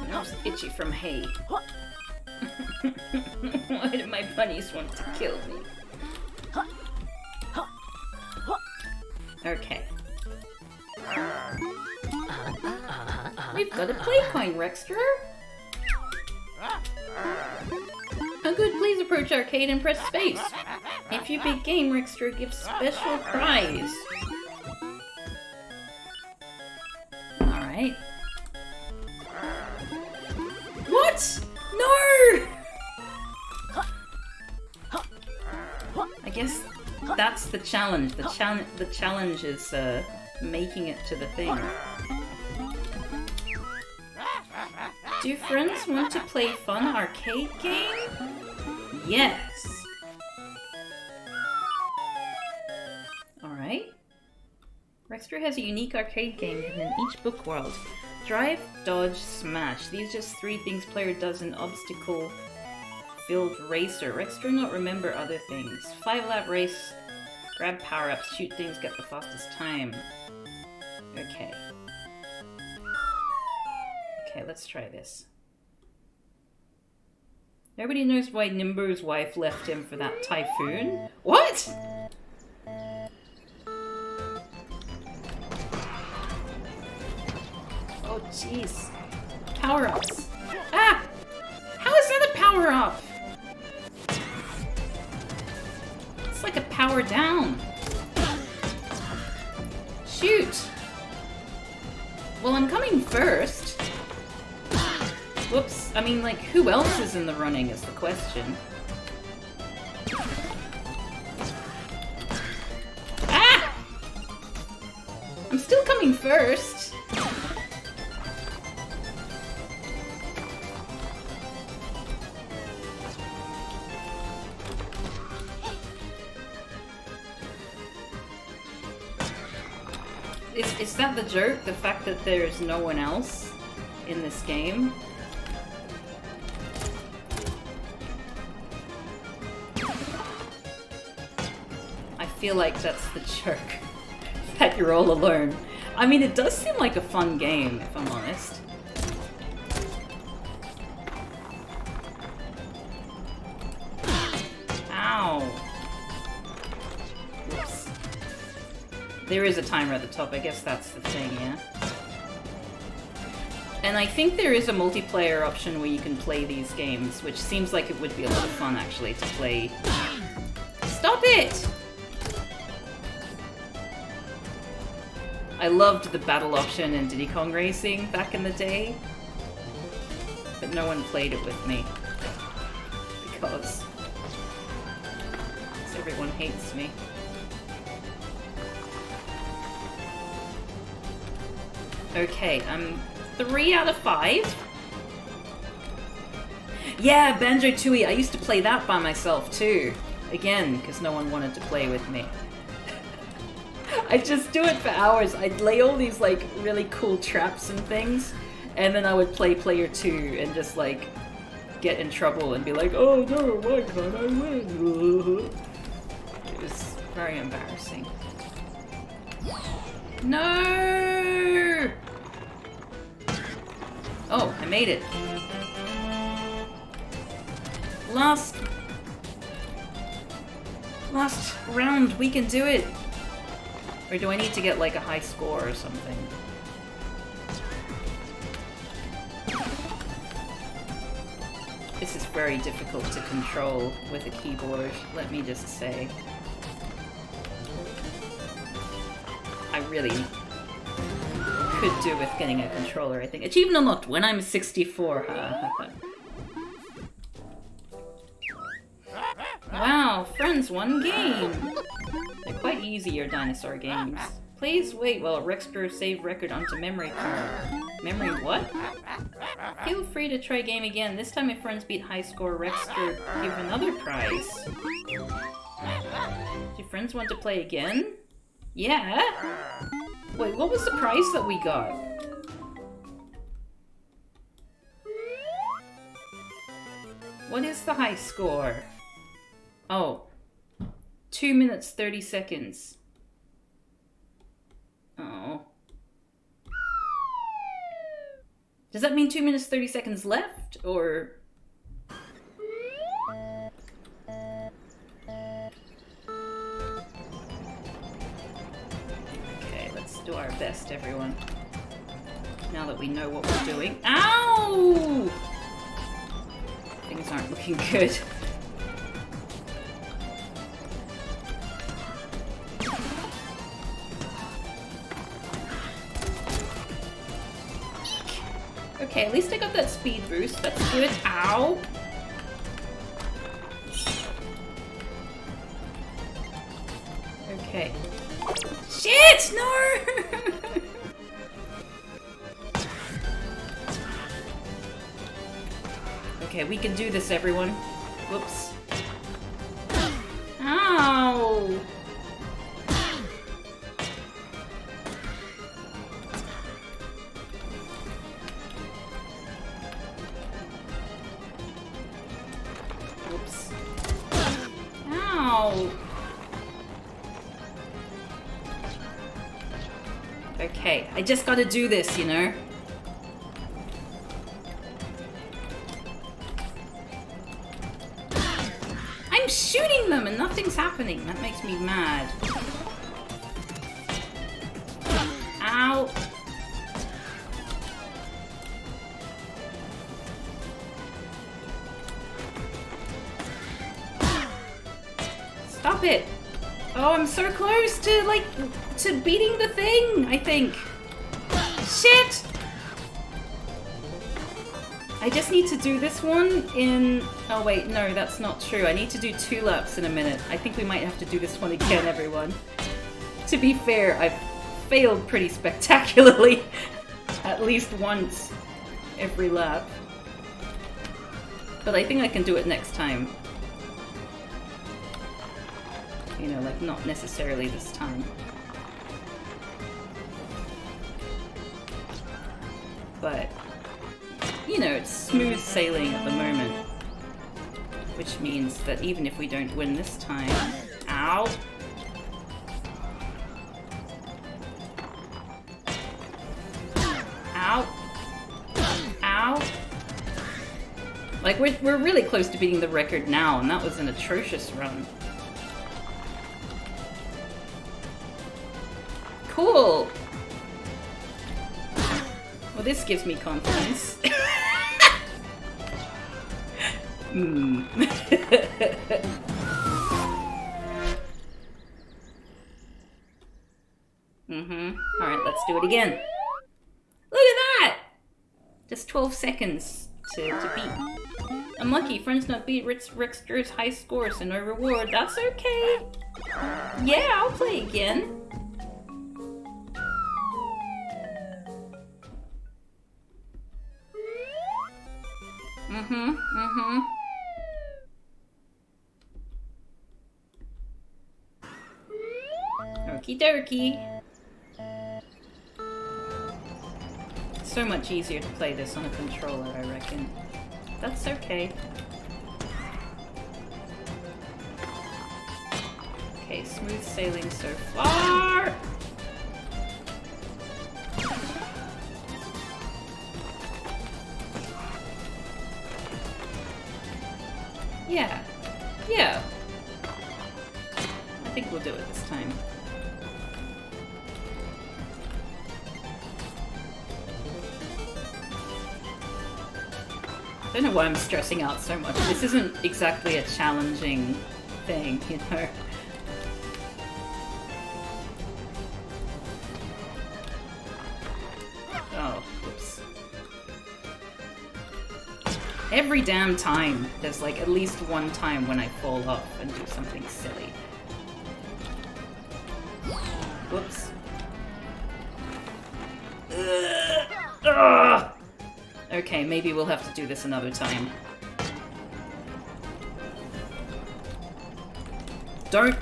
[SPEAKER 1] No, I'm itchy from hay. Why do my bunnies want to kill me? Okay. We've got a play coin, Rexter. Oh good, please approach arcade and press space. If you beat game, Rexter gives special prize. Alright. What? No! I guess that's the challenge. The challenge is making it to the thing. Do friends want to play fun arcade game? Yes. Alright. Rexter has a unique arcade game hidden in each book world. Drive, dodge, smash. These are just 3 things player does in obstacle-filled racer. Rexter not remember other things. 5-lap race, grab power-ups, shoot things, get the fastest time. Okay. Okay, let's try this. Nobody knows why Nimbo's wife left him for that typhoon. What? Oh, jeez. Power-ups. Ah! How is that a power-up? It's like a power down. Shoot! Well, I'm coming first. Whoops. I mean, like, who else is in the running is the question. Ah! I'm still coming first. Is that the joke? The fact that there's no one else in this game? I feel like that's the joke. That you're all alone. I mean, it does seem like a fun game, if I'm honest. Ow. Oops. There is a timer at the top, I guess that's the thing, yeah? And I think there is a multiplayer option where you can play these games, which seems like it would be a lot of fun, actually, to play. Stop it! I loved the battle option in Diddy Kong Racing back in the day, but no one played it with me, because everyone hates me. Okay, I'm 3 out of 5. Yeah, Banjo-Tooie, I used to play that by myself too. Again, because no one wanted to play with me. I'd just do it for hours. I'd lay all these like really cool traps and things, and then I would play player 2 and just like get in trouble and be like, oh no, why can't I win? It was very embarrassing. No! Oh, I made it. Last round, we can do it. Or do I need to get like a high score or something? This is very difficult to control with a keyboard, let me just say. really could do with getting a controller, I think. Achievement unlocked when I'm 64. Wow, friends, one game. They're quite easy, your dinosaur games. Please wait while Rex Drew save record onto memory card. Memory what? Feel free to try game again. This time if friends beat high score, Rex Drew give another prize. Do friends want to play again? Yeah? Wait, what was the prize that we got? What is the high score? Oh. 2 minutes 30 seconds. Oh. Does that mean 2 minutes 30 seconds left? Or... Okay, let's do our best, everyone. Now that we know what we're doing. Ow! Things aren't looking good. Okay, at least I got that speed boost. That's good. Ow! Okay. Shit! No! Okay, we can do this, everyone. Whoops. Ow! Whoops. Ow! Okay, I just gotta do this, you know? I'm shooting them and nothing's happening. That makes me mad. Ow! Stop it! Oh, I'm so close to, like, to beating the thing, I think. Shit! I just need to do this one in... Oh wait, no, that's not true. I need to do 2 laps in a minute. I think we might have to do this one again, everyone. To be fair, I've failed pretty spectacularly. At least once every lap. But I think I can do it next time. You know, like, not necessarily this time. But, you know, it's smooth sailing at the moment. Which means that even if we don't win this time... Ow! Ow! Ow! Like, we're really close to beating the record now, and that was an atrocious run. Cool! Well, this gives me confidence. Alright, let's do it again. Look at that! Just 12 seconds to beat. Unlucky, friends not beat Rex Drew's high score, so no reward. That's okay. Yeah, I'll play again. Okie dokie. So much easier to play this on a controller, I reckon. That's okay. Okay, smooth sailing so far! Yeah. Yeah. I think we'll do it this time. I don't know why I'm stressing out so much. This isn't exactly a challenging thing, you know? Every damn time, there's like at least one time when I fall off and do something silly. Whoops. Ugh. Okay, maybe we'll have to do this another time. Don't.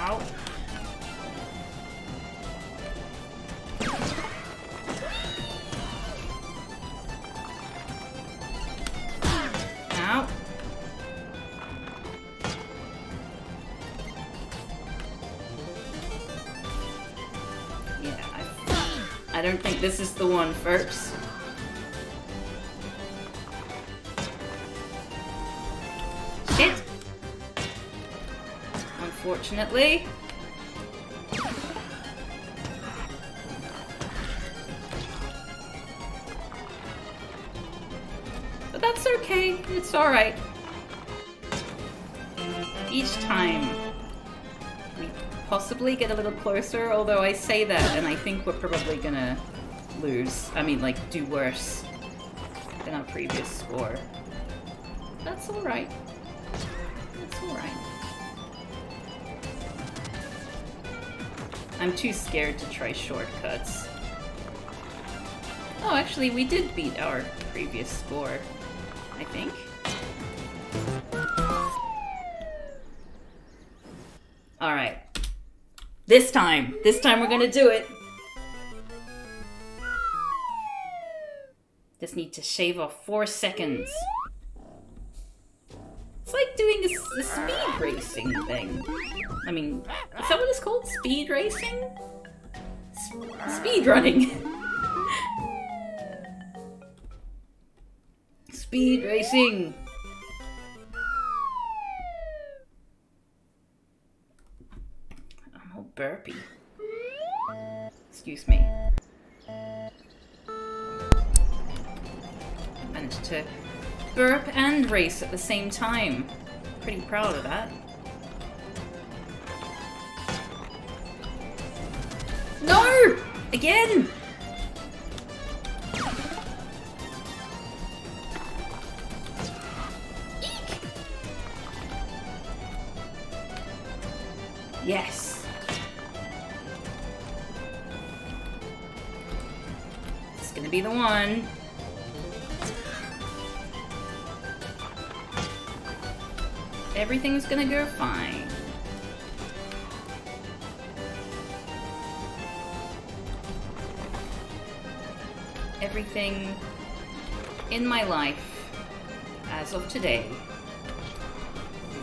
[SPEAKER 1] Ow. Ow. Yeah, I don't think this is the one first. Shit! Unfortunately. But that's okay, it's alright. Each time we possibly get a little closer, although I say that and I think we're probably gonna lose. I mean, like, do worse than our previous score. That's alright. That's alright. I'm too scared to try shortcuts. Oh, actually, we did beat our previous score, I think. Alright. This time we're gonna do it! Just need to shave off 4 seconds. It's like doing a speed racing thing. I mean, is that what it's called? Speed racing? Speed running. Speed racing. I'm all burpy. Excuse me. Managed to burp and race at the same time. Pretty proud of that. No! Again! Eek! Yes! This is gonna be the one. Everything's gonna go fine. Everything in my life, as of today,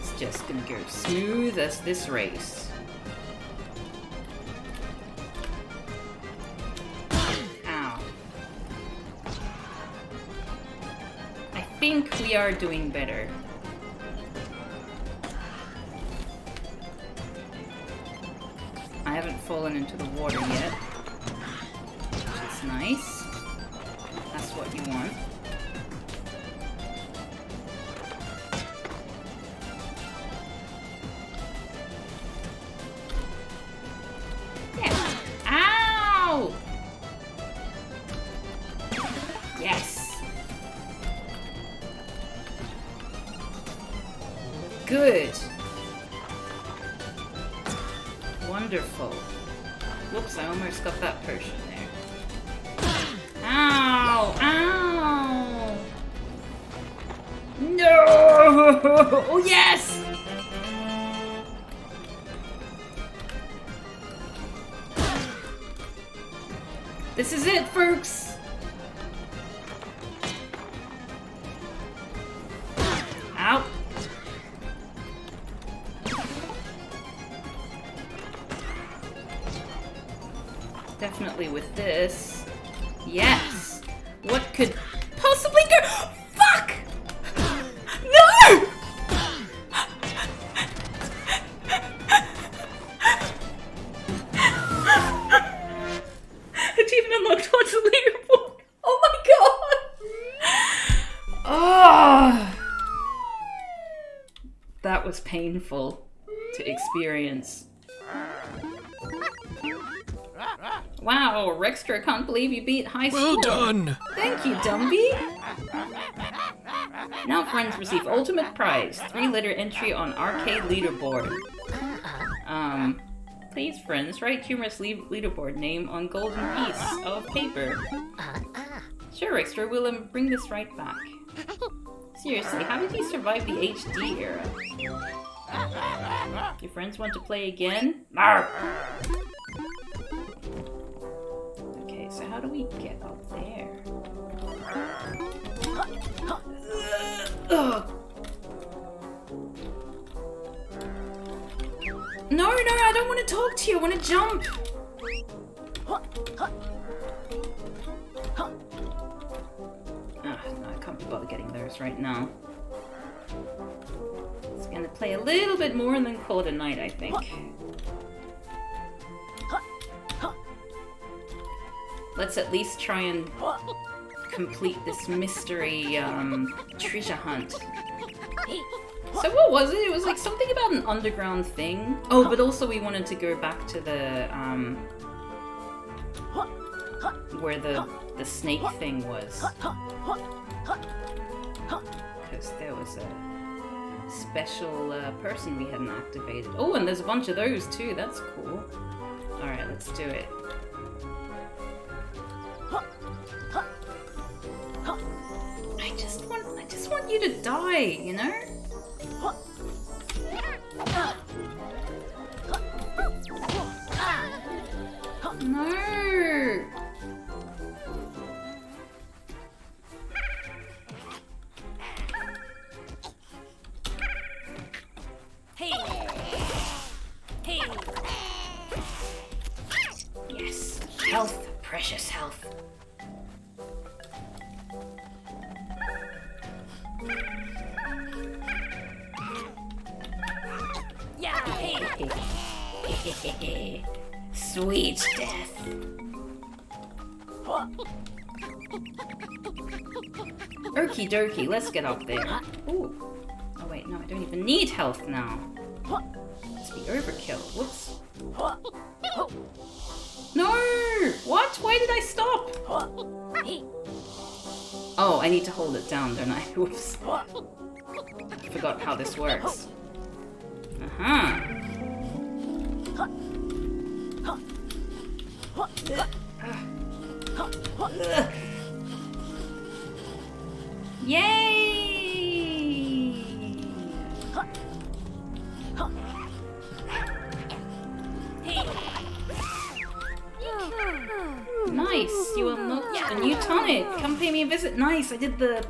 [SPEAKER 1] is just gonna go smooth as this race. Ow. I think we are doing better. I haven't fallen into the water yet, which is nice. That's what you want. Yeah. Ow! Yes. Good. Wonderful. Whoops, I almost got that potion there. Ow! Ow! No! Oh, yes! This is it, folks! Ow! Definitely with this. Yes! What could possibly go? Fuck! No! Achievement unlocked. What's the leaderboard? Oh my god! Oh! That was painful to experience. Wow, Rextra, can't believe you beat high score.
[SPEAKER 5] Well done.
[SPEAKER 1] Thank you, Dumby. Now friends receive ultimate prize, 3-letter entry on arcade leaderboard. Please friends, write humorous leaderboard name on golden piece of paper. Sure, Rextra, we'll bring this right back. Seriously, how did you survive the HD era? Your friends want to play again? Arr! Okay, so how do we get up there? Ugh. No, I don't want to talk to you. I want to jump. No, I can't be bothered getting those right now. It's gonna play a little bit more and then call it a night, I think. Let's at least try and complete this mystery treasure hunt. So what was it? It was like something about an underground thing. Oh, but also we wanted to go back to the where the snake thing was, because there was a special person we hadn't activated. Oh, and there's a bunch of those too. That's cool. All right, let's do it. I just want you to die, you know? No.
[SPEAKER 3] Hey. Hey.
[SPEAKER 1] Yes, health, precious health.
[SPEAKER 3] Yeah. Hey.
[SPEAKER 1] Sweet death. Okie dokie, let's get up there. Ooh. Oh wait, no, I don't even need health now. Must be overkill. Whoops. No! What? Why did I stop? Oh, I need to hold it down, don't I? Whoops. Forgot how this works. Uh-huh. Yay! Nice, you unlocked a new tonic. Come pay me a visit. Nice, I did the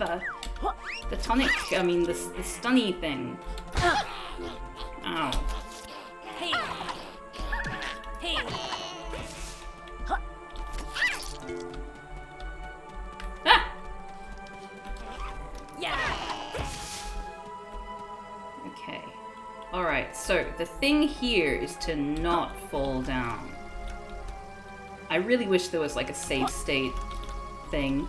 [SPEAKER 1] tonic. I mean the stunny thing. Ow.
[SPEAKER 3] Hey. Hey.
[SPEAKER 1] Ah!
[SPEAKER 3] Yeah.
[SPEAKER 1] Okay. Alright, so the thing here is to not fall down. I really wish there was like a save state thing.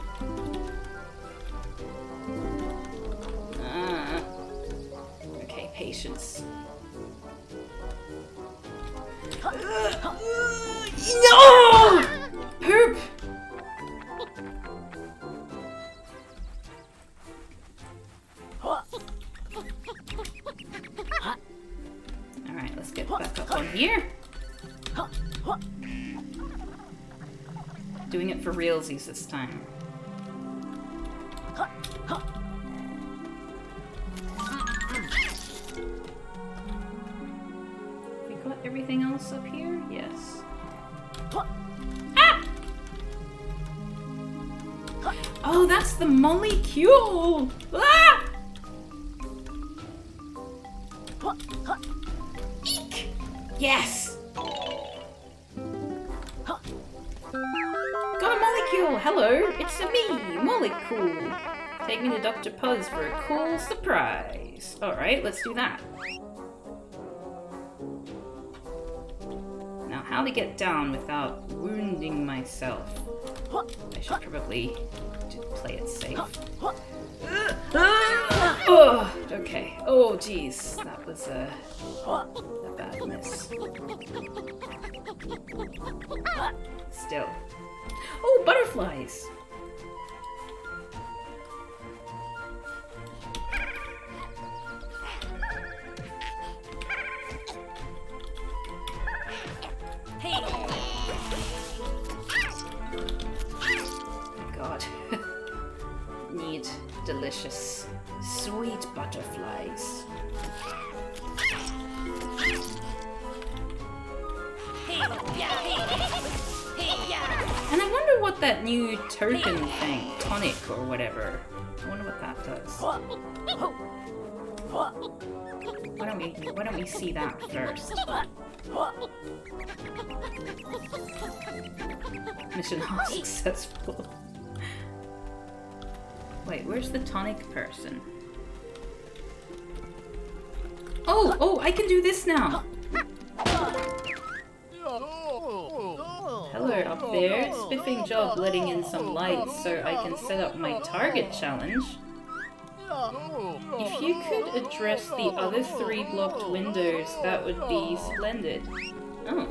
[SPEAKER 1] Okay, patience. No! Poop! Alright, let's get back up on here. Doing it for realsies this time. We got everything else up here? Yes. Ah! Oh, that's the molecule! Ah! Eek! Yes! Got a molecule! Hello, it's me, Molecule. Take me to Dr. Puzz for a cool surprise. Alright, let's do that. Now, how to get down without wounding myself? I should probably just play it safe. Ugh. Okay. Oh, jeez. That was a bad miss. Still. Oh, butterflies!
[SPEAKER 3] Hey!
[SPEAKER 1] God. Need delicious, sweet butterflies.
[SPEAKER 3] Hey! Yeah! Hey! Yeah!
[SPEAKER 1] And I wonder what that new token thing, tonic or whatever, I wonder what that does. Why don't we see that first? Mission not successful. Wait, where's the tonic person? Oh, I can do this now! Hello up there. Spiffing job letting in some light so I can set up my target challenge. If you could address the other 3 blocked windows, that would be splendid. Oh.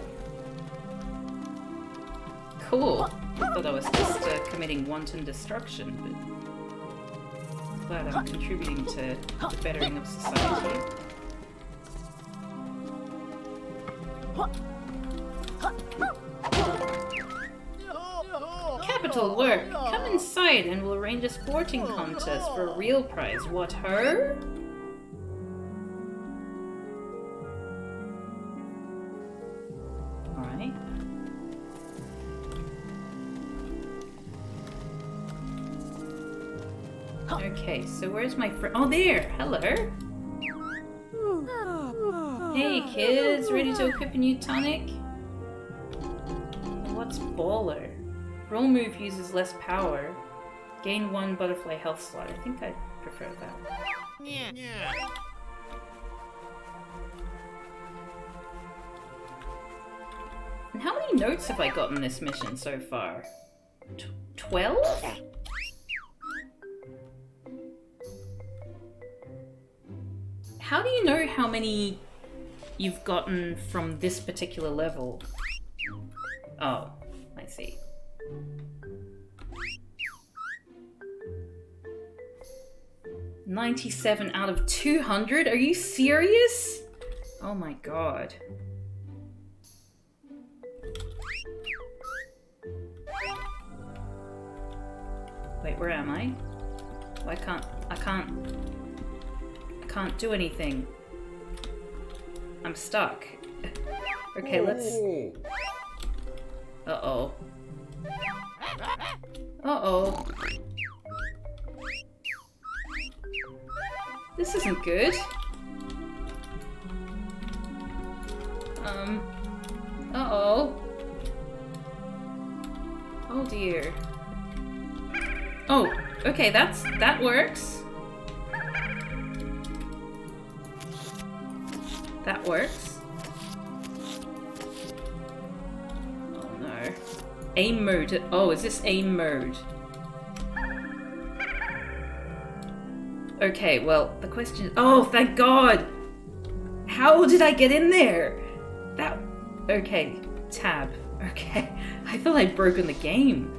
[SPEAKER 1] Cool. I thought I was just committing wanton destruction, but glad I'm contributing to the bettering of society. Capital work! Come inside and we'll arrange a sporting contest for a real prize. What, her? Alright. Okay, so where's my friend? Oh, there! Hello! Hey kids, ready to equip a new tonic? What's baller? Roll move uses less power. Gain 1 butterfly health slot. I think I prefer that.
[SPEAKER 5] Yeah.
[SPEAKER 1] And how many notes have I gotten this mission so far? 12? How do you know how many you've gotten from this particular level? Oh, I see. $97 out of 200? Are you serious? Oh my god. Wait, where am I? Oh, I can't do anything. I'm stuck. Okay, let's... Uh-oh. Uh-oh. This isn't good. Uh-oh. Oh dear. Oh, okay, that works. That works. Oh no. Aim mode. Oh, is this aim mode? Okay, well, the question is... Oh, thank God! How did I get in there? That... Okay, tab. Okay. I thought I'd broken the game.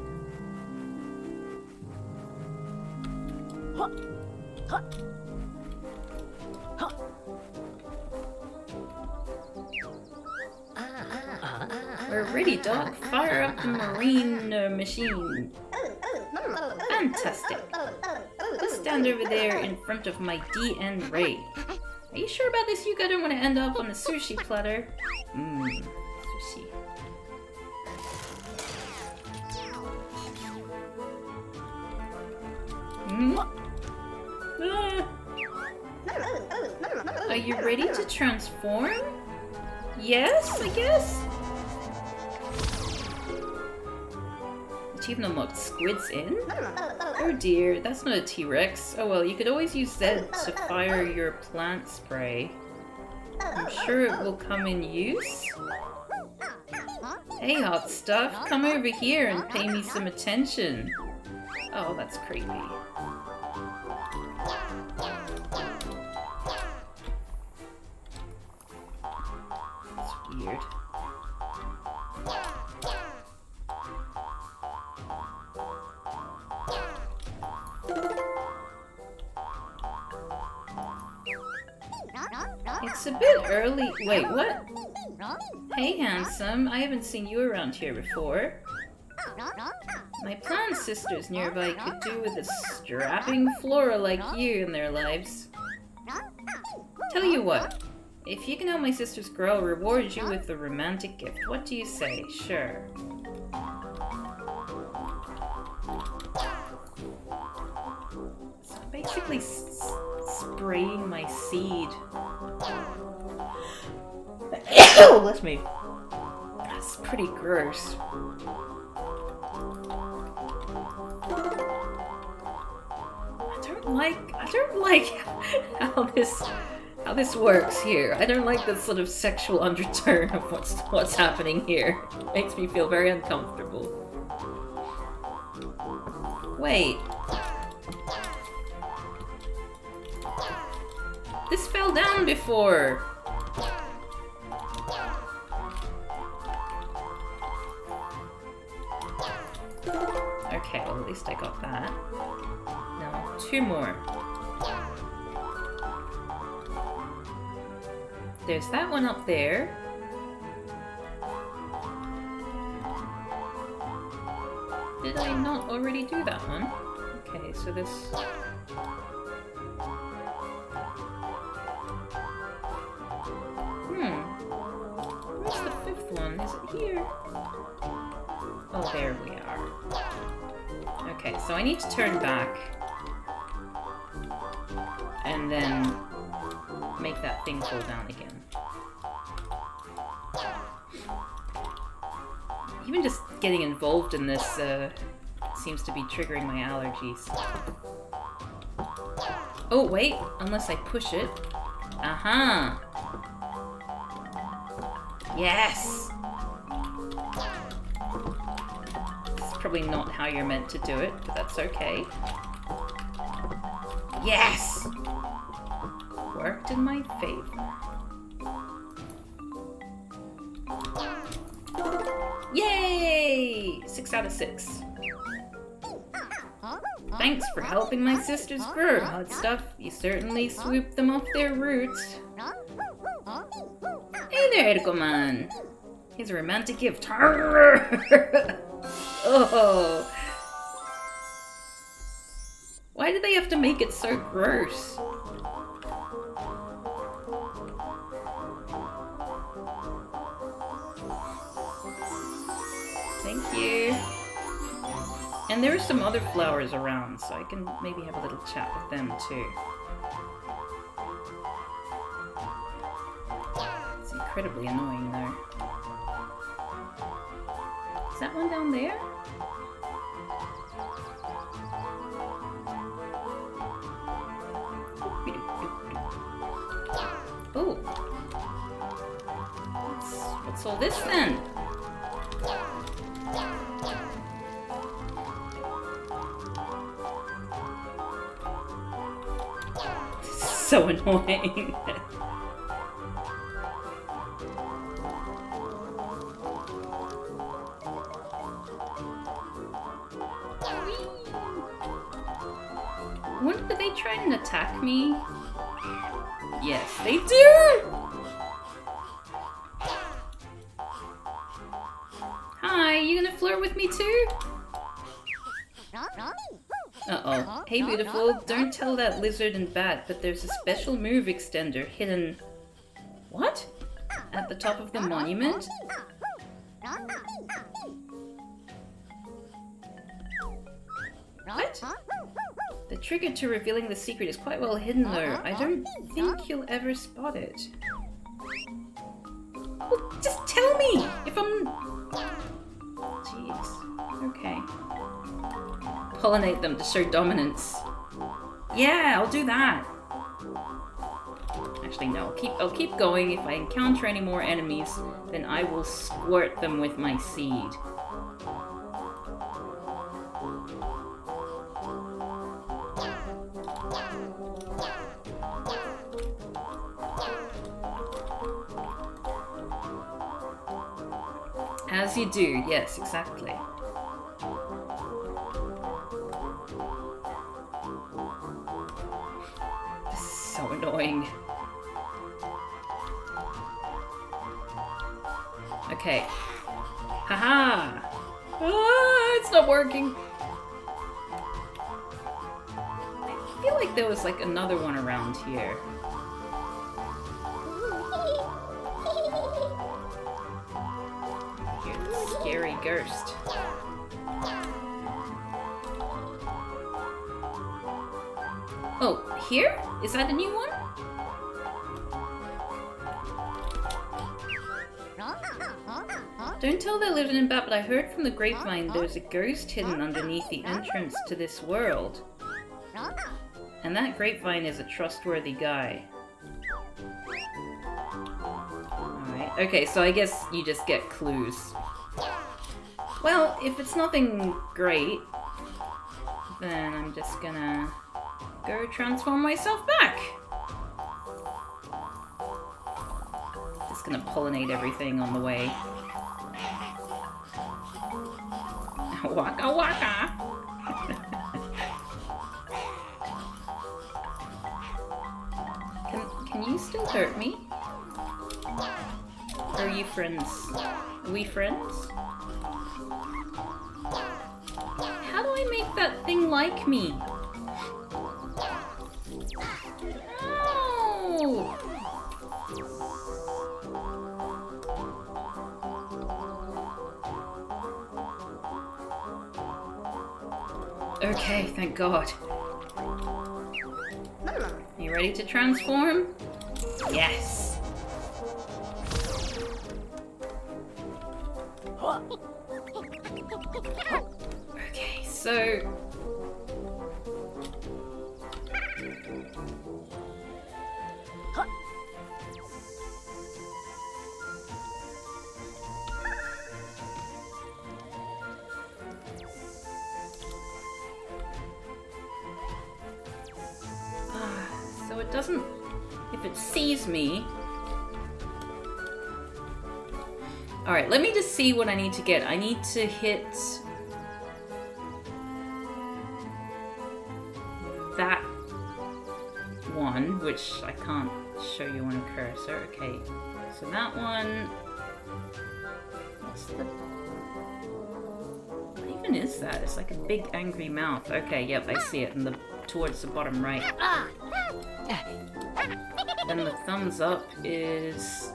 [SPEAKER 1] We're ready, Doc. Fire up the marine machine. Fantastic. Just stand over there in front of my DN ray. Are you sure about this, Yooka? I don't want to end up on the sushi platter. Mmm, sushi. Are you ready to transform? Yes, I guess? Achievement unlocked. Squid's in? Oh dear, that's not a T-Rex. Oh well, you could always use Z to fire your plant spray. I'm sure it will come in use. Hey hot stuff, come over here and pay me some attention. Oh, that's creepy. It's a bit early. Wait, what? Hey, handsome. I haven't seen you around here before. My plant sisters nearby could do with a strapping flora like you in their lives. Tell you what. If you can help my sisters grow, I'll reward you with a romantic gift. What do you say? Sure. So I'm basically spraying my seed. Oh, bless me. That's pretty gross. I don't like how this works here. I don't like the sort of sexual undertone of what's happening here. It makes me feel very uncomfortable. Wait. This fell down before. Okay, well at least I got that. Now, 2 more. There's that one up there. Did I not already do that one? Okay, so this... Where's the 5th one? Is it here? Oh, there we are. Okay, so I need to turn back. And then make that thing fall down again. Even just getting involved in this seems to be triggering my allergies. Oh, wait, unless I push it. Aha! Yes! This is probably not how you're meant to do it, but that's okay. Yes! Worked in my favor. Yay! 6 out of 6. Thanks for helping my sisters grow, hot stuff. You certainly swooped them off their roots. Hey there, Erikoman. Here's a romantic gift. Oh. Why do they have to make it so gross? Thank you. And there are some other flowers around, so I can maybe have a little chat with them too. It's incredibly annoying though. Is that one down there? Oh. What's all this then? So annoying. What, did they try and attack me? Yes, they do! Hi, you gonna flirt with me too? Uh-oh. Hey, beautiful, don't tell that lizard and bat, but there's a special move extender hidden... What? At the top of the monument? What? The trigger to revealing the secret is quite well hidden though. I don't think you'll ever spot it. Well, just tell me if I'm... Jeez. Okay. Pollinate them to show dominance. Yeah, I'll do that. Actually, no. I'll keep going. If I encounter any more enemies, then I will squirt them with my seed. As you do, yes, exactly. This is so annoying. Okay. Haha! Ah, it's not working. I feel like there was like another one around here. Here's a scary ghost. Oh, here? Is that a new one? Don't tell they're living in Bat, but I heard from the grapevine there's a ghost hidden underneath the entrance to this world. And that grapevine is a trustworthy guy. Alright, okay, so I guess you just get clues. Well, if it's nothing great, then I'm just gonna go transform myself back. Just gonna pollinate everything on the way. Waka waka! Can you still hurt me? Or are you friends? Are we friends? How do I make that thing like me? No! Okay, thank God. You ready to transform? Yes! Okay, so... So it doesn't... If it sees me... Alright, let me just see what I need to get. I need to hit... that one, which I can't show you on a cursor. Okay, so that one... What's the... What even is that? It's like a big angry mouth. Okay, yep, I see it towards the bottom right. Then the thumbs up is...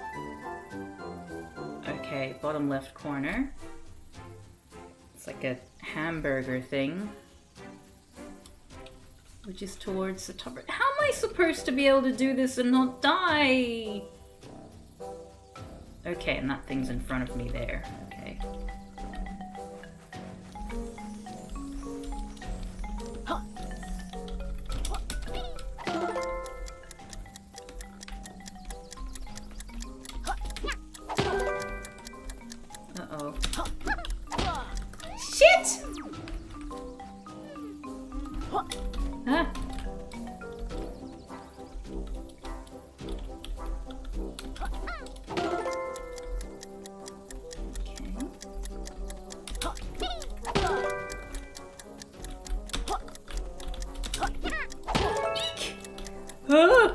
[SPEAKER 1] Okay, bottom left corner. It's like a hamburger thing. Which is towards the top. How am I supposed to be able to do this and not die? Okay, and that thing's in front of me there. Okay. Uh-oh. Shit! Ah. Ah.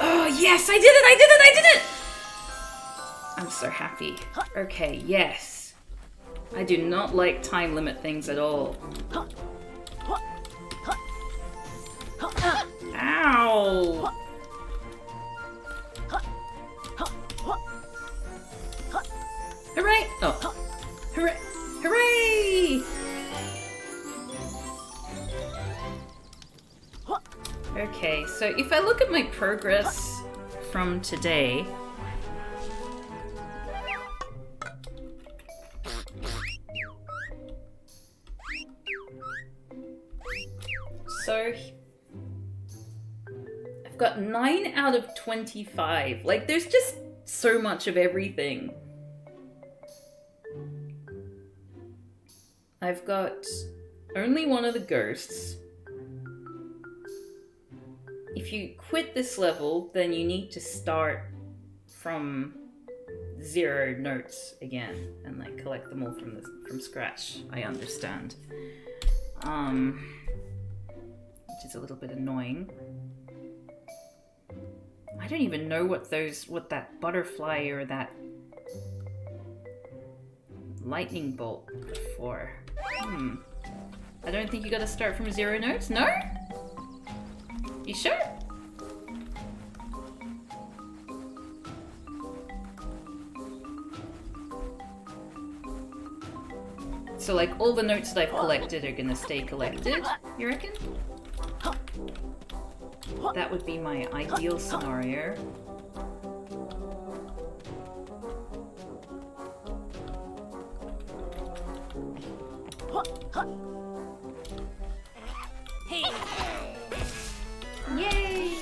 [SPEAKER 1] Oh, yes, I did it! I did it! I did it! I'm so happy. Okay, yes. I do not like time limit things at all. Ow! Hooray! Oh. Hooray! Hooray! Okay, so if I look at my progress from today... So... I've got 9 out of 25. Like, there's just so much of everything. I've got only one of the ghosts. If you quit this level, then you need to start from 0 notes again and like collect them all from scratch. I understand. Which is a little bit annoying. I don't even know what that butterfly or that lightning bolt are for. I don't think you gotta start from 0 notes, no? You sure? So like all the notes that I've collected are gonna stay collected, you reckon? That would be my ideal scenario.
[SPEAKER 3] Hey!
[SPEAKER 1] Yay!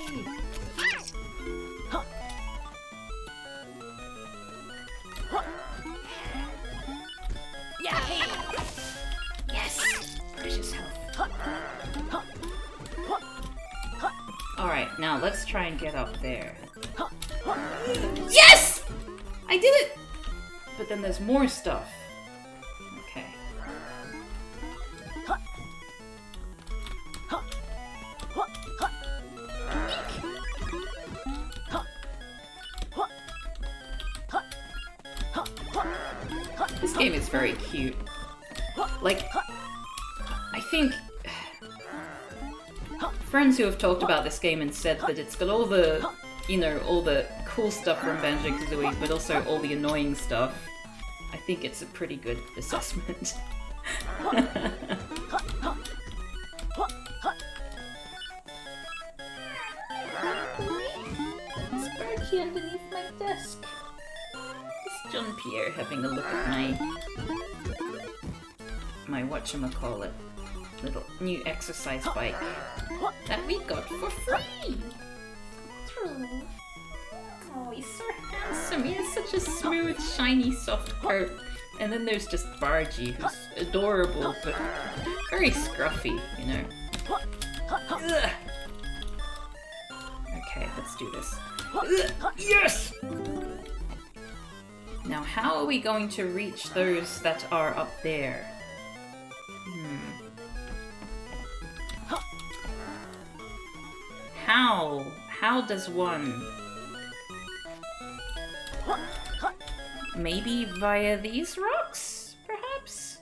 [SPEAKER 3] Yeah, hey!
[SPEAKER 1] Yes! Precious health. Alright, now let's try and get up there. Yes! I did it! But then there's more stuff. Okay. This game is very cute. Like, I think friends who have talked about this game and said that it's got all the, you know, all the cool stuff from Banjo-Kazooie, but also all the annoying stuff. I think it's a pretty good assessment. Sparky underneath my desk. It's John Pierre having a look at my whatchamacallit, little new exercise bike that we got for free. Oh, he's so handsome. He has such a smooth, shiny, soft coat. And then there's just Bargy, who's adorable, but very scruffy, you know. Ugh. Okay, let's do this. Ugh. Yes! Now, how are we going to reach those that are up there? How does one? Maybe via these rocks, perhaps?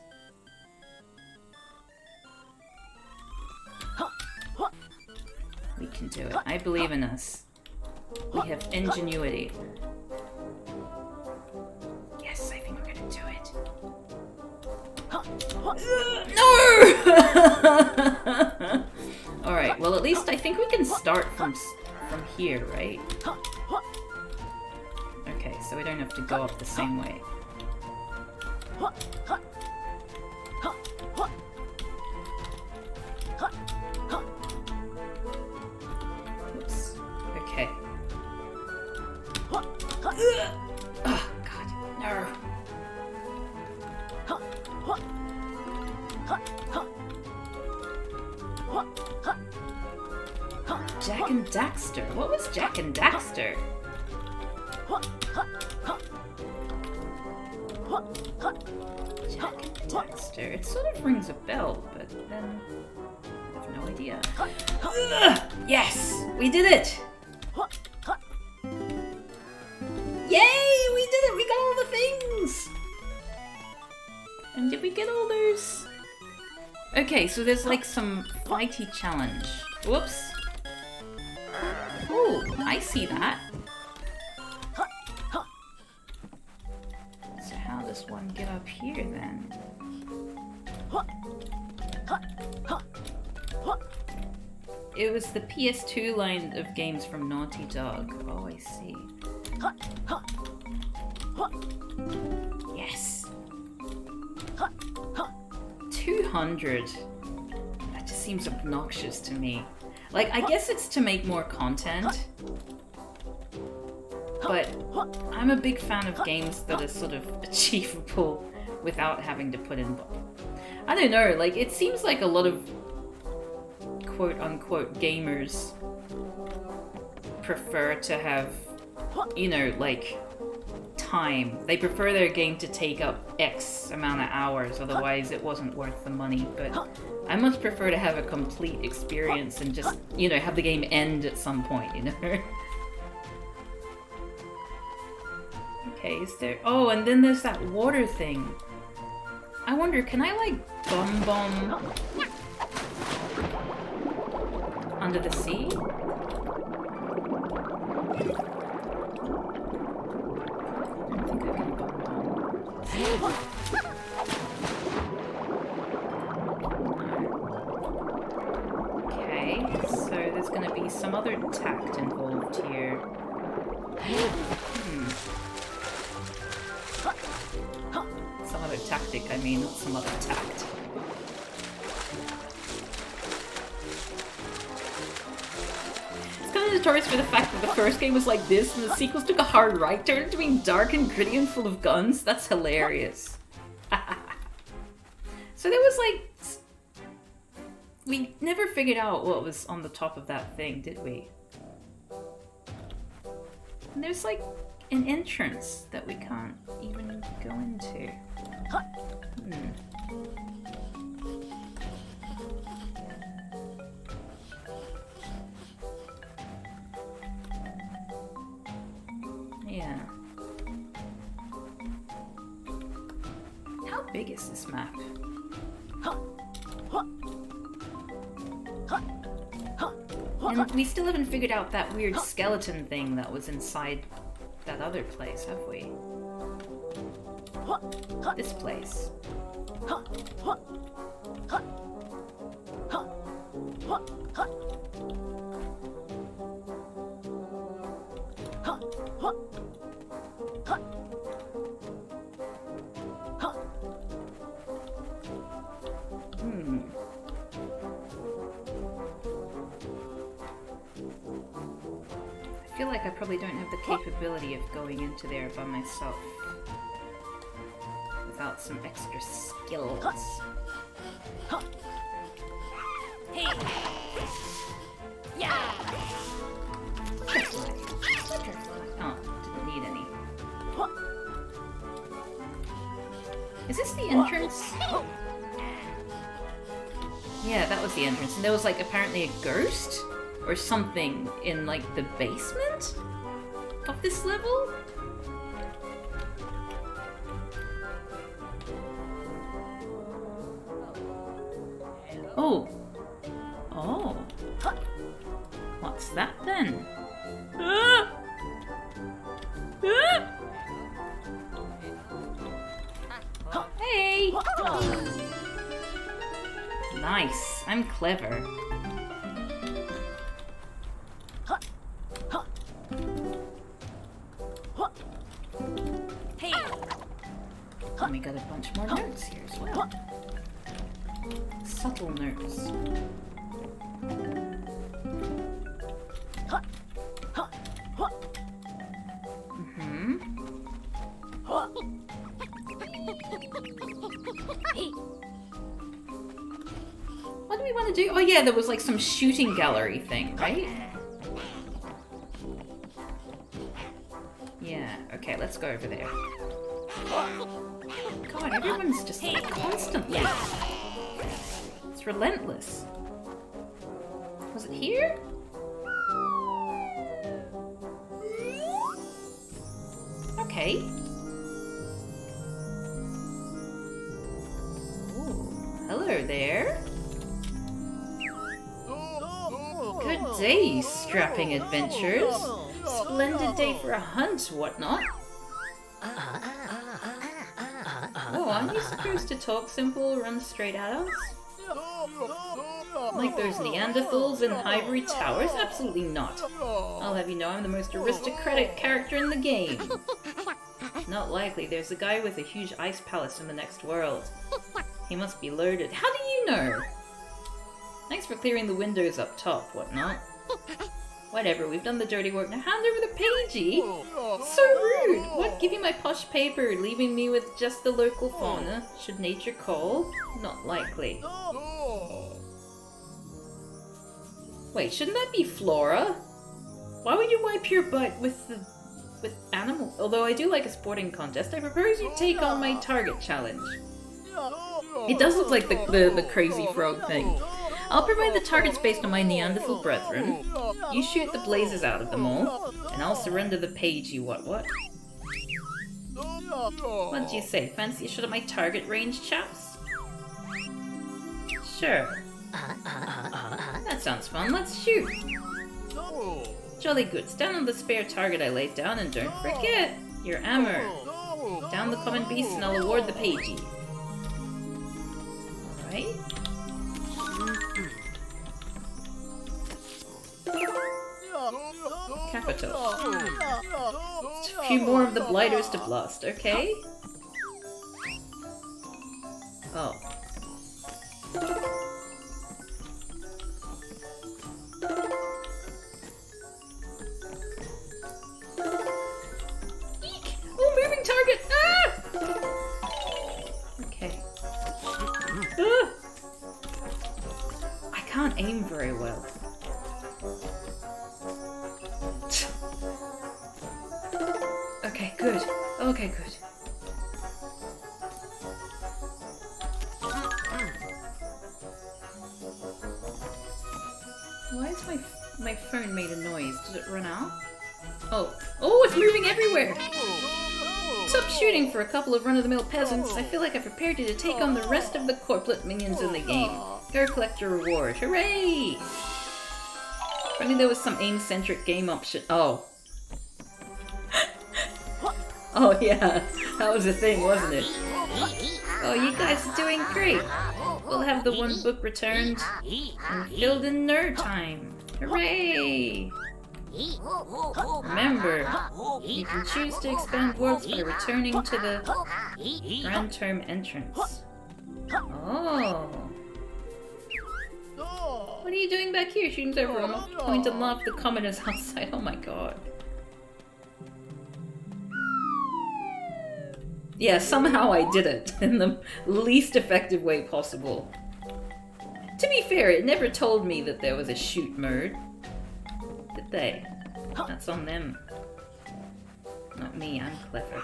[SPEAKER 1] We can do it. I believe in us. We have ingenuity. Yes, I think we're gonna do it. No! Alright, well at least I think we can start from here, right? Okay, so we don't have to go up the same way. Oops. Okay. Oh, God. No. Jack and Daxter. What was Jack and Daxter? Jack and Daxter. It sort of rings a bell, but then I have no idea. Yes! We did it! Yay! We did it! We got all the things! And did we get all those? Okay, so there's like some fighty challenge. Whoops. Ooh, I see that. So how does one get up here then? It was the PS2 line of games from Naughty Dog. Oh, I see. Yes. 200. That just seems obnoxious to me. Like, I guess it's to make more content, but I'm a big fan of games that are sort of achievable without having to put in... I don't know, like, it seems like a lot of quote-unquote gamers prefer to have, you know, like, time. They prefer their game to take up X amount of hours, otherwise it wasn't worth the money, but I much prefer to have a complete experience and just, you know, have the game end at some point, you know? Okay, is there... Oh, and then there's that water thing. I wonder, can I, like, bomb under the sea? Okay, so there's gonna be some other tact involved here. Some other tactic, I mean, not some other tact. It's kind of notorious for the fact that the first game was like this, and the sequels took a hard right turn into being dark and gritty and full of guns. That's hilarious. So there was like... We never figured out what was on the top of that thing, did we? And there's like an entrance that we can't even go into. Yeah. How big is this map? And we still haven't figured out that weird skeleton thing that was inside that other place, have we? This place. I feel like I probably don't have the capability of going into there by myself without some extra skills.
[SPEAKER 3] Hey! Yeah!
[SPEAKER 1] Oh, didn't need any. Is this the entrance? Yeah, that was the entrance. And there was like apparently a ghost or something in like the basement of this level? Oh. Oh. What's that then? Ah! Ah! Hey! Nice. I'm clever.
[SPEAKER 3] Hey!
[SPEAKER 1] And we got a bunch more notes here as well. Subtle notes. What do we want to do? Oh yeah, there was like some shooting gallery thing, right? Yeah, okay, let's go over there. God, everyone's just like constantly. It's relentless. Was it here? Okay. Ooh, hello there. Good day, strapping adventurers. Splendid day for a hunt, whatnot. Oh, aren't you supposed to talk simple, run straight at us? Like those Neanderthals in Ivory Towers? Absolutely not. I'll have you know I'm the most aristocratic character in the game. Not likely, there's a guy with a huge ice palace in the next world. He must be loaded. How do you know? Thanks for clearing the windows up top, whatnot. Whatever, we've done the dirty work. Now hand over the pagey! So rude! What, give you my posh paper, leaving me with just the local fauna? Should nature call? Not likely. Wait, shouldn't that be flora? Why would you wipe your butt with animal? Although I do like a sporting contest, I propose you take on my target challenge. It does look like the crazy frog thing. I'll provide the targets based on my Neanderthal brethren. You shoot the blazes out of them all, and I'll surrender the page you what. What do you say? Fancy a shot at my target range, chaps? Sure. That sounds fun. Let's shoot. Jolly good. Stand on the spare target I laid down and don't forget your ammo. Down the common beast and I'll award the pagey. Alright. Capital. Just a few more of the blighters to blast, okay? Oh. Eek! Oh, moving target! Ah! Okay. Ah! I can't aim very well. Okay, good. Okay, good. Why is my phone made a noise? Did it run out? Oh. Oh, it's moving everywhere! Stop shooting for a couple of run-of-the-mill peasants. I feel like I prepared you to take on the rest of the corpulent minions in the game. Go collect your reward. Hooray! If only there was some aim-centric game option. Oh. Oh yeah, that was a thing, wasn't it? Oh, you guys are doing great. We'll have the one book returned and filled in no time. Hooray! Remember, you can choose to expand worlds by returning to the Grand Term entrance. Oh. What are you doing back here? Shooting over on off point and laugh the commoners outside. Oh my god. Yeah, somehow I did it in the least effective way possible. To be fair, it never told me that there was a shoot mode. Did they? That's on them. Not me, I'm clever.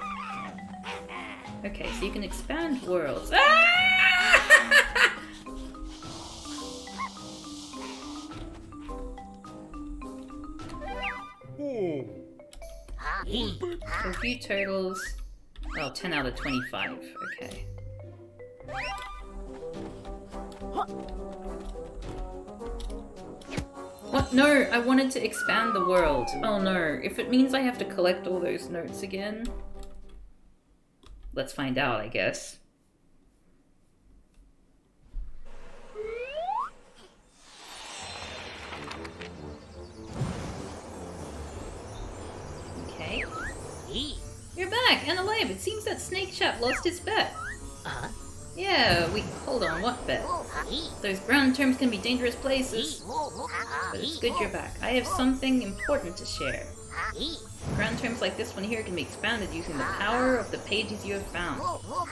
[SPEAKER 1] Okay, so you can expand worlds. Ah! So view totals. Oh, 10 out of 25. Okay. What? No, I wanted to expand the world. Oh no, if it means I have to collect all those notes again. Let's find out, I guess. Okay. You're back and alive. It seems that Snake Chap lost his bet. Yeah, hold on, what bet? Those ground terms can be dangerous places. But it's good you're back. I have something important to share. Ground terms like this one here can be expanded using the power of the pages you have found.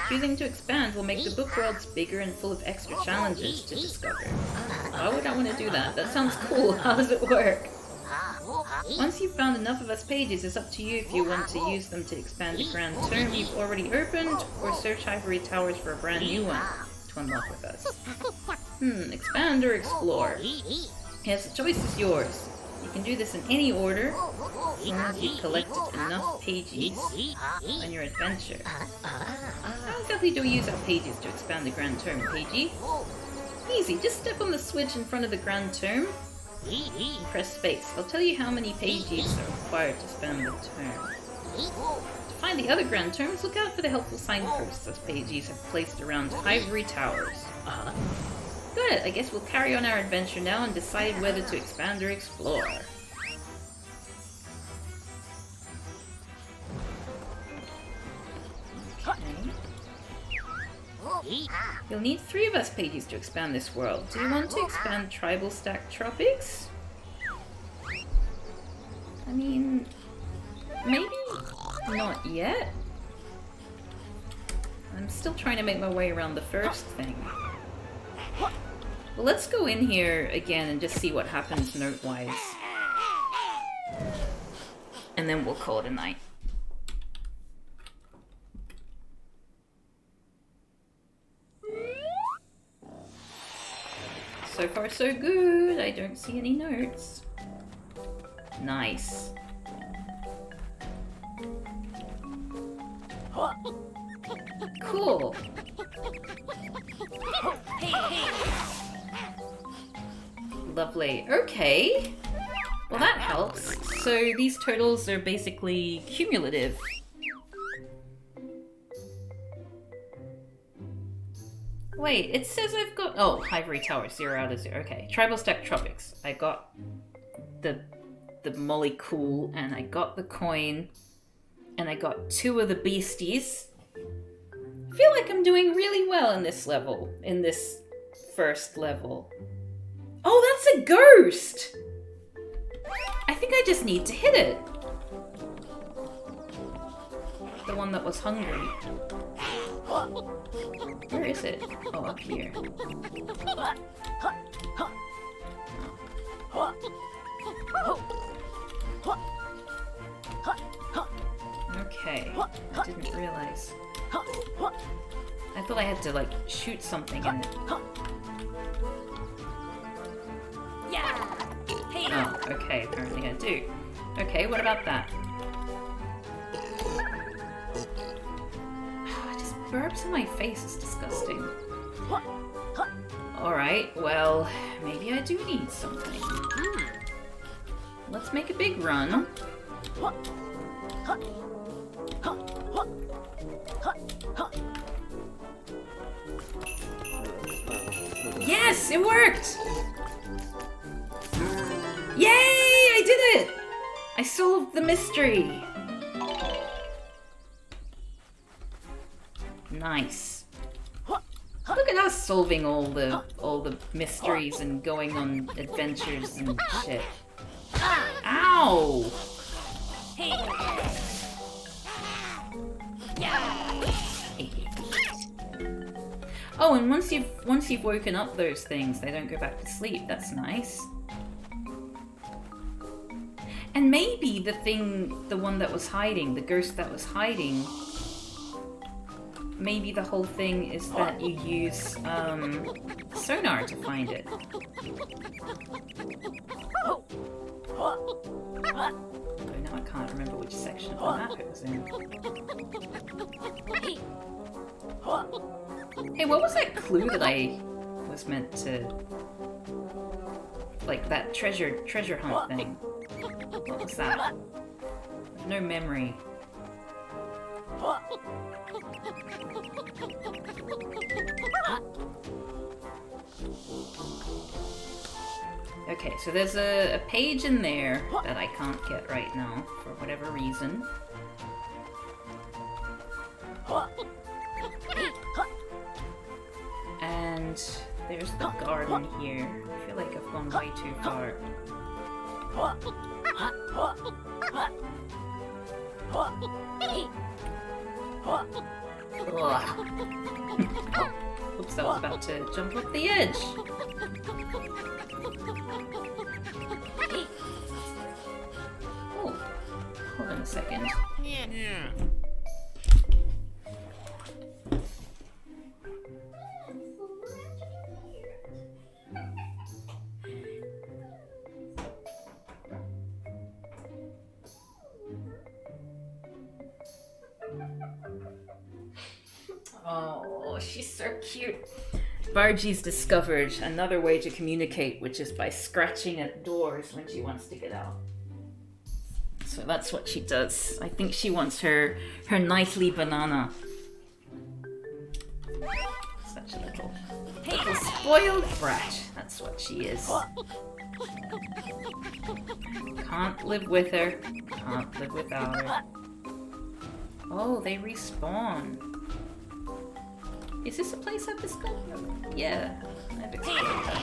[SPEAKER 1] Choosing to expand will make the book worlds bigger and full of extra challenges to discover. Why would I want to do that? That sounds cool. How does it work? Once you've found enough of us pages, it's up to you if you want to use them to expand the grand term you've already opened, or search Ivory Towers for a brand new one to unlock with us. Expand or explore? Yes, the choice is yours. You can do this in any order, as long as you've collected enough pages on your adventure. How exactly do we use our pages to expand the grand term, pagey? Easy, just step on the switch in front of the grand term, and press space. I'll tell you how many pages are required to span the term. To find the other grand terms, look out for the helpful signposts as pages have placed around Ivory Towers. Good, I guess we'll carry on our adventure now and decide whether to expand or explore. Okay. You'll need 3 of us pages to expand this world. Do you want to expand Tribal Stack Tropics? I mean, maybe not yet. I'm still trying to make my way around the first thing. Well, let's go in here again and just see what happens note-wise. And then we'll call it a night. So far so good, I don't see any notes. Nice. Cool. Lovely. Okay. Well, that helps. So these totals are basically cumulative. Wait, it says I've got... Oh, Ivory Tower, 0 out of 0. Okay. Tribal Stack Tropics. I got the Molly Cool, and I got the coin, and I got 2 of the beasties. I feel like I'm doing really well in this level, in this first level. Oh, that's a ghost! I think I just need to hit it. The one that was hungry. Where is it? Oh, up here. Okay, I didn't realize. I thought I had to, like, shoot something in it. Oh, okay, apparently I do. Okay, what about that? Just burps in my face is disgusting. Alright, well, maybe I do need something. Let's make a big run. Yes, it worked! Yay! I did it! I solved the mystery! Nice. Look at us solving all the mysteries and going on adventures and shit. Ow! Oh, and once you've woken up those things, they don't go back to sleep. That's nice. And maybe the one that was hiding, the ghost that was hiding, maybe the whole thing is that you use sonar to find it. Oh, now I can't remember which section of the map it was in. Hey, what was that clue that I was meant to... Like, that treasure hunt thing? What was that? No memory. Okay, so there's a page in there that I can't get right now, for whatever reason. And there's the garden here. I feel like I've gone way too far. Oops, I was about to jump off the edge. Oh, hold on a second. Oh, she's so cute. Bargie's discovered another way to communicate, which is by scratching at doors when she wants to get out. So that's what she does. I think she wants her nightly banana. Such a little spoiled brat. That's what she is. Can't live with her. Can't live without her. Oh, they respawn. Is this a place I've discovered? Yeah, I've explored that.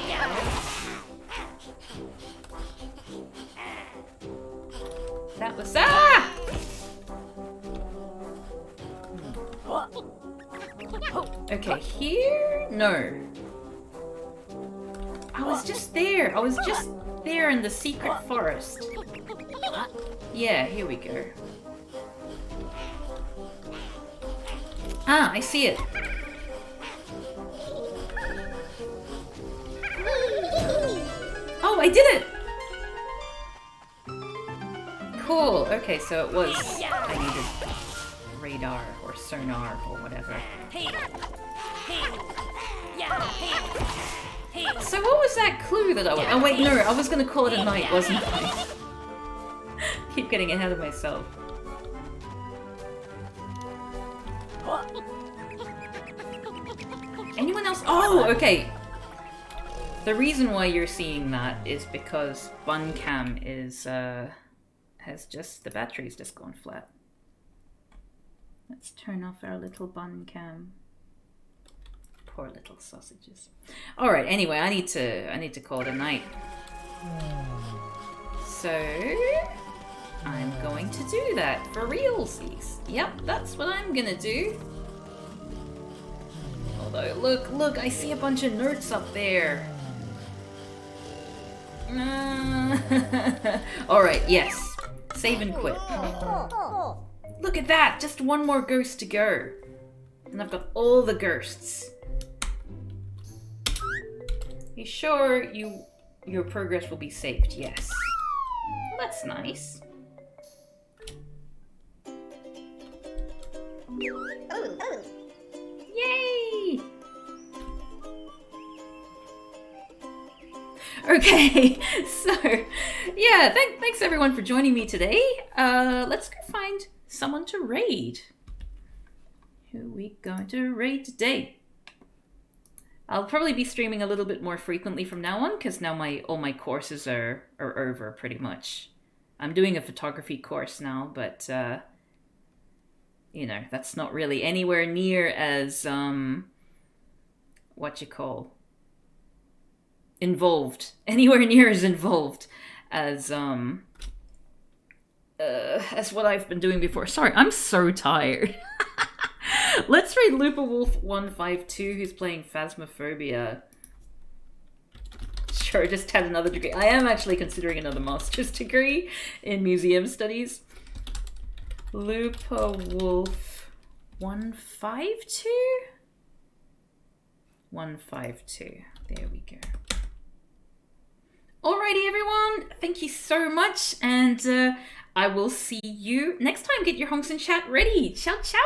[SPEAKER 1] That was Okay, here? No. I was just there. I was just there in the secret forest. Yeah, here we go. Ah, I see it. Oh, I did it! Cool. Okay, so it was... I needed radar or sonar or whatever.
[SPEAKER 3] Hey! Hey! Yeah! Hey! Hey!
[SPEAKER 1] So what was that clue that I was... Oh wait, no, I was gonna call it a night, wasn't I? Keep getting ahead of myself. Anyone else? Oh, okay. The reason why you're seeing that is because Buncam is, has just... The battery's just gone flat. Let's turn off our little Buncam. Poor little sausages. Alright, anyway, I need to call it a night. So... I'm going to do that for realsies. Yep, that's what I'm gonna do. Although, look, I see a bunch of nerds up there. Alright, yes. Save and quit. Look at that! Just one more ghost to go. And I've got all the ghosts. You sure your progress will be saved? Yes. Well, that's nice. Yay! Okay, so yeah, thanks everyone for joining me today. Let's go find someone to raid. Who are we going to raid today? I'll probably be streaming a little bit more frequently from now on, because now all my courses are over pretty much. I'm doing a photography course now, but you know, that's not really anywhere near as involved. Anywhere near as involved as what I've been doing before. Sorry, I'm so tired. Let's read Looper Wolf 152, who's playing Phasmophobia. Sure, just had another degree. I am actually considering another master's degree in museum studies. Looper Wolf 152? 152. There we go. Alrighty, everyone. Thank you so much, and I will see you next time. Get your honks and chat ready. Ciao, ciao.